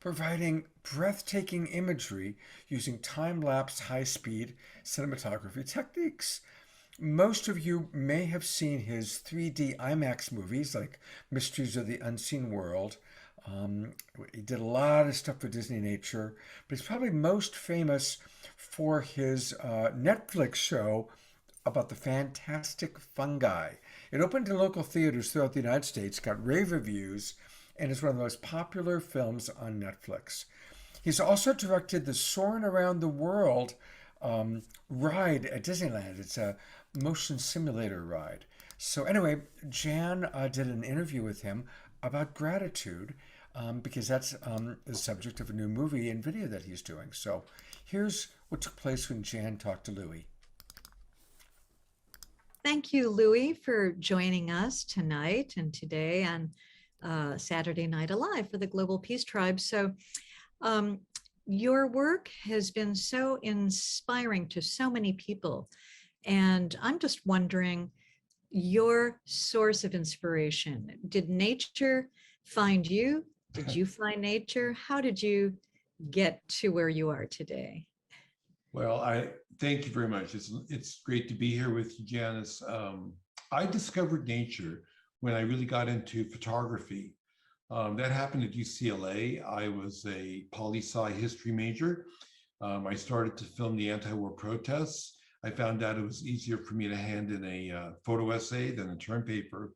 providing breathtaking imagery using time-lapse high-speed cinematography techniques. Most of you may have seen his 3D IMAX movies like Mysteries of the Unseen World. He did a lot of stuff for Disney Nature, but he's probably most famous for his Netflix show about the fantastic fungi. It opened in local theaters throughout the United States, got rave reviews, and is one of the most popular films on Netflix. He's also directed the Soarin' Around the World ride at Disneyland. It's a motion simulator ride. So anyway, Jan did an interview with him about gratitude because that's the subject of a new movie and video that he's doing. So here's what took place when Jan talked to Louis. Thank you, Louis, for joining us tonight and today on Saturday Night Alive for the Global Peace Tribe. So your work has been so inspiring to so many people. And I'm just wondering, your source of inspiration. Did nature find you? Did you find nature? How did you get to where you are today? Well, I thank you very much. It's great to be here with you, Janice. I discovered nature when I really got into photography. That happened at UCLA. I was a poli-sci history major. I started to film the anti-war protests. I found out it was easier for me to hand in a photo essay than a term paper.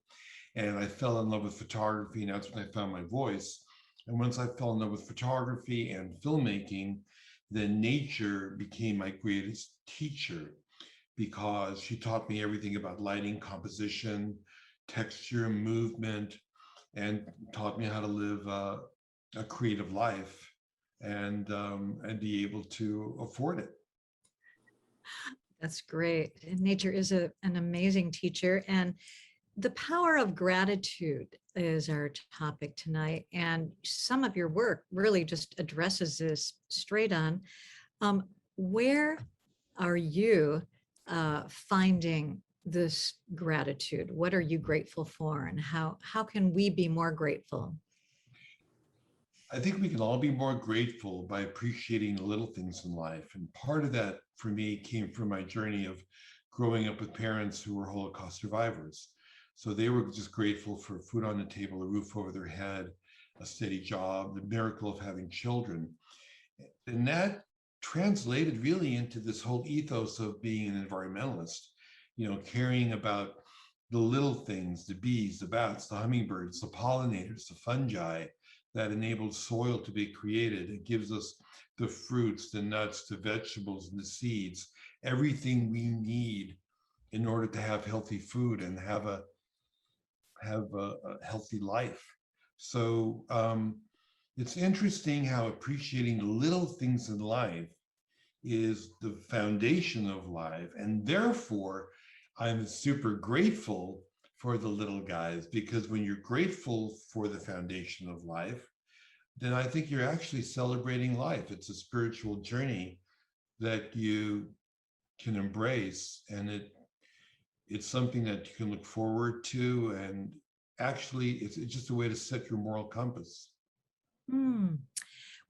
And I fell in love with photography, and that's when I found my voice. And once I fell in love with photography and filmmaking, then nature became my greatest teacher because she taught me everything about lighting, composition, texture, movement, and taught me how to live a creative life and be able to afford it. That's great. Nature is an amazing teacher. And the power of gratitude is our topic tonight. And some of your work really just addresses this straight on. Where are you finding this gratitude? What are you grateful for? And how can we be more grateful? I think we can all be more grateful by appreciating the little things in life. And part of that for me came from my journey of growing up with parents who were Holocaust survivors. So they were just grateful for food on the table, a roof over their head, a steady job, the miracle of having children. And that translated really into this whole ethos of being an environmentalist, caring about the little things, the bees, the bats, the hummingbirds, the pollinators, the fungi that enables soil to be created. It gives us the fruits, the nuts, the vegetables, and the seeds, everything we need in order to have healthy food and have a healthy life. So it's interesting how appreciating the little things in life is the foundation of life. And therefore, I'm super grateful for the little guys, because when you're grateful for the foundation of life, then I think you're actually celebrating life. It's a spiritual journey that you can embrace, and it's something that you can look forward to, and actually it's just a way to set your moral compass.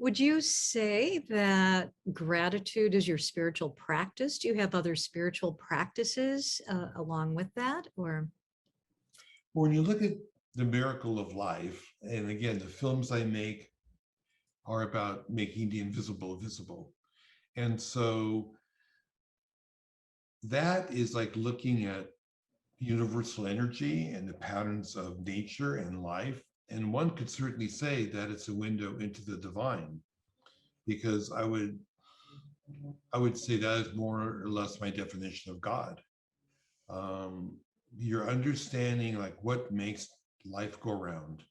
Would you say that gratitude is your spiritual practice? Do you have other spiritual practices along with that, or? When you look at the miracle of life, and again, the films I make are about making the invisible visible. And so that is like looking at universal energy and the patterns of nature and life. And one could certainly say that it's a window into the divine, because I would say that is more or less my definition of God. You're understanding like what makes life go round.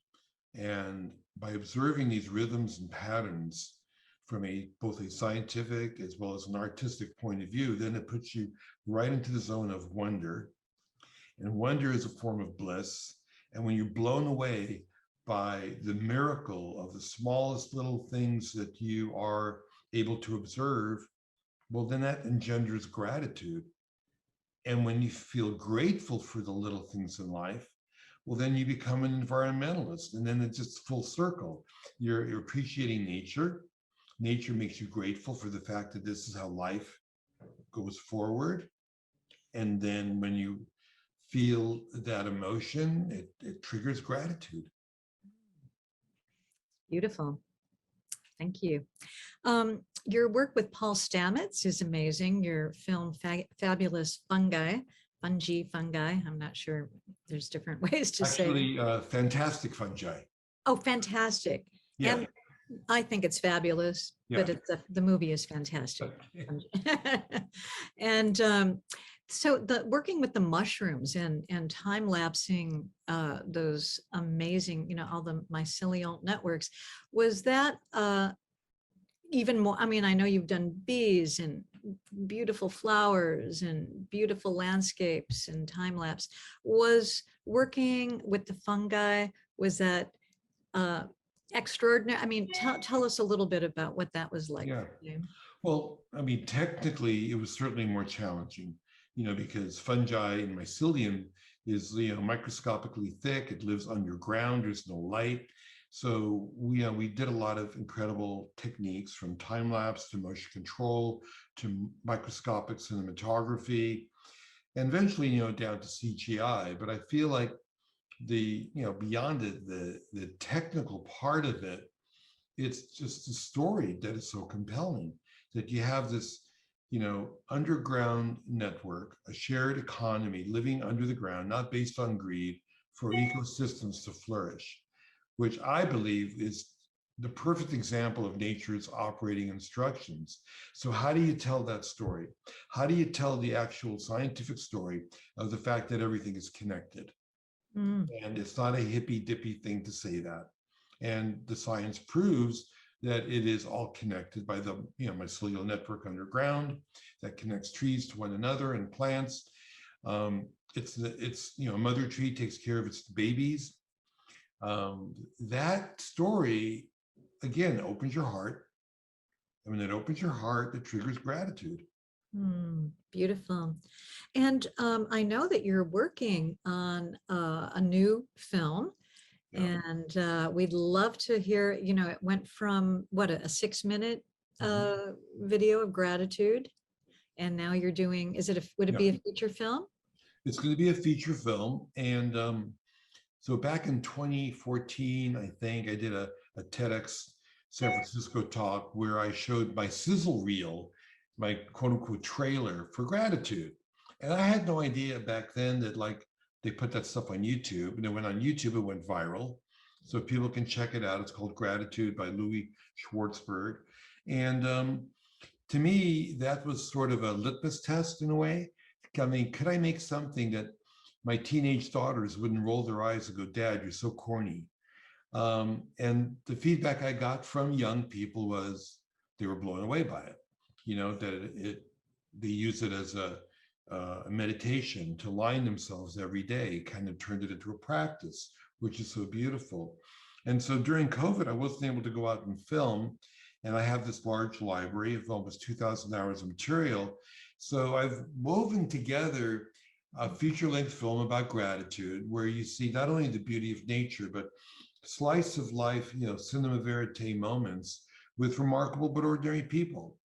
And by observing these rhythms and patterns from both a scientific as well as an artistic point of view, then it puts you right into the zone of wonder. And wonder is a form of bliss. And when you're blown away by the miracle of the smallest little things that you are able to observe, well, then that engenders gratitude. And when you feel grateful for the little things in life, well, then you become an environmentalist. And then it's just full circle. You're appreciating nature. Nature makes you grateful for the fact that this is how life goes forward. And then when you feel that emotion, it triggers gratitude. Beautiful. Thank you. Your work with Paul Stamets is amazing. Your film, Fabulous Fungi. I'm not sure. There's different ways to say it. Actually, fantastic fungi. Oh, fantastic. Yeah. And I think it's fabulous, Yeah. but the movie is fantastic. And so the working with the mushrooms and time lapsing those amazing, all the mycelial networks, was that even more? I mean, I know you've done bees and beautiful flowers and beautiful landscapes and time lapse. Was working with the fungi, was that extraordinary? I mean, tell us a little bit about what that was like. Yeah. For you. Well, I mean, technically, it was certainly more challenging, because fungi and mycelium is, microscopically thick. It lives underground. There's no light. So we did a lot of incredible techniques, from time lapse to motion control to microscopic cinematography, and eventually, down to CGI. But I feel like beyond it, the technical part of it, it's just a story that is so compelling, that you have this, underground network, a shared economy living under the ground, not based on greed, for ecosystems to flourish, which I believe is the perfect example of nature's operating instructions. So how do you tell that story? How do you tell the actual scientific story of the fact that everything is connected? And it's not a hippy dippy thing to say that. And the science proves that it is all connected by the mycelial network underground that connects trees to one another and plants. It's mother tree takes care of its babies. That story, again, opens your heart. And when it opens your heart, it triggers gratitude. Beautiful. And I know that you're working on a new film. Yeah. And we'd love to hear, it went from what, a 6-minute video of gratitude. And now you're doing, would it be a feature film? It's going to be a feature film. And so back in 2014, I think I did a TEDx San Francisco talk where I showed my sizzle reel, my quote unquote trailer for gratitude. And I had no idea back then that they put that stuff on YouTube, and it went on YouTube, it went viral. So people can check it out. It's called Gratitude by Louis Schwartzberg. And to me, that was sort of a litmus test in a way. I mean, could I make something that my teenage daughters wouldn't roll their eyes and go, "Dad, you're so corny"? And the feedback I got from young people was they were blown away by it. That they use it as a meditation to line themselves every day, kind of turned it into a practice, which is so beautiful. And so during COVID, I wasn't able to go out and film, and I have this large library of almost 2,000 hours of material. So I've woven together a feature-length film about gratitude, where you see not only the beauty of nature, but slice of life, cinema verite moments with remarkable but ordinary people.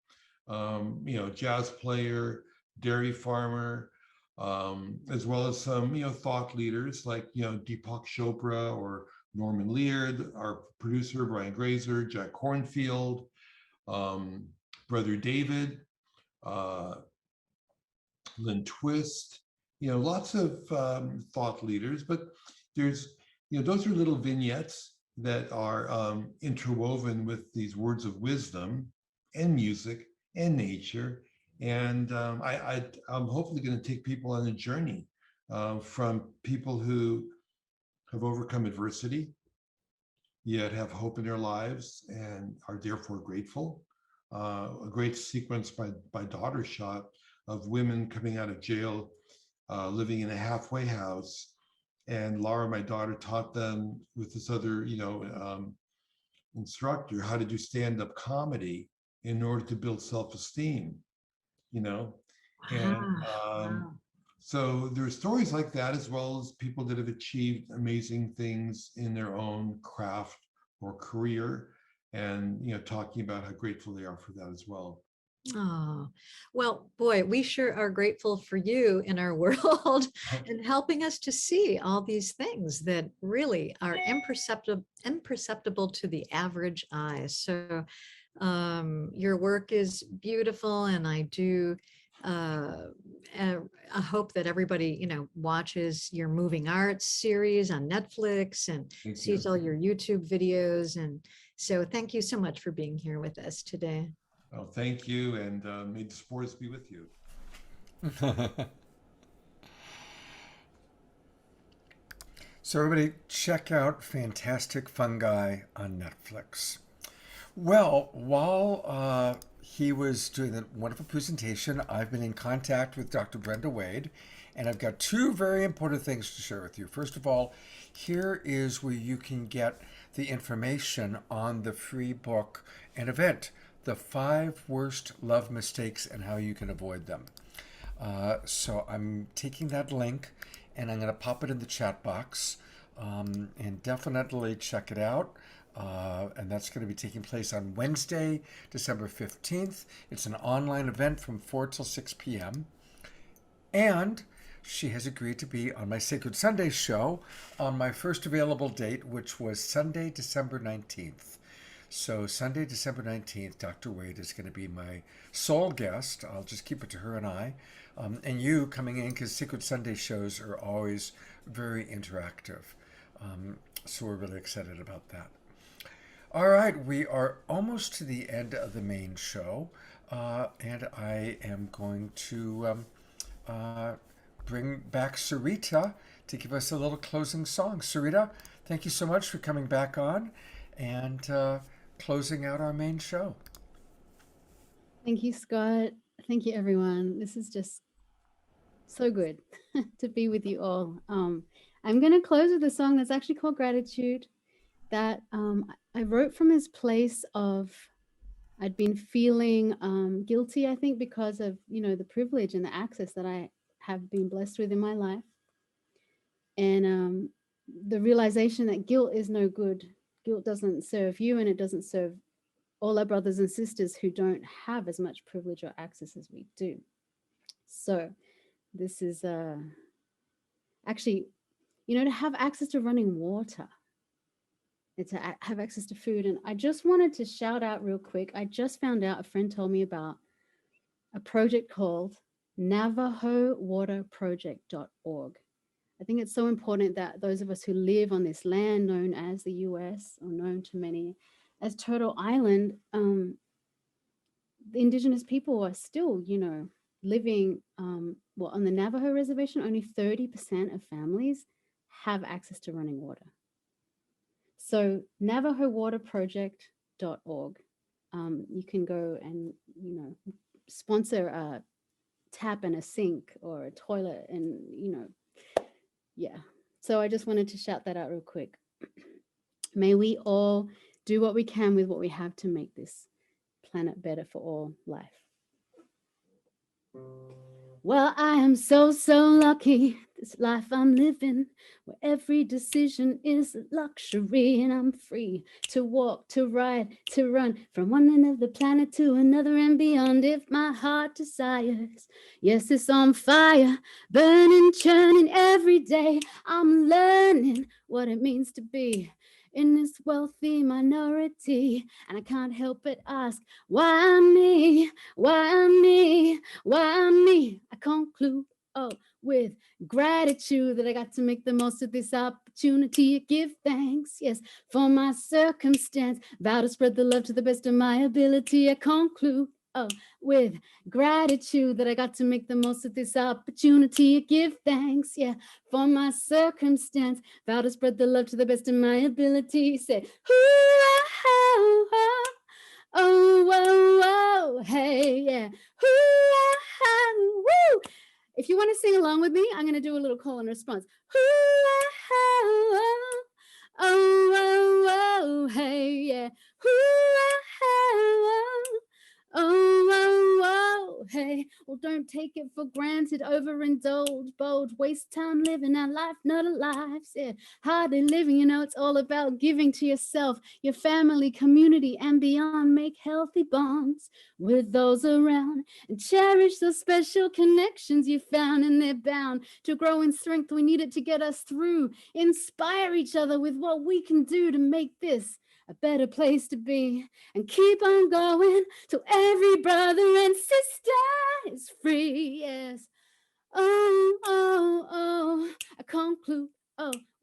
Jazz player, dairy farmer, as well as some, thought leaders like, Deepak Chopra or Norman Lear, our producer, Brian Grazer, Jack Kornfield, Brother David, Lynn Twist, lots of thought leaders, but there's, those are little vignettes that are interwoven with these words of wisdom and music and nature. And I'm hopefully going to take people on a journey from people who have overcome adversity, yet have hope in their lives and are therefore grateful. A great sequence by Daughter Shot of women coming out of jail, living in a halfway house And Laura, my daughter, taught them with this other, instructor how to do stand-up comedy in order to build self-esteem, you know. And so there are stories like that, as well as people that have achieved amazing things in their own craft or career, and talking about how grateful they are for that as well. Oh, well, boy, we sure are grateful for you in our world and helping us to see all these things that really are imperceptible to the average eye. So your work is beautiful, and I do I hope that everybody, watches your moving arts series on Netflix and sees all your YouTube videos. And so thank you so much for being here with us today. Well, thank you, and may the sports be with you. So everybody check out Fantastic Fungi on Netflix. Well, while he was doing that wonderful presentation, I've been in contact with Dr. Brenda Wade, and I've got two very important things to share with you. First of all, here is where you can get the information on the free book and event, The 5 Worst Love Mistakes and How You Can Avoid Them. So I'm taking that link and I'm going to pop it in the chat box, and definitely check it out. And that's going to be taking place on Wednesday, December 15th. It's an online event from 4 till 6 p.m. And she has agreed to be on my Sacred Sunday show on my first available date, which was Sunday, December 19th. So Sunday, December 19th, Dr. Wade is going to be my sole guest. I'll just keep it to her and I. And you coming in, because Sacred Sunday shows are always very interactive. So we're really excited about that. All right, we are almost to the end of the main show. And I am going to bring back Sarita to give us a little closing song. Sarita, thank you so much for coming back on and closing out our main show. Thank you, Scott. Thank you, everyone. This is just so good to be with you all. I'm going to close with a song that's actually called Gratitude, that I wrote from this place of I'd been feeling guilty, I think, because of, the privilege and the access that I have been blessed with in my life. And the realization that guilt is no good. Guilt doesn't serve you, and it doesn't serve all our brothers and sisters who don't have as much privilege or access as we do. So this is actually, to have access to running water, and to have access to food. And I just wanted to shout out real quick. I just found out, a friend told me about a project called NavajoWaterProject.org. I think it's so important that those of us who live on this land known as the US, or known to many as Turtle Island, the indigenous people are still, living, on the Navajo reservation. Only 30% of families have access to running water. So NavajoWaterProject.org. You can go and, sponsor a tap and a sink or a toilet, and, yeah. So I just wanted to shout that out real quick. May we all do what we can with what we have to make this planet better for all life. Well, I am so, so lucky, this life I'm living, where every decision is a luxury, and I'm free to walk, to ride, to run, from one end of the planet to another and beyond, if my heart desires. Yes, it's on fire, burning, churning every day. I'm learning what it means to be in this wealthy minority, and I can't help but ask, why me? Why me? Why me? I conclude with gratitude that I got to make the most of this opportunity. Give thanks, yes, for my circumstance. Vow to spread the love to the best of my ability. I conclude with gratitude that I got to make the most of this opportunity. Give thanks, yeah, for my circumstance. Vow to spread the love to the best of my ability. Say, ooh, oh, oh, oh, oh, oh, hey, yeah, ooh, oh, woo. If you want to sing along with me, I'm going to do a little call and response. Ooh, Oh, oh, oh, hey, yeah. Oh, hey. Well, don't take it for granted, overindulge, bold, waste time living our life, not our lives. Yeah, hardly living, it's all about giving to yourself, your family, community, and beyond. Make healthy bonds with those around and cherish those special connections you found, and they're bound to grow in strength. We need it to get us through. Inspire each other with what we can do to make this a better place to be, and keep on going till every brother and sister is free. Yes. Oh, oh, oh, I conclude,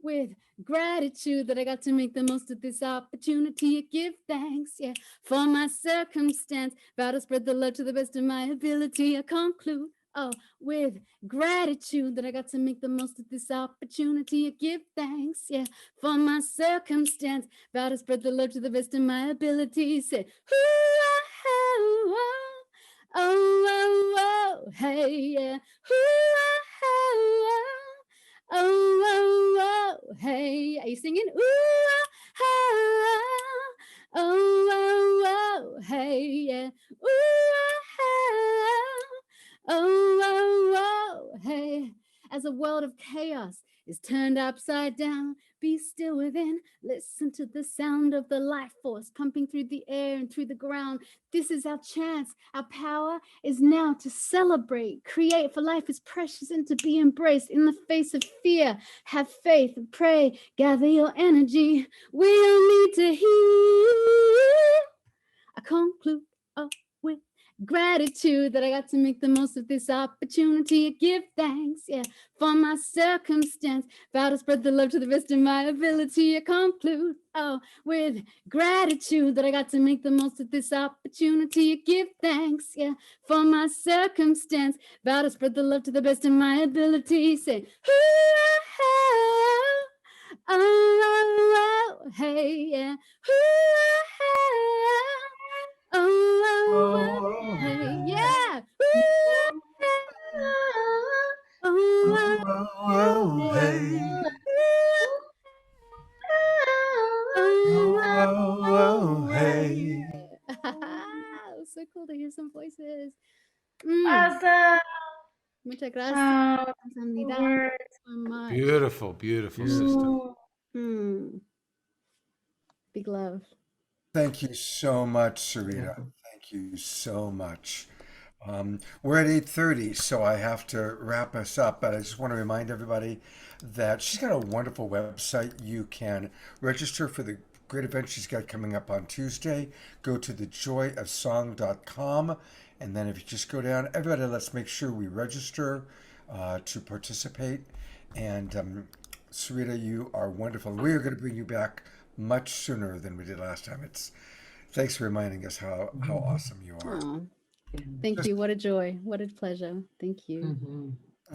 with gratitude that I got to make the most of this opportunity. I give thanks, yeah, for my circumstance. Vow to spread the love to the best of my ability. I conclude, with gratitude that I got to make the most of this opportunity. I give thanks, yeah, for my circumstance. Vow to spread the love to the best of my ability. Say, ooh, oh, oh, oh, oh, hey, yeah. Ooh, oh, oh, oh, hey. Are you singing? Ooh, oh, oh, oh, hey, yeah. Oh, hey. As a world of chaos is turned upside down, be still within. Listen to the sound of the life force pumping through the air and through the ground. This is our chance. Our power is now to celebrate. Create, for life is precious and to be embraced. In the face of fear, have faith and pray. Gather your energy. We all need to heal. I conclude with gratitude that I got to make the most of this opportunity. I give thanks, yeah, for my circumstance. Vow to spread the love to the best of my ability. I conclude, with gratitude that I got to make the most of this opportunity. I give thanks, yeah, for my circumstance. Vow to spread the love to the best of my ability. Say, oh, hey, yeah. Oh, hey, yeah. Oh, hey. Oh, hey. So cool to hear some voices. Awesome. Muchas gracias. 감사합니다. So much. Beautiful, beautiful, sister. Big love. Thank you so much, Sarita. Thank you so much. We're at 8:30, so I have to wrap us up, but I just want to remind everybody that she's got a wonderful website. You can register for the great event she's got coming up on Tuesday. Go to thejoyofsong.com, and then if you just go down, everybody, let's make sure we register to participate. And Sarita, you are wonderful. We are going to bring you back much sooner than we did last time. Thanks for reminding us how awesome you are. Aww. Thank you. What a joy. What a pleasure. Thank you.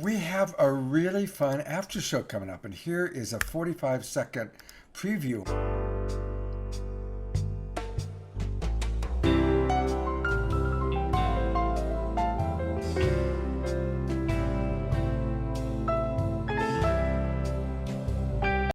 We have a really fun after show coming up, and here is a 45-second preview.